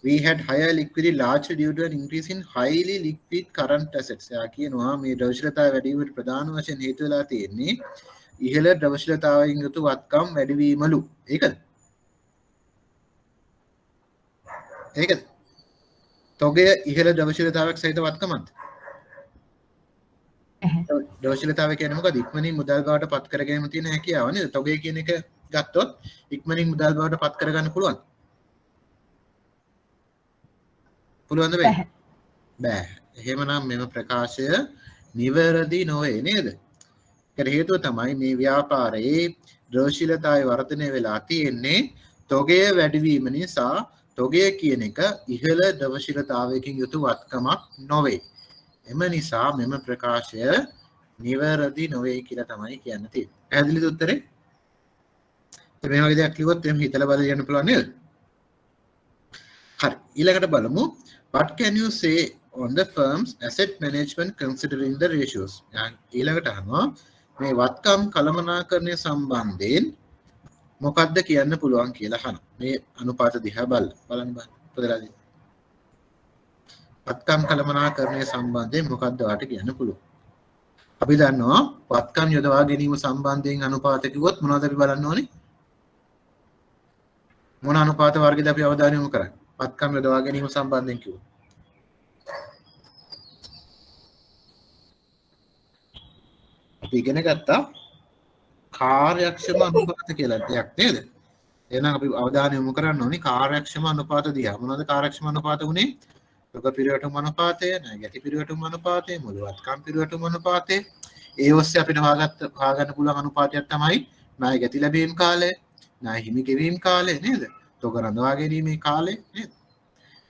We had higher liquidity largely due to an increase in highly liquid current assets. යා කියනවා මේ ද්‍රවශීලතාවය වැඩි වීමට ප්‍රධාන වශයෙන් හේතු වෙලා තියෙන්නේ ඉහළ ද්‍රවශීලතාවයෙන් යුතු වත්කම් වැඩිවීමලු. ඒකද? ඒකද? තොගය ඉහළ ද්‍රවශීලතාවයක් සහිත වත්කමක්ද? ද්‍රවශීලතාවය කියන්නේ මොකද? ඉක්මනින් මුදල් බවට පත් කර ගැනීම තියෙන හැකියාව නේද? තොගය කියන එක ගත්තොත් ඉක්මනින් මුදල් බවට පත් කර ගන්න පුළුවන්. පුළුවන්ද බෑ? බෑ. එහෙමනම් මෙම ප්‍රකාශය නිවැරදි නොවේ නේද? ඒකට හේතුව තමයි මේ ව්‍යාපාරයේ ද්‍රවශීලතාවය වර්ධනය වෙලා තියෙන්නේ තොගය වැඩිවීම නිසා. තොගය කියන එක ඉහළ ද්‍රවශීලතාවයකින් යුතු වත්කමක් නොවේ. එම නිසා මෙම ප්‍රකාශය නිවැරදි නොවේ කියලා තමයි කියන්න තියෙන්නේ. පැහැදිලිද උත්තරේ? මේ වගේ දෙයක් කිව්වොත් එම් හිතලා බලලා යන්න පුළුවන් නේද? හරි. ඊළඟට බලමු. What can you say on the firm's asset management considering the ratios? ඊළඟට අහනවා මේ වත්කම් කළමනාකරණය සම්බන්ධයෙන් මොකක්ද කියන්න පුළුවන් කියලා අහනවා. මේ අනුපාත දිහා බලන්න පොදලාදී. වත්කම් කළමනාකරණය සම්බන්ධයෙන් මොකක්ද ඔයාලට කියන්න පුළුවන්? අපි දන්නවා වත්කම් යොදවා ගැනීම සම්බන්ධයෙන් අනුපාත කිව්වොත් මොනවද අපි බලන්න ඕනේ? මොන අනුපාත වර්ගයද අපි අවධානය යොමු කරන්නේ? වත්කම් යොදවා ගැනීම සම්බන්ධයෙන් කිව්වොත් අපි ඉගෙන ගත්තා කාර්යක්ෂම අනුපාත කියලා දෙයක් නේද? එහෙනම් අපි අවධානය යොමු කරන්න ඕනේ කාර්යක්ෂම අනුපාත දිහා. මොනවද කාර්යක්ෂම අනුපාත උනේ? තොග පිරිවැටුම් අනුපාතය, ණයගැති පිරිවැටුම් අනුපාතය, මුළු වත්කම් පිරිවැටුම් අනුපාතය. ඒ ඔස්සේ අපිට හොයාගන්න පුළුවන් අනුපාතයක් තමයි ණයගැති ලැබීම් කාලය, ණය හිමි ගෙවීම් කාලය නේද? තොග රඳවා ගැනීමේ කාලය නේද?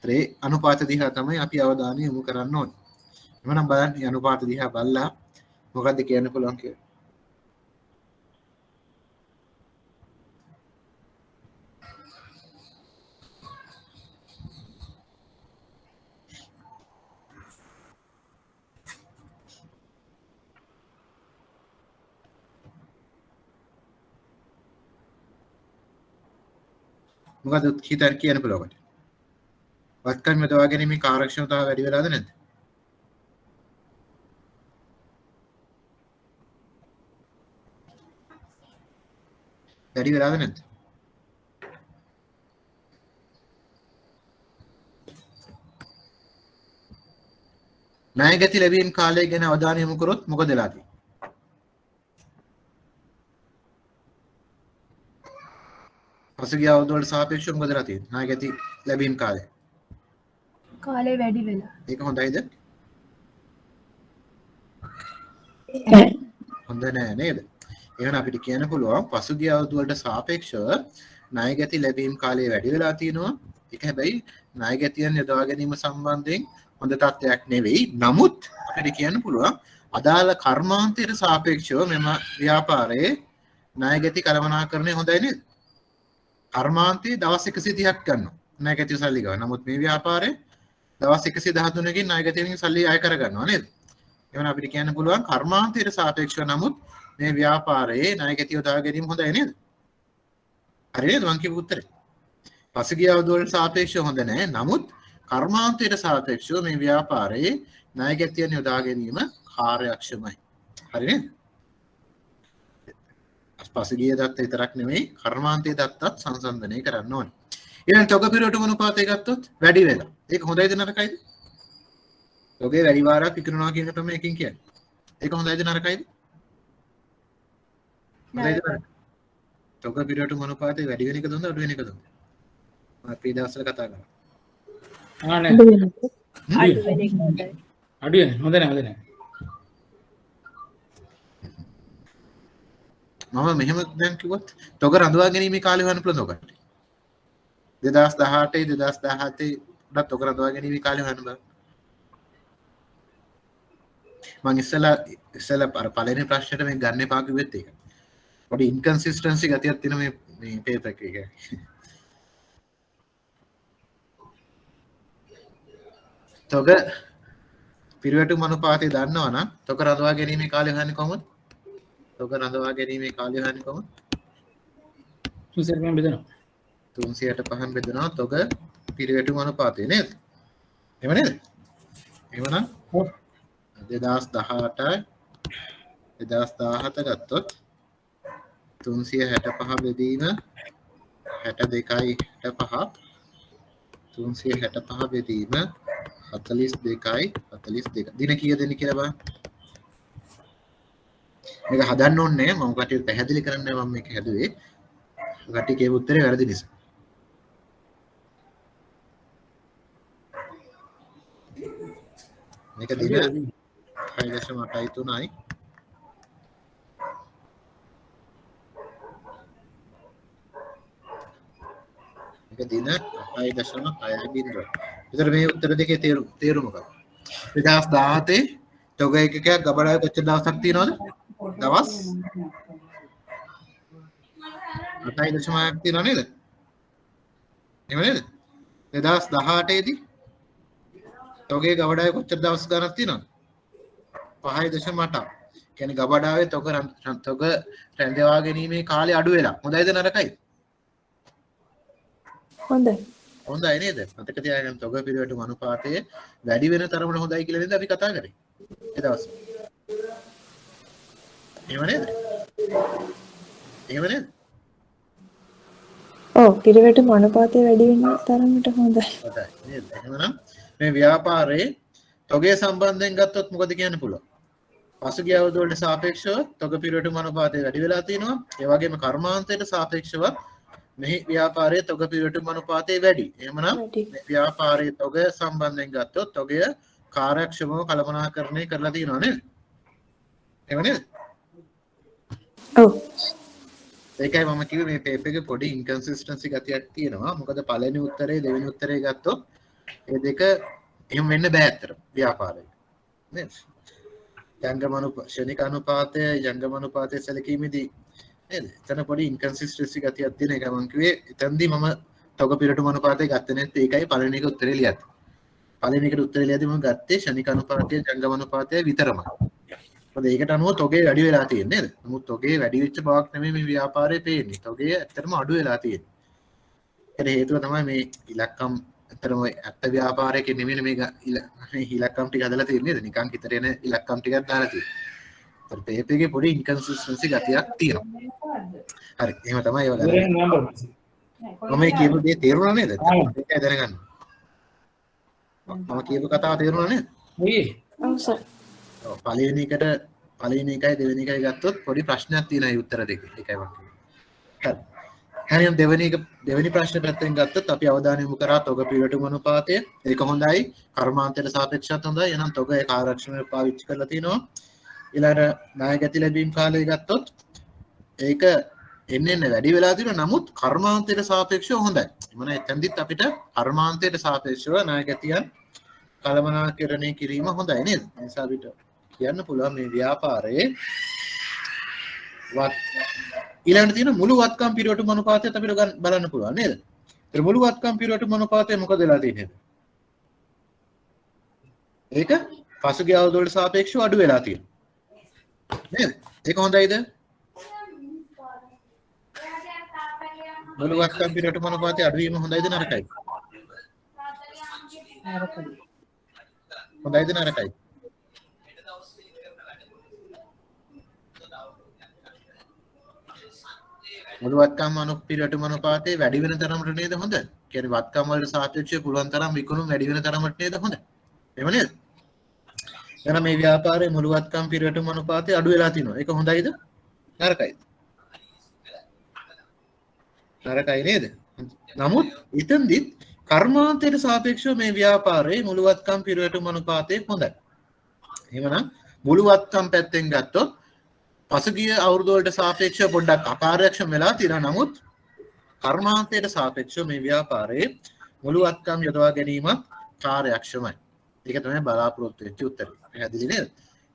ඒ අනුපාත දිහා තමයි අපි අවධානය යොමු කරන්න ඕනේ. එhmenan බලන්න මේ අනුපාත දිහා බලලා මොකද්ද කියන්න පුළුවන් කියලා. මොකද හිතන්න කියන්න පුළුවන්. වත්කම් යොදවා ගැනීමේ කාර්යක්ෂමතාව වැඩි වෙලාද නැද්ද? වැඩි වෙලාද නැද්ද? ණය ගැති ලැබීම් කාලය ගැන අවධානය යොමු කරොත් මොකද වෙලා තියෙන්නේ? පසුගිය අවුරුදු වලට සාපේක්ෂව මොකද වෙලා තියෙන්නේ? ණය ගැති ලැබීම් කාලය. කාලේ වැඩි වෙලා. ඒක හොඳයිද? හොඳ නෑ නේද? එහෙනම් අපිට කියන්න පුළුවන් පසුගිය අවුරුදු වලට සාපේක්ෂව ණය ගැති ලැබීම් කාලය වැඩි වෙලා තියෙනවා. ඒක හැබැයි ණය ගැතියන් යොදා ගැනීම සම්බන්ධයෙන් හොඳ තත්ත්වයක් නෙවෙයි. නමුත් අපිට කියන්න පුළුවන් අදාළ කර්මාන්තයට සාපේක්ෂව මෙම ව්‍යාපාරයේ ණය ගැති කළමනාකරණය හොඳයි නේද? කර්මාන්තයේ දවස් 130ක් ගන්නවා ණය ගැති සල්ලි ගන්න. නමුත් මේ ව්‍යාපාරයේ දවස් 113කින් ණය ගැතියෙන් සල්ලි අය කර ගන්නවා නේද? එහෙනම් අපිට කියන්න පුළුවන් කර්මාන්තයට සාපේක්ෂව නමුත් මේ ව්‍යාපාරයේ ණය ගැති යොදා ගැනීම හොඳයි නේද? හරි නේද මං කියපු උත්තරේ? පසුගිය අවුරුදු වලට සාපේක්ෂව හොඳ නැහැ. නමුත් කර්මාන්තයට සාපේක්ෂව මේ ව්‍යාපාරයේ ණය ගැතියන් යොදා ගැනීම කාර්යක්ෂමයි. හරි නේද? පසුගිය දත්ත විතරක් නෙමෙයි කර්මාන්තයේ දත්තත් සංසන්දනය කරන්න ඕනේ. ඊළඟ තොග පිරවටු අනුපාතය ගත්තොත් වැඩි වෙලා. ඒක හොඳයිද නරකයිද? තොගේ වැඩි වාරයක් විකිරනවා කියන එක තමයි එකකින් කියන්නේ. ඒක හොඳයිද නරකයිද? හොඳයිද නරකයිද? තොග පිරවටු අනුපාතය වැඩි වෙන එකද හොඳ අඩු වෙන එකද හොඳ? අපි දවස්වල කතා කරා. නෑ අඩු වෙන එක හොඳයි. අඩුවෙන්නේ හොඳ නෑ. මම මෙහෙම දැන් කිව්වොත් තොග රඳවා ගැනීමේ කාලය හොයන්න පුළුවන් ඔකට. 2018 2017 උඩ තොග රඳවා ගැනීමේ කාලය හොයන්න බෑ. මම ඉස්සෙල්ලා අර පළවෙනි ප්‍රශ්නෙට මේ ගන්න එපා කිව්වෙත් ඒක. පොඩි ඉන්කන්සිස්ටන්සි ගතියක් තියෙන මේ පේපර් එකේ. තොග පිරිවැටුම් අනුපාතය දන්නවනම් තොග රඳවා ගැනීමේ කාලය හොයන්නේ කොහොමද? තොග රඳවා ගැනීමේ කාලය හොයන්නේ කොහොමද? 365 බෙදනවා. 365 බෙදනවා තොග පිරිවැටුම් අනුපාතය නේද? එහෙම නේද? එහෙමනම් 2018 2017 ගත්තොත් 365 බෙදීම 62යි 65 365 බෙදීම 42යි 42 දින කීයද දෙන්නේ කියලා බලන්න. මේක හදන්න ඕනේ මම කටියට පැහැදිලි කරන්න මම මේක හැදුවේ. කටි කියපු උත්තරේ වැරදි නිසා. මේක දින 6.83යි. මේක දින 6.6 විතර මේ උත්තර දෙකේ තේරුම මොකක්ද? 2017 තොග එකකයක් ගබඩාවේ කොච්චර දවසක් තියෙනවද? දවස් 8.6ක් තියෙනව නේද? එහෙම නේද? 2018 දී තොගේ ගබඩාවේ කොච්චර දවස් ගණනක් තියෙනවද? 5.8. කියන්නේ ගබඩාවේ තොග රැඳවා ගැනීමේ කාලය අඩු වෙලා. හොඳයිද නරකයිද? හොඳයි. හොඳයි නේද? මතක තියාගන්න තොග පිරිවැටුම් අනුපාතය වැඩි වෙන තරමට හොඳයි කියලා නේද අපි කතා කරේ. ඒ දවස්. එහෙම නේද? එහෙම නේද? ඔව් පිරිවැටුම් අනුපාතය වැඩි වෙන තරමට හොඳයි. හොඳයි නේද? එහෙනම් මේ ව්‍යාපාරයේ තොගේ සම්බන්ධයෙන් ගත්තොත් මොකද කියන්න පුළුවන්? පසුගිය අවුරුදු වලට සාපේක්ෂව තොග පිරිවැටුම් අනුපාතය වැඩි වෙලා තියෙනවා. ඒ වගේම කර්මාන්තයට සාපේක්ෂව මේ ව්‍යාපාරයේ තොග පිරිවැටුම් අනුපාතය වැඩි. එහෙමනම් මේ ව්‍යාපාරයේ තොග සම්බන්ධයෙන් ගත්තොත් තොගය කාර්යක්ෂමව කළමනාකරණය කරලා තියෙනවා නේද? එහෙම නේද? ඔව්. ඒකයි මම කිව්වේ මේ පේපර් එකේ පොඩි ඉන්කන්සිස්ටන්සි ගතියක් තියෙනවා. මොකද පළවෙනි උත්තරේ දෙවෙනි උත්තරේ ගත්තොත් ඒ දෙක එහෙම වෙන්න බෑ අතට ව්‍යාපාරයේ. නේද? ෂණික අනුපාතය යංගම අනුපාතය සැලකීමේදී නේද? එතන පොඩි ඉන්කන්සිස්ටන්සි ගතියක් තියෙන එක මම කිව්වේ. එතනදී මම තොග පිරිවැටුම් අනුපාතය ගත්තේ නැත්නම් ඒකයි පළවෙනි එක උත්තරේ ලියත්. පළවෙනි එකට උත්තරේ ලියද්දී මම ගත්තේ ෂණික අනුපාතය යංගම අනුපාතය විතරමයි. මොකද ඒකට අනුව තොගේ වැඩි වෙලා තියෙන්නේ නේද? නමුත් තොගේ වැඩි වෙච්ච බවක් නෙමෙයි මේ ව්‍යාපාරයේ පේන්නේ. තොගේ ඇත්තටම අඩු වෙලා තියෙන්නේ. ඒකට හේතුව තමයි මේ ඉලක්කම් ඇත්තටම ඇත්ත ව්‍යාපාරයක නෙමෙයි මේ ඉලක්කම් ටික හදලා තියෙන්නේ නේද? නිකන් හිතට එන ඉලක්කම් ටිකක් දාලා තියෙන්නේ. ඒත් පේපර් එකේ පොඩි ඉන්කන්සිස්ටන්සි ගතියක් තියෙනවා. හරි එහෙම තමයි ඒව ඉවරෙන් ගන්න. නම්බර්. මම මේ කියපු දේ තේරුණා නේද? ආ. ඒකයි දැනගන්න. මම කියපු කතාව තේරුණා නේද? ඔයි. ඔව් සර්. ඔව් පළවෙනි එකයි දෙවෙනි එකයි ගත්තොත් පොඩි ප්‍රශ්නයක් තියෙනවා මේ උත්තර දෙකේ. ඒකයි මම කියන්නේ. හරි. හරියම් දෙවෙනි ප්‍රශ්න පැත්තෙන් ගත්තොත් අපි අවධානය යොමු කරා තොග පිළිවෙටුම අනුපාතය. ඒක හොඳයි. කර්මාන්තයට සාපේක්ෂවත් හොඳයි. එහෙනම් තොග ඒ කාර්යක්ෂමව පාවිච්චි කරලා තිනවා. ඊළඟට ණය ගැති ලැබීම් කාලය ගත්තොත් ඒක එන්න වැඩි වෙලා තියෙනවා. නමුත් කර්මාන්තයට සාපේක්ෂව හොඳයි. එමන එතෙන්දිත් අපිට කර්මාන්තයට සාපේක්ෂව ණය ගැතියන් කළමනාකරණය කිරීම හොඳයි නේද? ඒ නිසා අපිට කියන්න පුළුවන් මේ ව්‍යාපාරයේ ඊළඟට තියෙන මුළු වත්කම් පිරිවැටුම් අනුපාතයත් අපිට බලන්න පුළුවන් නේද? ඒතර මුළු වත්කම් පිරිවැටුම් අනුපාතය මොකද වෙලා තියෙන්නේ? ඒක පසුගිය අවුරුදු වලට සාපේක්ෂව අඩු වෙලා තියෙනවා. නේද? ඒක හොඳයිද? මුළු වත්කම් පිරිවැටුම් අනුපාතය අඩු වීම හොඳයිද නරකයිද? හොඳයිද නරකයිද? මුළු වත්කම් පිරිවැටුම් අනුපාතය වැඩි වෙන තරමට නේද හොඳ? කියන්නේ වත්කම් වලට සාපේක්ෂව පුළුවන් තරම් විකුණුම් වැඩි වෙන තරමට නේද හොඳ? එහෙම නේද? එහෙනම් මේ ව්‍යාපාරයේ මුළු වත්කම් පිරිවැටුම් අනුපාතය අඩු වෙලා තිනවා. ඒක හොඳයිද? නරකයිද? නරකයි නේද? නමුත් ඉතින්දිත් කර්මාන්තයට සාපේක්ෂව මේ ව්‍යාපාරයේ මුළු වත්කම් පිරිවැටුම් අනුපාතය හොඳයි. එහෙමනම් මුළු වත්කම් පැත්තෙන් ගත්තොත් පසුගිය අවුරුදු වලට සාපේක්ෂව පොඩ්ඩක් අකාර්යක්ෂම වෙලා තියෙනවා. නමුත් කර්මාන්තයට සාපේක්ෂව මේ ව්‍යාපාරයේ මුළු වත්කම් යොදවා ගැනීමත් කාර්යක්ෂමයි. ඒක තමයි බලාපොරොත්තු වෙච්ච උත්තරය. පැහැදිලි නේද?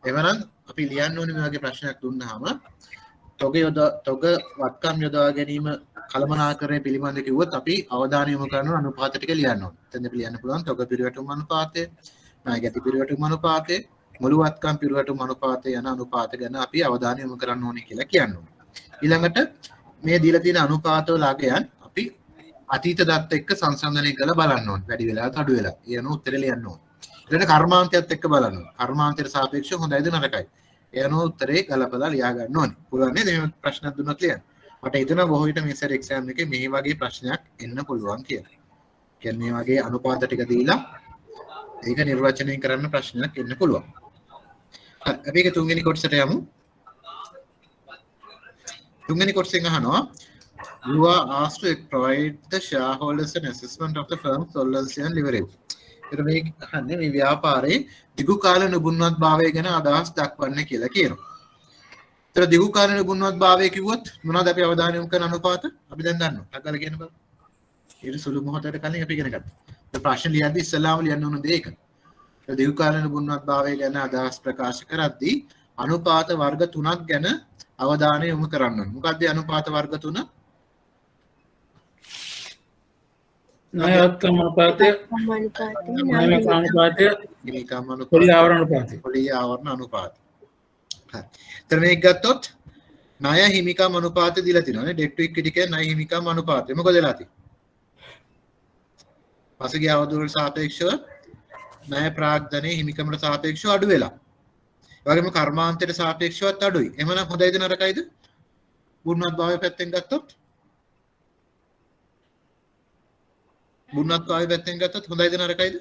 එහෙනම් අපි ලියන්න ඕනේ මේ වගේ ප්‍රශ්නයක් දුන්නාම තොග වත්කම් යොදවා ගැනීම කළමනාකරණය පිළිබඳ කිව්වොත් අපි අවධානය යොමු කරන අනුපාත ටික ලියන්න ඕනේ. එතෙන්ද අපි ලියන්න පුළුවන් තොග පිරිවැටුම් අනුපාතය, ණය ගැති පිරිවැටුම් අනුපාතය, මුළු වත්කම් පිරිවැටුම් අනුපාතය යන අනුපාත ගැන අපි අවධානය යොමු කරන්න ඕනේ කියලා කියන්න ඕනේ. ඊළඟට මේ දීලා තියෙන අනුපාතවල අගයන් අපි අතීත දත්ත එක්ක සංසන්දනය කරලා බලන්න ඕනේ. වැඩි වෙලාද අඩු වෙලාද? ඒ අනුව උත්තර ලියන්න ඕනේ. ඊළඟ කර්මාන්තයත් එක්ක බලන්න ඕනේ. කර්මාන්තයට සාපේක්ෂව හොඳයිද නරකයිද? ඒ අනුව උත්තරේ ගලපලා ලියා ගන්න ඕනේ. පුළුවන් නේද? මේ ප්‍රශ්නයක් දුන්නත් ලියන්න. මට හිතෙනවා බොහෝ විට මේ සැර එක්සෑම් එකේ මේ වගේ ප්‍රශ්නයක් එන්න පුළුවන් කියලා. කියන්නේ මේ වගේ අනුපාත ටික දීලා ඒක නිර්වචනය කරන්න ප්‍රශ්නයක් එන්න පුළුවන්. හරි අපි ඒක තුන්වෙනි කොටසට යමු. තුන්වෙනි කොටසෙන් අහනවා you are asked to provide the shareholders an assessment of the firm's solvency and leverage. ඒක මේ අහන්නේ මේ ව්‍යාපාරයේ දිගු කාල නිබුණුවත් භාවය ගැන අදහස් දක්වන්න කියලා කියනවා. ඒතර දිගු කාල නිබුණුවත් භාවය කිව්වොත් මොනවද අපි අවධානය යොමු කරන අනුපාත? අපි දැන් දන්නවා. අගල කියන බල. ඊට සුළු මොහොතකට කලින් අපි ඉගෙන ගත්තා. ඒ ප්‍රශ්න ලියද්දී ඉස්සලාම ලියන්න ඕන දේ ඒක. දිගු කාල නිබුණුවත් භාවය ගැන අදහස් ප්‍රකාශ කරද්දී අනුපාත වර්ග 3ක් ගැන අවධානය යොමු කරන්න ඕනේ. මොකක්ද අනුපාත වර්ග 3? ණය වත්කම් අනුපාතය, ණය අනුපාතය, හිමිකම් පොලි අනුපාත, ආවරණ අනුපාතය. පොලි ආවරණ අනුපාත. හරි. එතන මේක ගත්තොත් ණය හිමිකම් අනුපාතය දීලා තියෙනවා නේ. ඩෙට් ටු ඉක්විටි කියන්නේ ණය හිමිකම් අනුපාතය. මොකද වෙලා තියෙන්නේ? පසුගිය අවුරුදු වලට සාපේක්ෂව ණය ප්‍රාග්ධනයේ හිමිකමට සාපේක්ෂව අඩු වෙලා. ඒ වගේම කර්මාන්තයට සාපේක්ෂවත් අඩුයි. එහෙමනම් හොඳයිද නරකයිද? බුණුවත් භාවය පැත්තෙන් ගත්තොත් බුණුවත් භාවය පැත්තෙන් ගත්තොත් හොඳයිද නරකයිද?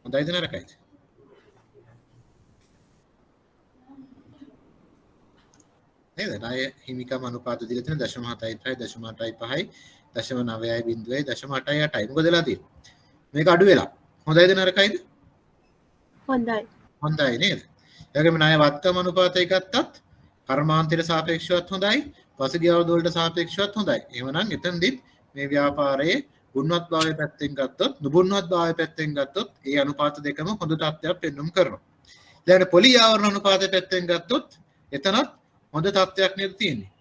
හොඳයිද නරකයිද? නේද? ණය හිමිකම් අනුපාත දීලා තියෙන 0.75යි 0.85යි 0.9යි බිඳුවයි 0.88යි මොකද වෙලා තියෙන්නේ? මේක අඩු වෙලා. හොඳයිද නරකයිද? හොඳයි. හොඳයි නේද? ඒ වගේම ණය වත්කම් අනුපාතය ගත්තත් කර්මාන්තයට සාපේක්ෂවත් හොඳයි, පසුගිය අවුරුදු වලට සාපේක්ෂවත් හොඳයි. එහෙමනම් එතනදිත් මේ ව්‍යාපාරයේ ගුණවත් භාවය පැත්තෙන් ගත්තොත්, දුබුණවත් භාවය පැත්තෙන් ගත්තොත් ඒ අනුපාත දෙකම හොඳ තත්ත්වයක් පෙන්වන්න කරනවා. ඊළඟට පොලි ආවරණ අනුපාතය පැත්තෙන් ගත්තොත් එතනත් හොඳ තත්ත්වයක් නේද තියෙන්නේ.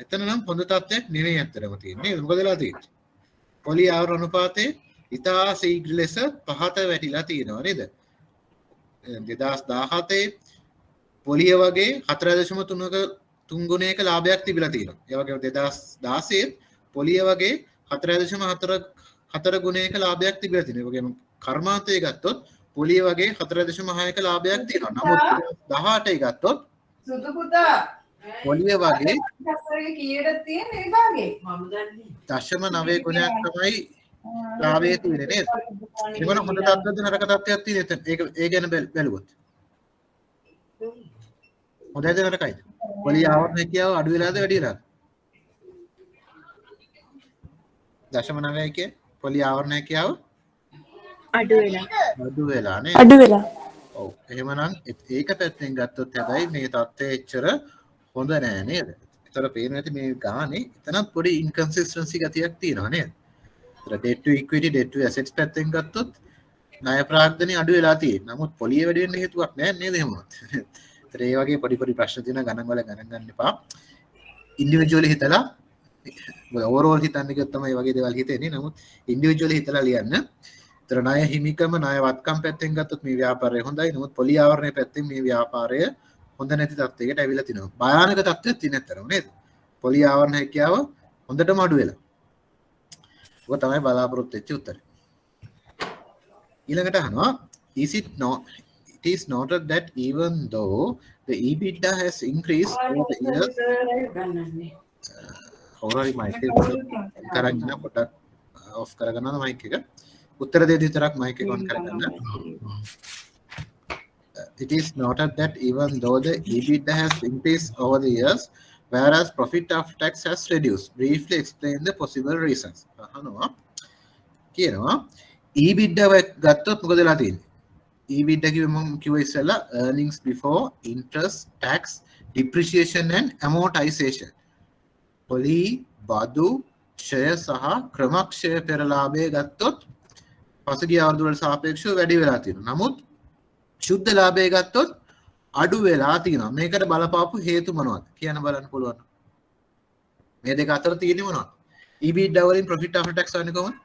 එතන නම් හොඳ තත්ත්වයක් නෙවෙයි අත්‍තරම තියෙන්නේ. මොකද වෙලා තියෙන්නේ? පොලි ආවරණ අනුපාතේ ඉතා ශීඝ්‍ර ලෙස පහත වැටිලා තියෙනවා නේද? 2017 පොලිය වගේ 4.3ක 3 ගුණයක ලාභයක් තිබිලා තියෙනවා. ඒ වගේම 2016 පොලිය වගේ 4.4 ගුණයක ලාභයක් තිබිලා තියෙනවා. ඒ වගේම කර්මාන්තය ගත්තොත් පොලිය වගේ 4.6ක ලාභයක් තියෙනවා. නමුත් 18යි ගත්තොත් සුදු පුතා පොලිය වගේ දස්සරේ කීයටද තියෙන්නේ ඒ භාගේ මම දන්නේ 0.9 ගුණයක් තමයි ලාභයේ තියෙන්නේ නේද? ඒකන හොඳ තත්ත්වයක්ද නරක තත්ත්වයක් තියෙන්නේ ඒක ඒ ගැන බැලුවොත්. හොඳයිද නරකයිද? පොලිය ආවරණ හැකියාව අඩු වෙලාද වැඩි වෙලාද? 0.9 කියන්නේ පොලිය ආවරණ හැකියාව අඩු වෙලා නේ. අඩු වෙලා. ඔව් එහෙමනම් ඒක පැත්තෙන් ගත්තොත් හැබැයි මේ තත්ත්වය එච්චර හොඳ නෑ නේද? ඒතර පේන ඇති මේ ගානේ එතනත් පොඩි ඉන්කන්සිස්ටන්සි ගතියක් තියෙනවා නේද? ඒතර debt to equity debt to assets පැත්තෙන් ගත්තොත් ණය ප්‍රාග්ධනය අඩු වෙලා තියෙනවා. නමුත් පොලිය වැඩි වෙන්න හේතුවක් නෑ නේද එහෙමවත්? ඒතර ඒ වගේ පොඩි ප්‍රශ්න තියෙන ගණන් වල ගණන් ගන්න එපා. ඉන්ඩිවිජුවලි හිතලා ඕවරෝල් හිතන්න ගියොත් තමයි මේ වගේ දේවල් හිතෙන්නේ. නමුත් ඉන්ඩිවිජුවලි හිතලා ලියන්න. ඒතර ණය හිමිකම ණය වත්කම් පැත්තෙන් ගත්තොත් මේ ව්‍යාපාරය හොඳයි. නමුත් පොලිය ආවරණය පැත්තෙන් මේ ව්‍යාපාරය හොඳ නැති තත්ත්වයකට ඇවිල්ලා තිනවා. භයානක තත්ත්වයක් තියෙන ඇත්තටම නේද? පොලිය ආවරණ හැකියාව හොඳටම අඩු වෙලා. ඔක තමයි බලාපොරොත්තු වෙච්ච උත්තරේ. ඊළඟට අහනවා it is noted that even though the EBITDA has increased over the years හොරයි මයික් එක කරගෙන පොඩක් ඔෆ් කරගන්නවා මයික් එක. උත්තර දෙන්න විතරක් මයික් එක ඔන් කරගන්න. It is noted that even though the EBITDA has increased over the years, whereas profit after tax has reduced. Briefly explain the possible reasons. අහනවා කියනවා EBITDA ගත්තොත් මොකද වෙලා තියෙන්නේ? EBITDA කිව්වෙ මම කිව්වා ඉස්සෙල්ලා earnings before interest, tax, depreciation and amortization. පොලි බදු ක්ෂය සහ ක්‍රමක්ෂය පෙර ලාභය ගත්තොත් පසුගිය අවුරුදු වලට සාපේක්ෂව වැඩි වෙලා තියෙනවා. නමුත් ශුද්ධ ලාභය ගත්තොත් අඩු වෙලා තියෙනවා. මේකට බලපාපු හේතු මොනවද? කියන්න බලන්න පුළුවන්. මේ දෙක අතර තියෙන්නේ මොනවද? EBITDA වලින් profit after tax වන්නේ කොහොමද?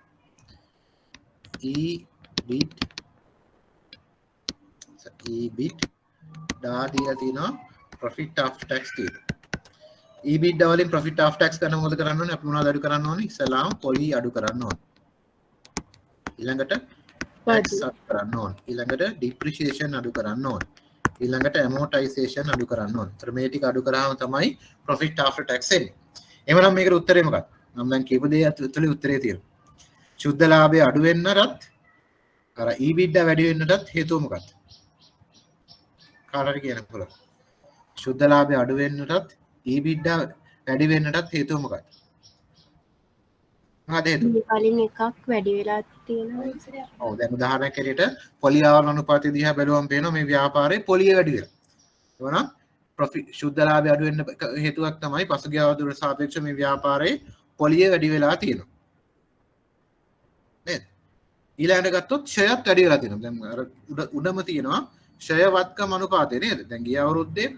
EBIT දාලා තියෙනවා profit after tax තියෙනවා. EBITDA වලින් profit after tax ගන්න මොකද කරන්න ඕනේ? අපි මොනවද අඩු කරන්න ඕනේ? ඉස්සලාම පොලි අඩු කරන්න ඕනේ. ඊළඟට tax අඩු කරන්න ඕනේ. ඊළඟට depreciation අඩු කරන්න ඕනේ. ඊළඟට amortization අඩු කරන්න ඕනේ. ඒතර මේ ටික අඩු කරාම තමයි profit after tax එන්නේ. එහෙනම් මේකට උත්තරේ මොකක්ද? මම දැන් කියපු දේ ඇතුලේ උත්තරේ තියෙනවා. ශුද්ධ ලාභය අඩු වෙන්නටත් අර EBITDA වැඩි වෙන්නටත් හේතුව මොකක්ද? කාටද කියන්න පුළුවන්? ශුද්ධ ලාභය අඩු වෙන්නටත් EBITDA වැඩි වෙන්නටත් හේතුව මොකක්ද? මොකද හේතුව? කලින් එකක් වැඩි වෙලා තියෙනවා. ඔව් දැන් උදාහරණයක් ඇරෙට පොලි ආවරණ අනුපාතය දිහා බැලුවම පේනවා මේ ව්‍යාපාරයේ පොලිය වැඩි වෙලා. එවනම් ප්‍රොෆිට් ශුද්ධ ලාභය අඩු වෙන්න හේතුවක් තමයි පසුගිය අවුරුදු වලට සාපේක්ෂව මේ ව්‍යාපාරයේ පොලිය වැඩි වෙලා තියෙනවා. නේද? ඊළඟට ගත්තොත් ෂයත් වැඩි වෙලා තියෙනවා. දැන් අර උඩම තියෙනවා ෂය වත්කම් අනුපාතය නේද? දැන් ගිය අවුරුද්දේ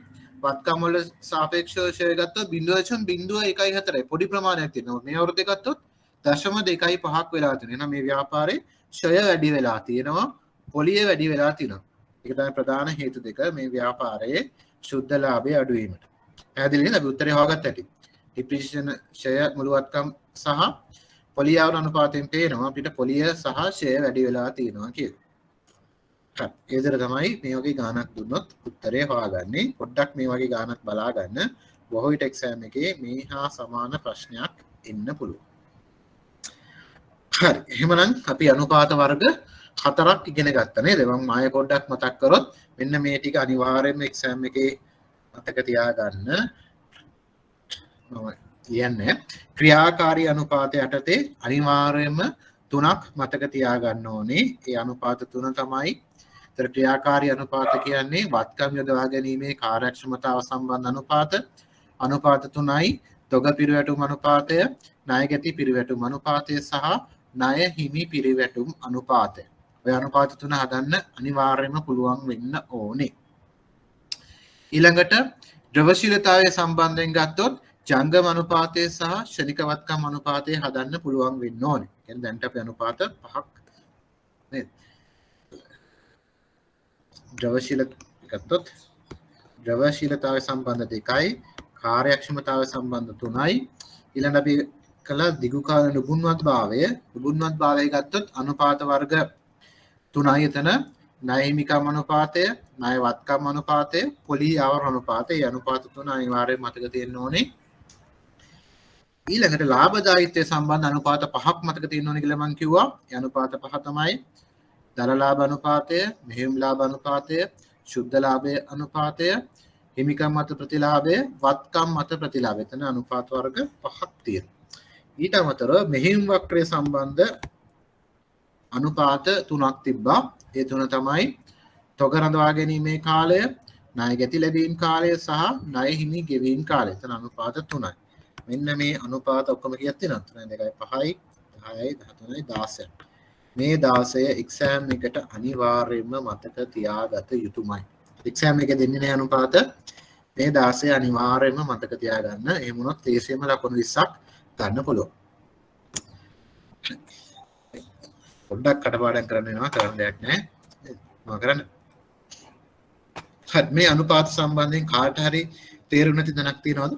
වත්කම් වල සාපේක්ෂව ෂය ගත්තොත් 0.114යි පොඩි ප්‍රමාණයක් තියෙනවා. මේ අවුරුද්දේ ගත්තොත් 0.25ක් වෙලා තියෙනවා. එහෙනම් මේ ව්‍යාපාරේ ෂය වැඩි වෙලා තියෙනවා, පොලිය වැඩි වෙලා තියෙනවා. ඒක තමයි ප්‍රධාන හේතු දෙක මේ ව්‍යාපාරයේ ශුද්ධ ලාභය අඩු වීමට. පැහැදිලි නේද? අපි උත්තරේ හොයාගත්ත හැටි. ඩිප්‍රීසියේෂන් ෂය මුළු වත්කම් සහ පොලිය ආවරණ අනුපාතයෙන් පේනවා අපිට පොලිය සහ ෂය වැඩි වෙලා තියෙනවා කියලා. හරි. ඒ විදිහට තමයි මේ වගේ ගානක් දුන්නොත් උත්තරේ හොයාගන්නේ. පොඩ්ඩක් මේ වගේ ගානක් බලා ගන්න. බොහෝ විට එක්සෑම් එකේ මේ හා සමාන ප්‍රශ්නයක් එන්න පුළුවන්. හරි. එහෙමනම් අපි අනුපාත වර්ග 4ක් ඉගෙන ගත්තා නේද? මම ආයෙ පොඩ්ඩක් මතක් කරොත් මෙන්න මේ ටික අනිවාර්යයෙන්ම එක්සෑම් එකේ මතක තියාගන්න. මම කියන්නේ ක්‍රියාකාරී අනුපාතය යටතේ අනිවාර්යයෙන්ම 3ක් මතක තියාගන්න ඕනේ. ඒ අනුපාත 3 තමයි. ඒතර ක්‍රියාකාරී අනුපාත කියන්නේ වත්කම් යොදවා ගැනීමේ කාර්යක්ෂමතාව සම්බන්ධ අනුපාත. අනුපාත 3යි තොග පිරිවැටුම් අනුපාතය, ණයගැති පිරිවැටුම් අනුපාතය සහ ණය හිමි පිරිවැටුම් අනුපාතය. ඔය අනුපාත 3 හදන්න අනිවාර්යයෙන්ම පුළුවන් වෙන්න ඕනේ. ඊළඟට ද්‍රවශීලතාවය සම්බන්ධයෙන් ගත්තොත් ජංගම අනුපාතය සහ ශනික වත්කම් අනුපාතය හදන්න පුළුවන් වෙන්න ඕනේ. කියන්නේ දැන් අපි අනුපාත 5ක් නේද? ද්‍රවශීලතාවය සම්බන්ධ 2යි, කාර්යක්ෂමතාවය සම්බන්ධ 3යි. ඊළඟ අපි කළා දිගු කාල නුබුන්වත් භාවය. නුබුන්වත් භාවය ගත්තොත් අනුපාත වර්ග 3යි එතන ණය හිමිකම් අනුපාතය, ණය වත්කම් අනුපාතය, පොලී ආවරණ අනුපාතය. මේ අනුපාත තුන අනිවාර්යයෙන් මතක තියෙන්න ඕනේ. ඊළඟට ලාභදායීත්වය සම්බන්ධ අනුපාත පහක් මතක තියෙන්න ඕනේ කියලා මම කිව්වා. ඒ අනුපාත පහ තමයි දර ලාභ අනුපාතය, මෙහෙයුම් ලාභ අනුපාතය, ශුද්ධ ලාභය අනුපාතය, හිමිකම් මත ප්‍රතිලාභය, වත්කම් මත ප්‍රතිලාභය. එතන අනුපාත වර්ග පහක් තියෙනවා. ඊට අමතරව මෙහෙයුම් වක්‍රය සම්බන්ධ අනුපාත තුනක් තිබ්බා. ඒ තුන තමයි තොග රඳවා ගැනීමේ කාලය, ණය ගැති ලැබීම් කාලය සහ ණය හිමි ගෙවීම් කාලය. එතන අනුපාත තුනයි. මෙන්න මේ අනුපාත ඔක්කොම කීයක් තියෙනවද? 2යි 5යි 10යි 13යි 16යි. මේ 16 එක්සෑම් එකට අනිවාර්යයෙන්ම මතක තියාගත යුතුමයි. එක්සෑම් එක දෙන්නේ නැහැ අනුපාත. මේ 16 අනිවාර්යයෙන්ම මතක තියාගන්න. එහෙම වුණොත් ලේසියෙන්ම ලකුණු 20ක් ගන්න පුළුවන්. පොඩ්ඩක් කටපාඩම් කරන්න වෙනවා, කරන්න දෙයක් නැහැ. මම කරන්න. හරි, මේ අනුපාත සම්බන්ධයෙන් කාට හරි තේරුම් නැති තැනක් තියෙනවද?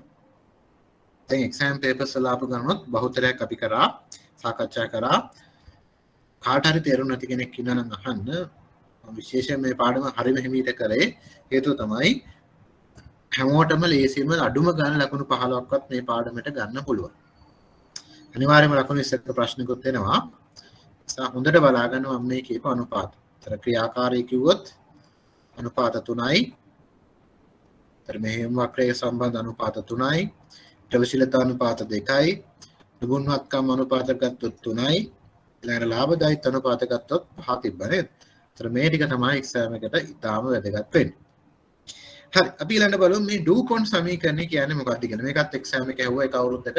දැන් එක්සෑම් පේපර්ස් වල ආපු ගණනොත් බහුතරයක් අපි කරා, සාකච්ඡා කරා. කාට හරි තේරුම් නැති කෙනෙක් ඉන්නවා නම් අහන්න. මම විශේෂයෙන් මේ පාඩම හරිම හිමීට කරේ. හේතුව තමයි හැමෝටම ලේසියෙන්ම අඩුම ගන්න ලකුණු 15ක්වත් මේ පාඩමට ගන්න පුළුවන්. අනිවාර්යයෙන්ම ලකුණු 20ක ප්‍රශ්නකුත් එනවා. හොඳට බලා ගන්න මම මේ කියපු අනුපාත. තර ක්‍රියාකාරී කිව්වොත් අනුපාත 3යි. තර මෙහෙයුම් වක්‍රයේ සම්බන්ධ අනුපාත 3යි. ප්‍රවේශීලතා අනුපාත 2යි. දුගුණවත්කම් අනුපාත ගත්තොත් 3යි. ඊළඟට ලාභදායීත්ව අනුපාත ගත්තොත් 5 තිබ්බ නේද? තර මේ ටික තමයි එක්සෑම් එකට ඉතාම වැදගත් වෙන්නේ. හරි, අපි ඊළඟට බලමු මේ ඩූපොන්ට් සමීකරණය කියන්නේ මොකක්ද කියලා. මේකත් එක්සෑම් එක ඇහුවා එක අවුරුද්දක.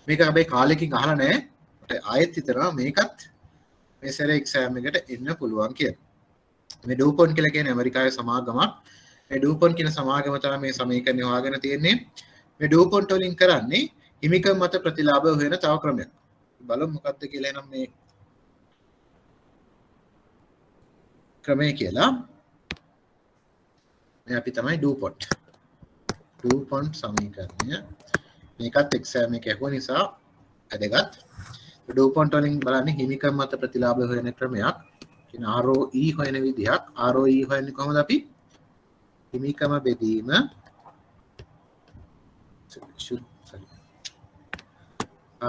මේක හැබැයි කාලෙකින් අහලා නැහැ. මට ආයෙත් හිතනවා මේකත් මේ සැරේ එක්සෑම් එකට එන්න පුළුවන් කියලා. මේ ඩූපොන්ට් කියලා කියන්නේ ඇමරිකාවේ සමාගමක්. මේ ඩූපොන්ට් කියන සමාගම තමයි මේ සමීකරණය හොයාගෙන තියෙන්නේ. මේ ඩූපොන්ට් වලින් කරන්නේ හිමිකම් මත ප්‍රතිලාභ හොයන තව ක්‍රමයක්. බලමු මොකක්ද කියලා එනම් මේ ක්‍රමය කියලා. මේ අපි තමයි ඩූපොන්ට් සමීකරණය. මේකත් එක්සෑම් එක ඇහුව නිසා වැදගත්. ඩූපොන්ට් වලින් බලන්නේ හිමිකම් මත ප්‍රතිලාභ හොයන ක්‍රමයක්. කියන ROE හොයන විදිහක්. ROE හොයන්නේ කොහොමද අපි? හිමිකම බෙදීම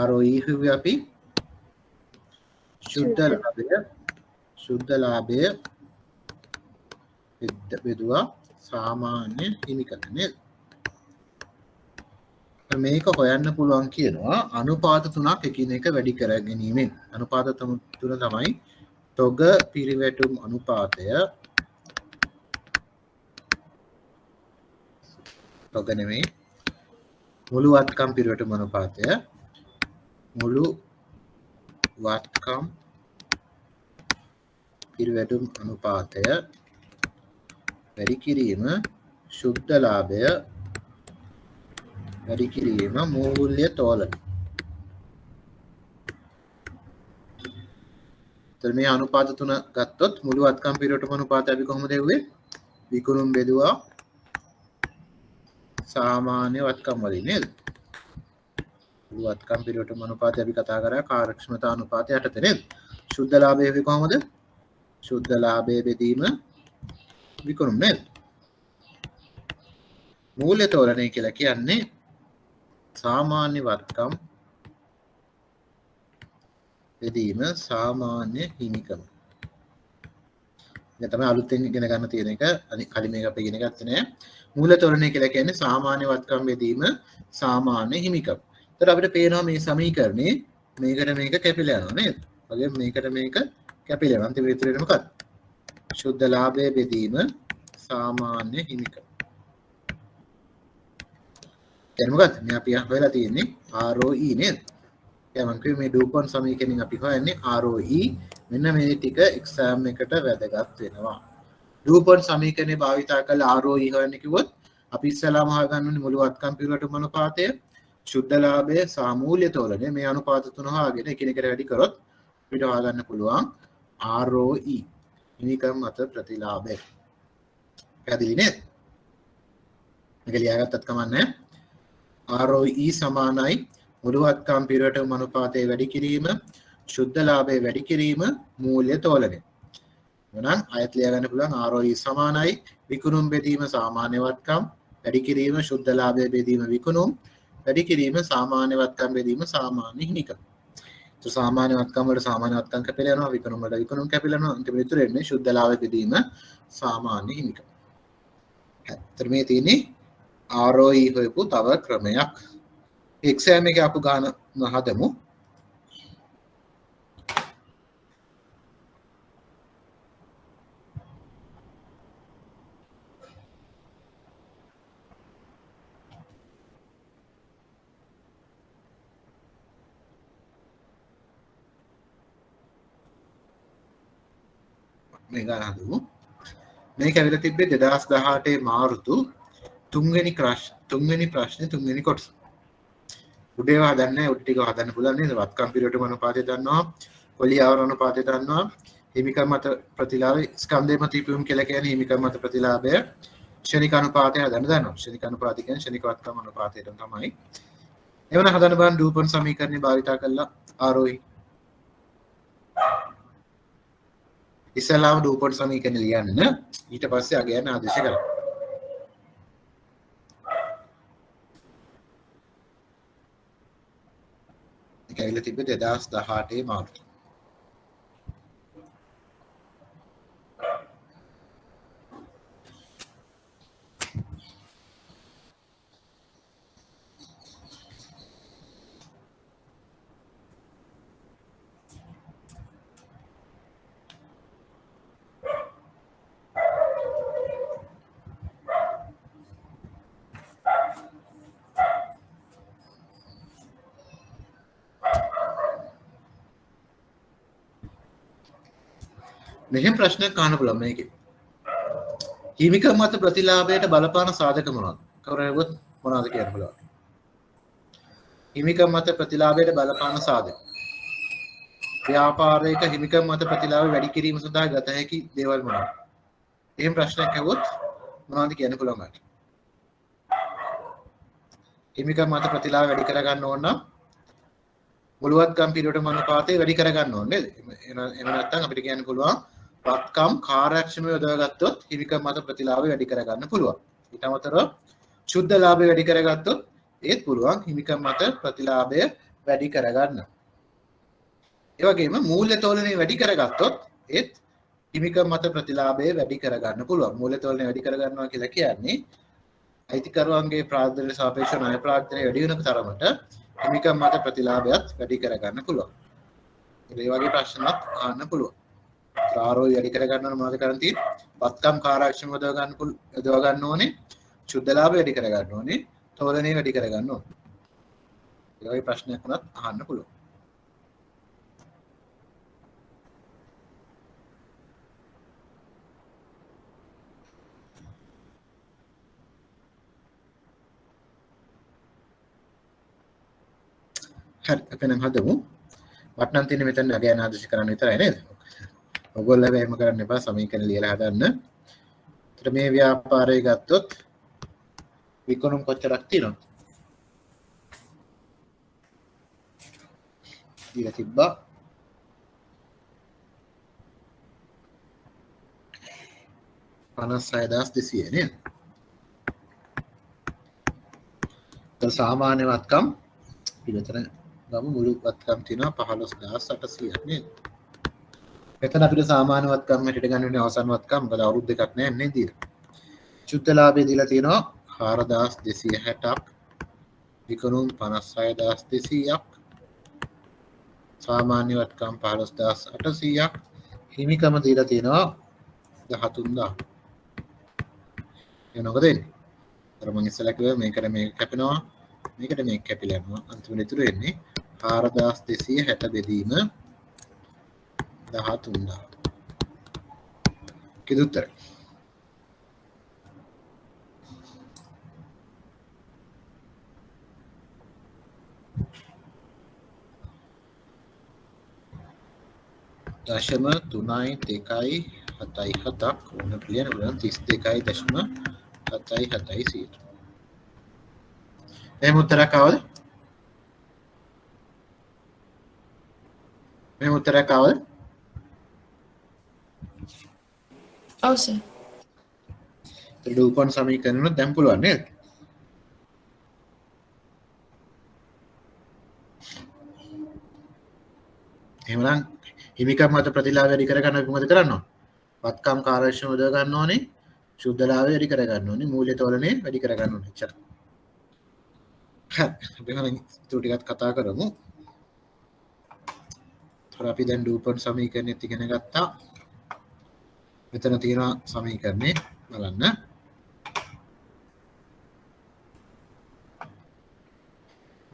ROE හුවේ අපි ශුද්ධ ලාභය බෙදුවා සාමාන්‍ය හිමිකම නේද? මේක හොයන්න පුළුවන් කියනවා අනුපාත තුනක් එකිනෙක වැඩි කර ගැනීමෙන්. අනුපාත තුන තමයි තොග පිරිවැටුම් අනුපාතය, තොග නෙමෙයි මුළු වත්කම් පිරිවැටුම් අනුපාතය, මුළු වත්කම් පිරිවැටුම් අනුපාතය වැඩි කිරීම, ශුද්ධ ලාභය වැඩි කිරීම, මූල්‍ය තෝලන. එතන මේ අනුපාත තුන ගත්තොත් මුළු වත්කම් පිරිවැටුම් අනුපාතය අපි කොහොමද එව්වේ? විකුණුම් බෙදුවා සාමාන්‍ය වත්කම් වලින් නේද? මුළු වත්කම් පිරිවැටුම් අනුපාතය අපි කතා කරා කාර්යක්ෂමතා අනුපාතය යටතේ නේද? ශුද්ධ ලාභය වෙන්නේ කොහොමද? ශුද්ධ ලාභය බෙදීම විකුණුම් නේද? මූල්‍ය තෝලනය කියලා කියන්නේ සාමාන්‍ය වත්කම් බෙදීම සාමාන්‍ය හිමිකම. ඒක තමයි අලුතෙන් ඉගෙන ගන්න තියෙන එක. කලින් මේක අපි ඉගෙන ගත්තේ නෑ. මූල්‍ය තෝලනය කියලා කියන්නේ සාමාන්‍ය වත්කම් බෙදීම සාමාන්‍ය හිමිකම. ඒතර අපිට පේනවා මේ සමීකරණේ මේකට මේක කැපිලා යනවා නේද? වගේ මේකට මේක කැපිලා යනවා. අන්තිම විතරේ මොකක්ද? ශුද්ධ ලාභය බෙදීම සාමාන්‍ය හිමිකම. දැන් මොකක්ද? මේ අපි හොයලා තියෙන්නේ ROE නේද? දැන් මම කිව්වේ මේ ඩූපොන්ට් සමීකරණයෙන් අපි හොයන්නේ ROE. මෙන්න මේ ටික එක්සෑම් එකට වැදගත් වෙනවා. ඩූපොන්ට් සමීකරණය භාවිතා කරලා ROE හොයන්න කිව්වොත් අපි ඉස්සෙල්ලාම හොයාගන්න ඕනේ මුළු වත්කම් පිරිවැටුම් අනුපාතය, ශුද්ධ ලාභය සහ මූල්‍ය තෝලනය. මේ අනුපාත තුන හොයාගෙන එකිනෙකට වැඩි කරොත් අපිට හොයාගන්න පුළුවන් ROE. හිමිකම් මත ප්‍රතිලාභය. පැහැදිලි නේද? මේක ලියාගත්තත් කමන්නේ. ROE සමානයි මුළු වත්කම් පිරිවැටුම් අනුපාතය වැඩි කිරීම, ශුද්ධ ලාභය වැඩි කිරීම, මූල්‍ය තෝලනය. එහෙනම් ආයත් ලියා ගන්න පුළුවන් ROE සමානයි විකුණුම් බෙදීම සාමාන්‍ය වත්කම් වැඩි කිරීම ශුද්ධ ලාභය බෙදීම විකුණුම් වැඩි කිරීම සාමාන්‍ය වත්කම් බෙදීම සාමාන්‍ය හිමිකම්. සාමාන්‍ය වත්කම් වල සාමාන්‍ය වත්කම් කැපිලා යනවා විකුණුම් වල විකුණුම් කැපිලා යනවා අන්තිමට ඉතුරු වෙන්නේ ශුද්ධ ලාභය බෙදීම සාමාන්‍ය හිමිකම්. හරි මේ තියෙන්නේ ROE හොයපු තව ක්‍රමයක්. එක්සෑම් එකේ අපු ගාන හදමු. මේ ගාන හදමු. මේක ඇවිල්ලා තිබ්බේ 2018 මාර්තු 3 වෙනි ප්‍රශ්නේ 3 වෙනි කොටස. උඩේව හදන්නේ උඩ ටික හදන්න පුළුවන් නේද? වත්කම් පිළිවෙතම අනුපාතය දන්නවා, පොලි ආවරණ අනුපාතය දන්නවා, හිමිකම් මත ප්‍රතිලාභය, ස්කන්ධය මත ඉපයුම් කියලා කියන්නේ හිමිකම් මත ප්‍රතිලාභය, ශනික අනුපාතය හදන්න දන්නවා. ශනික අනුපාතය කියන්නේ ශනික වත්කම් අනුපාතයට තමයි. එවන හදන්න බලන්න ඩූපන් සමීකරණය භාවිතා කරලා ROE ඉස්සලාම ඩූපන් සමීකරණය ලියන්න ඊට පස්සේ අගයන් ආදේශ කරන්න. ඒක ඇවිල්ලා තිබ්බේ 2018 මාර්තු. මෙහෙම ප්‍රශ්නයක් අහන්න පුළුවන් මේකේ. හිමිකම් මත ප්‍රතිලාභයට බලපාන සාධක මොනවද? කවුරුහවත් මොනවද කියන්න පුළුවන්. හිමිකම් මත ප්‍රතිලාභයට බලපාන සාධක. ව්‍යාපාරයක හිමිකම් මත ප්‍රතිලාභ වැඩි කිරීම සඳහා ගත හැකි දේවල් මොනවද? එහෙම ප්‍රශ්නයක් අහුවොත් මොනවද කියන්න පුළුවන් මට? හිමිකම් මත ප්‍රතිලාභ වැඩි කර ගන්න ඕන නම් මුළුවත්කම් පිළිවෙතම අනුපාතය වැඩි කර ගන්න ඕනේ නේද? එහෙම නැත්නම් අපිට කියන්න පුළුවන් වත්කම් කාර්යක්ෂමව යොදාගත්තොත් හිමිකම් මත ප්‍රතිලාභය වැඩි කර ගන්න පුළුවන්. ඊට අමතරව ශුද්ධ ලාභය වැඩි කරගත්තොත් ඒත් පුළුවන් හිමිකම් මත ප්‍රතිලාභය වැඩි කර ගන්න. ඒ වගේම මූල්‍ය තෝලනය වැඩි කරගත්තොත් ඒත් හිමිකම් මත ප්‍රතිලාභය වැඩි කර ගන්න පුළුවන්. මූල්‍ය තෝලනය වැඩි කර ගන්නවා කියලා කියන්නේ අයිතිකරුවන්ගේ ප්‍රාර්ථනයට සාපේක්ෂව ණය ප්‍රාර්ථනය වැඩි වෙන තරමට හිමිකම් මත ප්‍රතිලාභයත් වැඩි කර ගන්න පුළුවන්. ඒ වගේ ප්‍රශ්නත් අහන්න පුළුවන්. ROE වැඩි කර ගන්න මොනවද කරන් තියෙන්නේ? වත්කම් කාර්යක්ෂමව යොදව ගන්න ඕනේ. ශුද්ධ ලාභය වැඩි කර ගන්න ඕනේ. තෝලනය වැඩි කර ගන්න ඕනේ. ඒ වගේ ප්‍රශ්නයක් උනත් අහන්න පුළුවන්. හරි අපි නම් හදමු. වටනම් තියෙන්නේ මෙතන අගයන් ආදේශ කරන්න විතරයි නේද? ඔයගොල්ලෝ හැබැයි එහෙම කරන්න එපා සමීකරණ ලියලා හදන්න. ඒතර මේ ව්‍යාපාරය ගත්තොත් විකුණුම් කොච්චරක් තියෙනවද? දීලා තිබ්බා 56200 නේද? ඒතර සාමාන්‍ය වත්කම් පිළිතර ගමු මුළු වත්කම් තියෙනවා 15800ක් නේද? එතන අපිට සාමාන්‍ය වත්කම් හැටියට ගන්න වෙන්නේ අවසන් වත්කම් මොකද අවුරුදු දෙකක් නැහැ නේ දීලා. ශුද්ධ ලාභය දීලා තියෙනවා 4260ක්. විකුණුම් 56200ක්. සාමාන්‍ය වත්කම් 15800ක්. හිමිකම දීලා තියෙනවා 13000. එනකොට දෙන්නේ. අර මම ඉස්සෙල්ලා කිව්වා මේකට මේක කැපෙනවා. මේකට මේක කැපිලා යනවා. අන්තිමට ඉතුරු වෙන්නේ 4260 බෙදීම 13000. කිද උත්තර? දශම 3.277ක් වුණ පිළියන 32.77%. එහෙම උත්තරයක් ආවද? ඔව් සර්. රූපන් සමීකරණ දැන් පුළුවන් නේද? එහෙනම් හිමිකම් මත ප්‍රතිලාභය වැඩි කරගන්න අපි මොකද කරන්න ඕන? වත්කම් කාර්යක්ෂම යොදා ගන්න ඕනේ. ශුද්ධලාභය වැඩි කරගන්න ඕනේ. මූල්‍ය තෝලනය වැඩි කරගන්න ඕනේ. එච්චර. හරි. අපි හරිය ටිකක් කතා කරමු. අපි දැන් රූපන් සමීකරණෙත් ඉගෙන ගත්තා. මෙතන තියෙන සමීකරණේ බලන්න.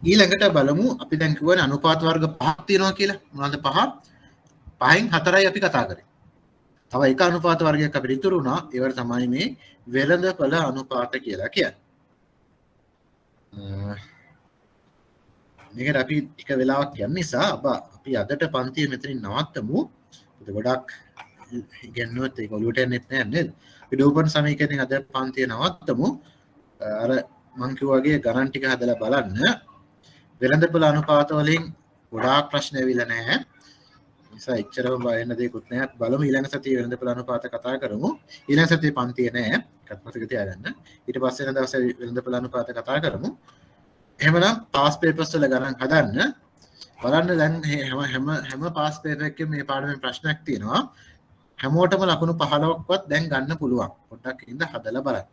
ඊළඟට බලමු අපි දැන් කියවනේ අනුපාත වර්ග පහක් තියෙනවා කියලා. මොනවද පහ? පහෙන් හතරයි අපි කතා කරේ. තව එක අනුපාත වර්ගයක් අපිට ඉතුරු වුණා. ඒවට තමයි මේ වෙළඳපළ අනුපාත කියලා කියන්නේ. මේකට අපි ටික වෙලාවක් යන නිසා අපි අදට පන්තිය මෙතනින් නවත්තමු. ඒක ගොඩක් ඉගෙනුවත් ඒක ඔලුවට එන්නේ නැහැ නේද? අපි රූපන් සමීකරණයෙන් අද පන්තිය නවත්තමු. අර මං කිව්වාගේ ගණන් ටික හදලා බලන්න. වෙළඳපොළ අනුපාත වලින් ගොඩාක් ප්‍රශ්න ඇවිල්ලා නැහැ. නිසා එච්චරම බය වෙන්න දෙයක්වත් නැහැ. බලමු ඊළඟ සතියේ වෙළඳපොළ අනුපාත කතා කරමු. ඊළඟ සතියේ පන්තිය නැහැ. ඒකත් මතක තියාගන්න. ඊට පස්සේ වෙන දවසේ වෙළඳපොළ අනුපාත කතා කරමු. එහෙමනම් පාස් පේපර්ස් වල ගණන් හදන්න. බලන්න දැන් හැම පාස් පේපර් එකකම මේ පාඩමෙන් ප්‍රශ්නයක් තියෙනවා. හැමෝටම ලකුණු 15ක්වත් දැන් ගන්න පුළුවන්. පොඩ්ඩක් ඉඳ හදලා බලන්න.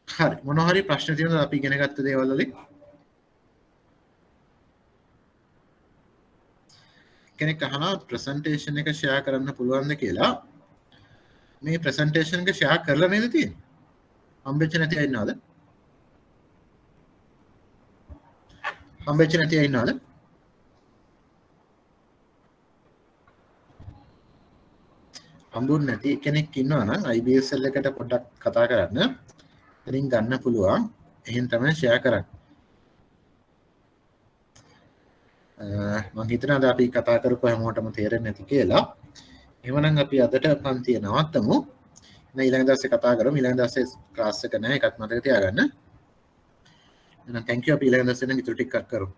හරි මොනවා හරි ප්‍රශ්න තියෙනවද අපි ඉගෙන ගත්ත දේවල් වලින්? කෙනෙක් අහනවා ප්‍රසන්ටේෂන් එක ෂෙයා කරන්න පුළුවන්ද කියලා. මේ ප්‍රසන්ටේෂන් එක ෂෙයා කරලා නේද තියෙන්නේ? හම්බෙච්ච නැති අය ඉන්නවද? හම්බෙච්ච නැති අය ඉන්නවද? හම්බුනේ නැති කෙනෙක් ඉන්නවා නම් IBSL එකට පොඩ්ඩක් කතා කරන්න. එතනින් ගන්න පුළුවන්. එහෙන් තමයි ෂෙයා කරන්නේ. මම හිතනවා අපි කතා කරපුවා හැමෝටම තේරෙන්නේ නැති කියලා. එහෙමනම් අපි අදට පන්තිය නවත්තමු. ඊළඟ දවසේ කතා කරමු. ඊළඟ දවසේ ක්ලාස් එක නැහැ. ඒකත් මතක තියාගන්න. එහෙනම් thank you අපි ඊළඟ දවසේ නම් ඉතුරු ටික කරමු.